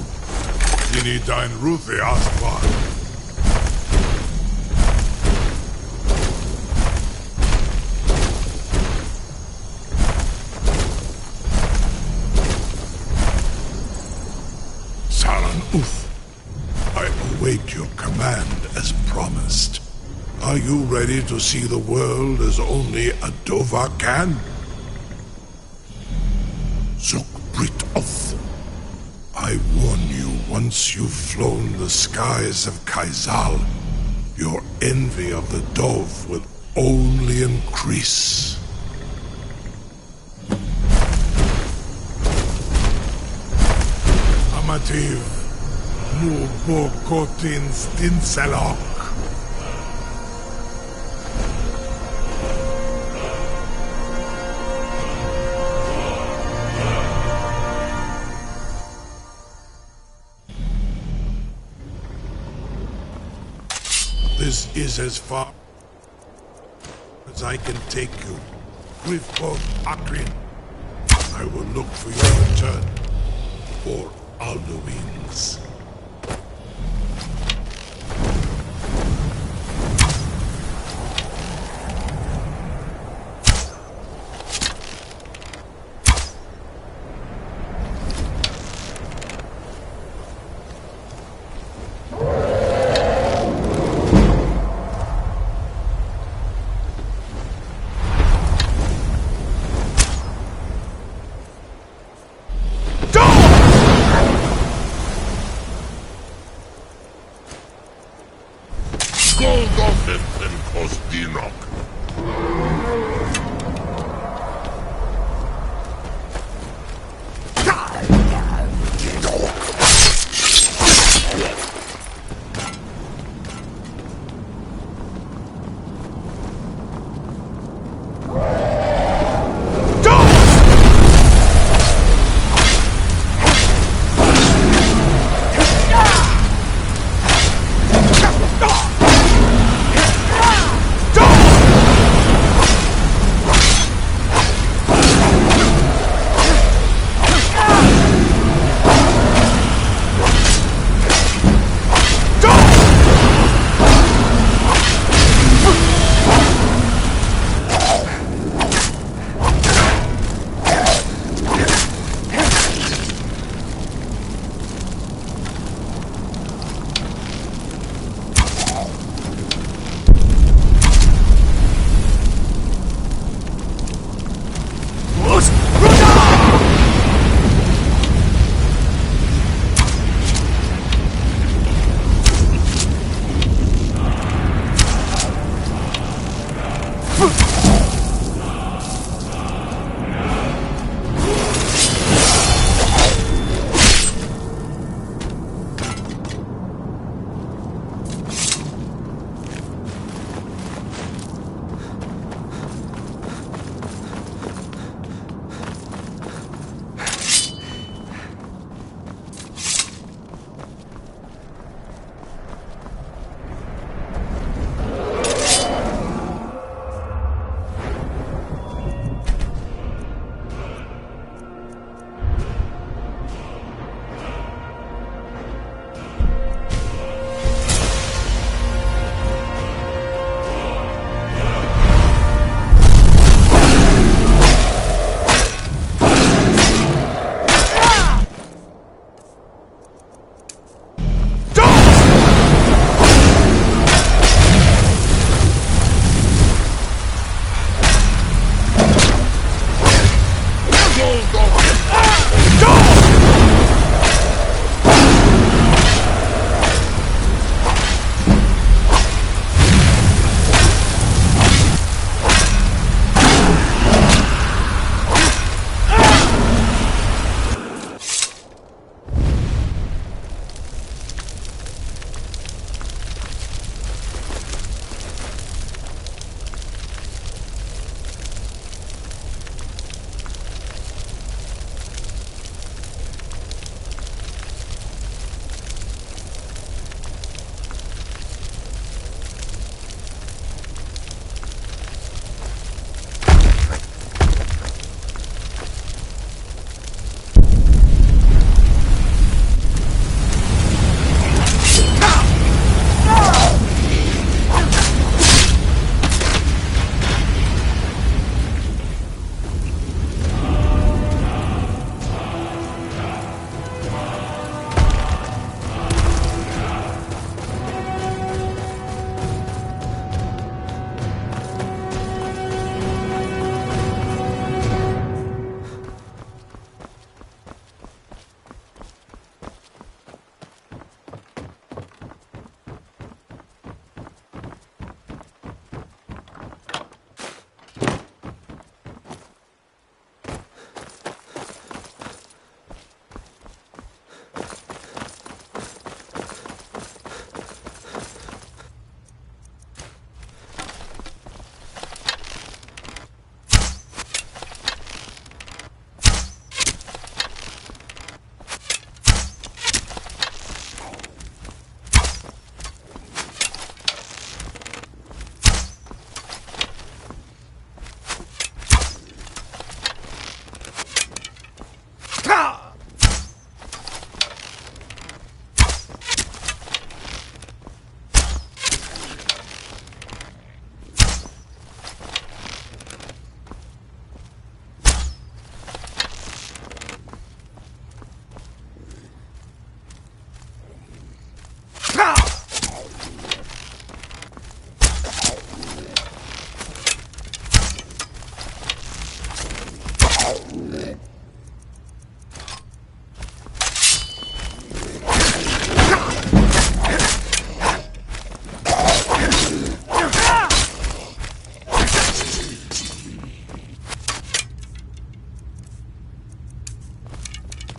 Dini dein Ruthi Aspar. Saran Uth, I await your command as promised. Are you ready to see the world as only a Dova can? Zukbrit Oth, I warn you, once you've flown the skies of Kaizal, your envy of the Dove will only increase. Amativ, Nubo Kotin Stinselok. This is as far as I can take you. With both Akrin, I will look for your return. For Alduin's.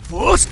First,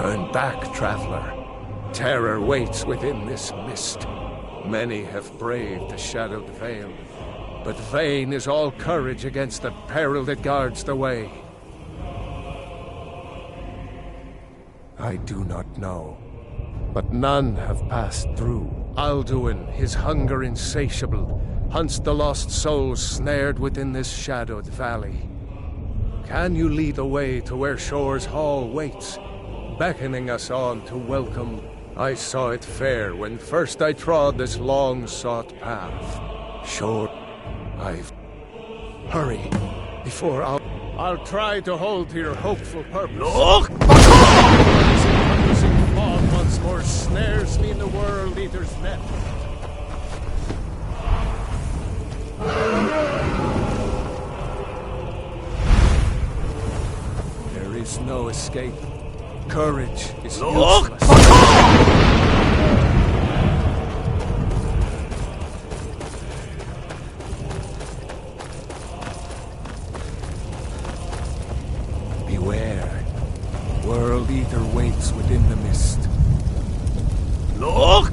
Turn back, traveler. Terror waits within this mist. Many have braved the shadowed veil, but vain is all courage against the peril that guards the way. I do not know, but none have passed through. Alduin, his hunger insatiable, hunts the lost souls snared within this shadowed valley. Can you lead the way to where Shore's Hall waits, beckoning us on to welcome? I saw it fair when first I trod this long-sought path. Shore, hurry, before I'll try to hold to your hopeful purpose. Look! Fog once more snares me in the World Eater's net. There is no escape. Courage is useless. Beware. World Eater waits within the mist. Look!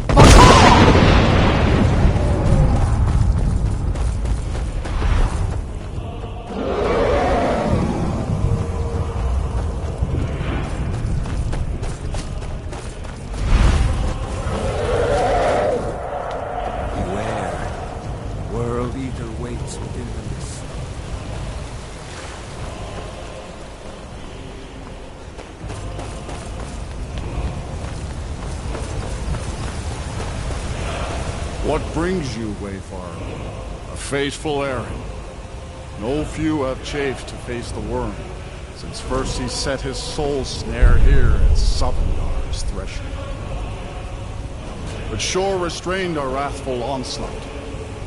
What brings you, Wayfarer? A fateful errand. No few have chafed to face the worm, since first he set his soul snare here at Sovngar's threshold. But Shore restrained our wrathful onslaught.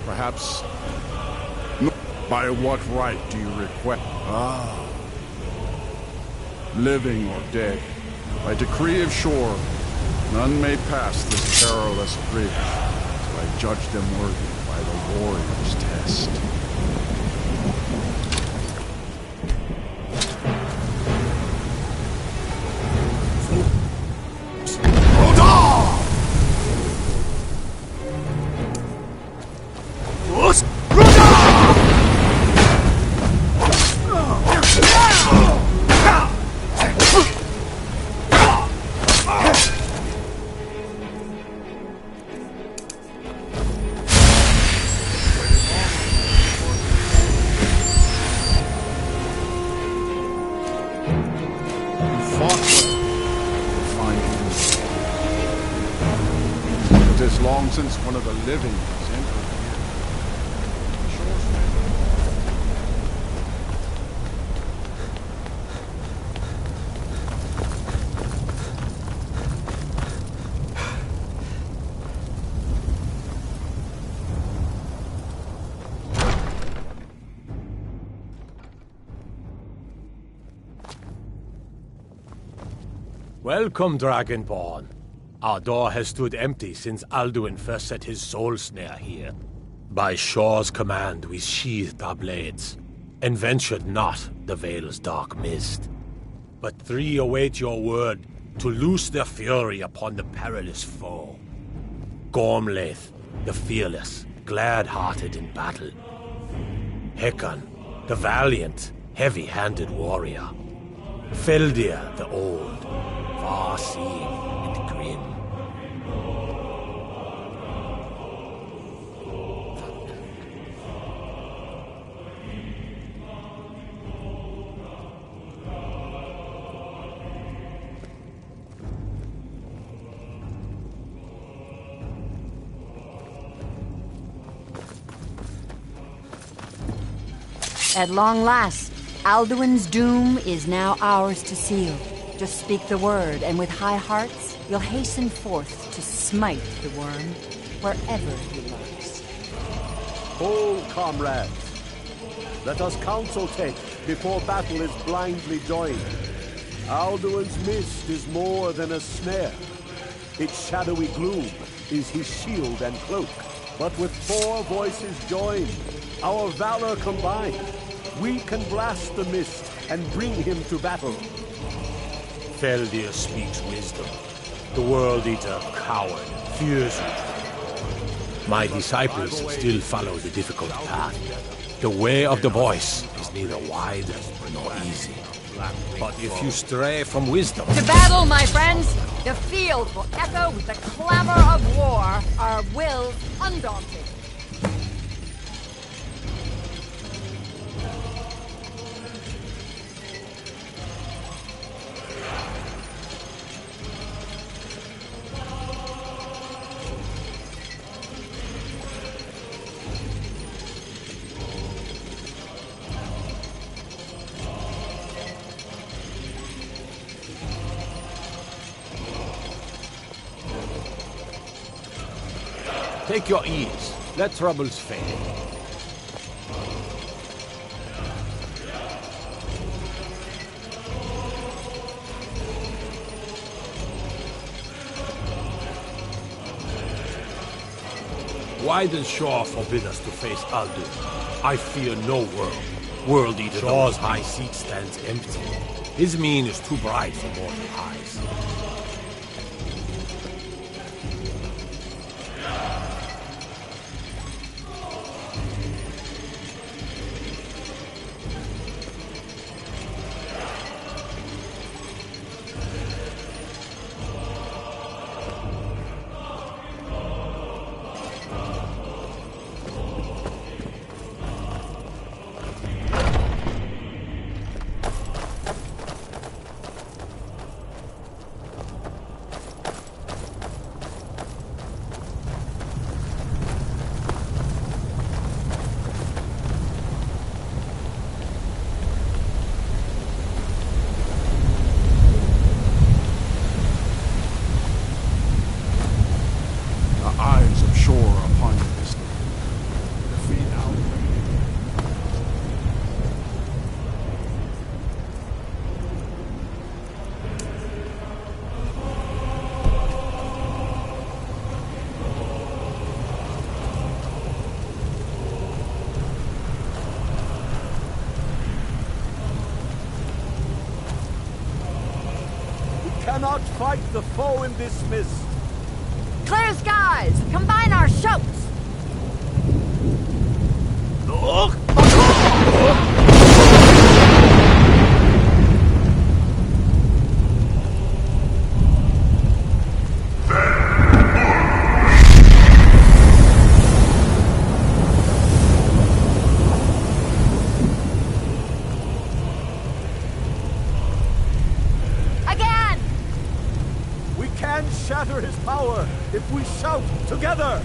Perhaps... By what right do you request? Living or dead, by decree of Shore, none may pass this perilous bridge. I judge them worthy by the warrior's test. Long since one of the living has entered Welcome, Dragonborn. Our door has stood empty since Alduin first set his soul snare here. By Shore's command, we sheathed our blades, and ventured not the Vale's dark mist. But three await your word to loose their fury upon the perilous foe. Gormlaith, the fearless, glad-hearted in battle. Hekon, the valiant, heavy-handed warrior. Feldir, the old, far-seeing and grim. At long last, Alduin's doom is now ours to seal. Just speak the word, and with high hearts, you'll hasten forth to smite the worm wherever he lurks. Hold, comrades. Let us counsel take before battle is blindly joined. Alduin's mist is more than a snare. Its shadowy gloom is his shield and cloak. But with 4 voices joined, our valor combined, we can blast the mist and bring him to battle. Feldir speaks wisdom. The World Eater, coward, fears you. My disciples still follow the difficult path. The way of the voice is neither wide nor easy. But if you stray from wisdom... To battle, my friends! The field will echo with the clamor of war, our wills undaunted. Take your ease. Let troubles fade. Why does Shaw forbid us to face Alduin? I fear no World Eater. Shaw's high seat stands empty. His mien is too bright for mortal eyes. Cannot fight the foe in this mist. Clear skies! Combine our shouts! Shatter his power if we shout together!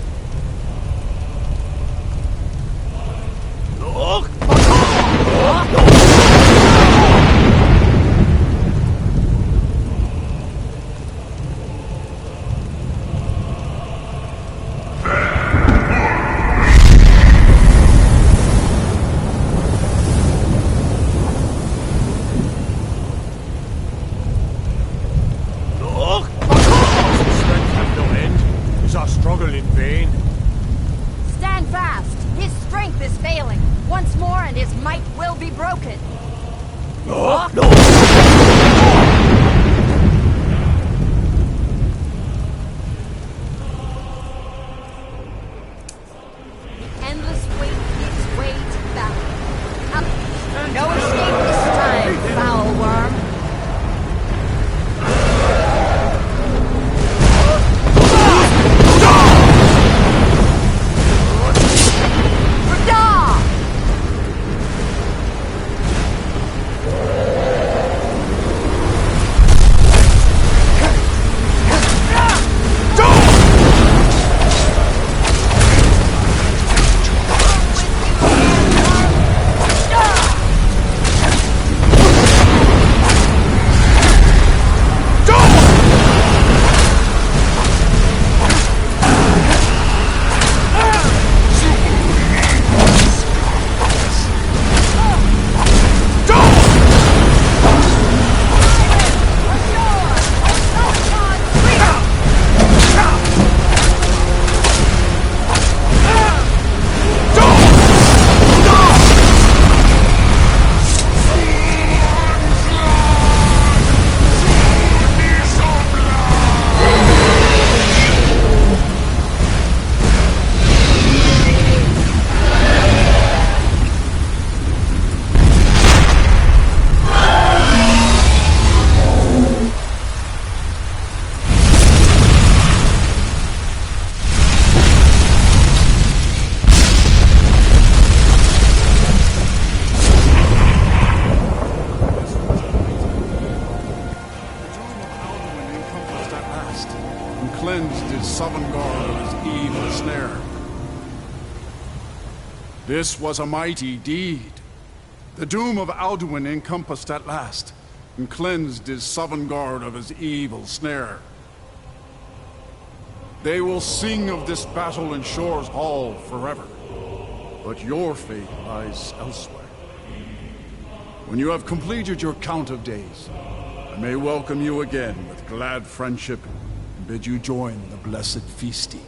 cleansed is Sovngarde of his evil snare. This was a mighty deed. The doom of Alduin encompassed at last, and cleansed is Sovngarde of his evil snare. They will sing of this battle in Shor's Hall forever, but your fate lies elsewhere. When you have completed your count of days, I may welcome you again with glad friendship and bid you join the blessed feasting.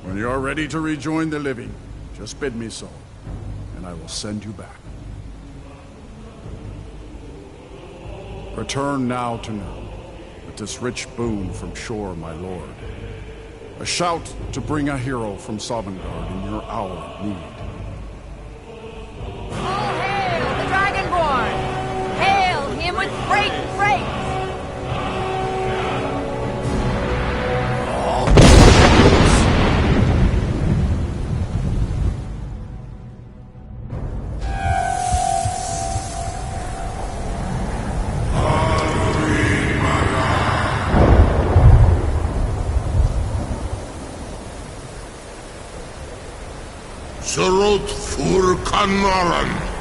When you are ready to rejoin the living, just bid me so, and I will send you back. Return now to Nurn, with this rich boon from Shor, my lord. A shout to bring a hero from Sovngarde in your hour of need. All hail the Dragonborn! Hail him with great praise! Serot Fur Kanaran.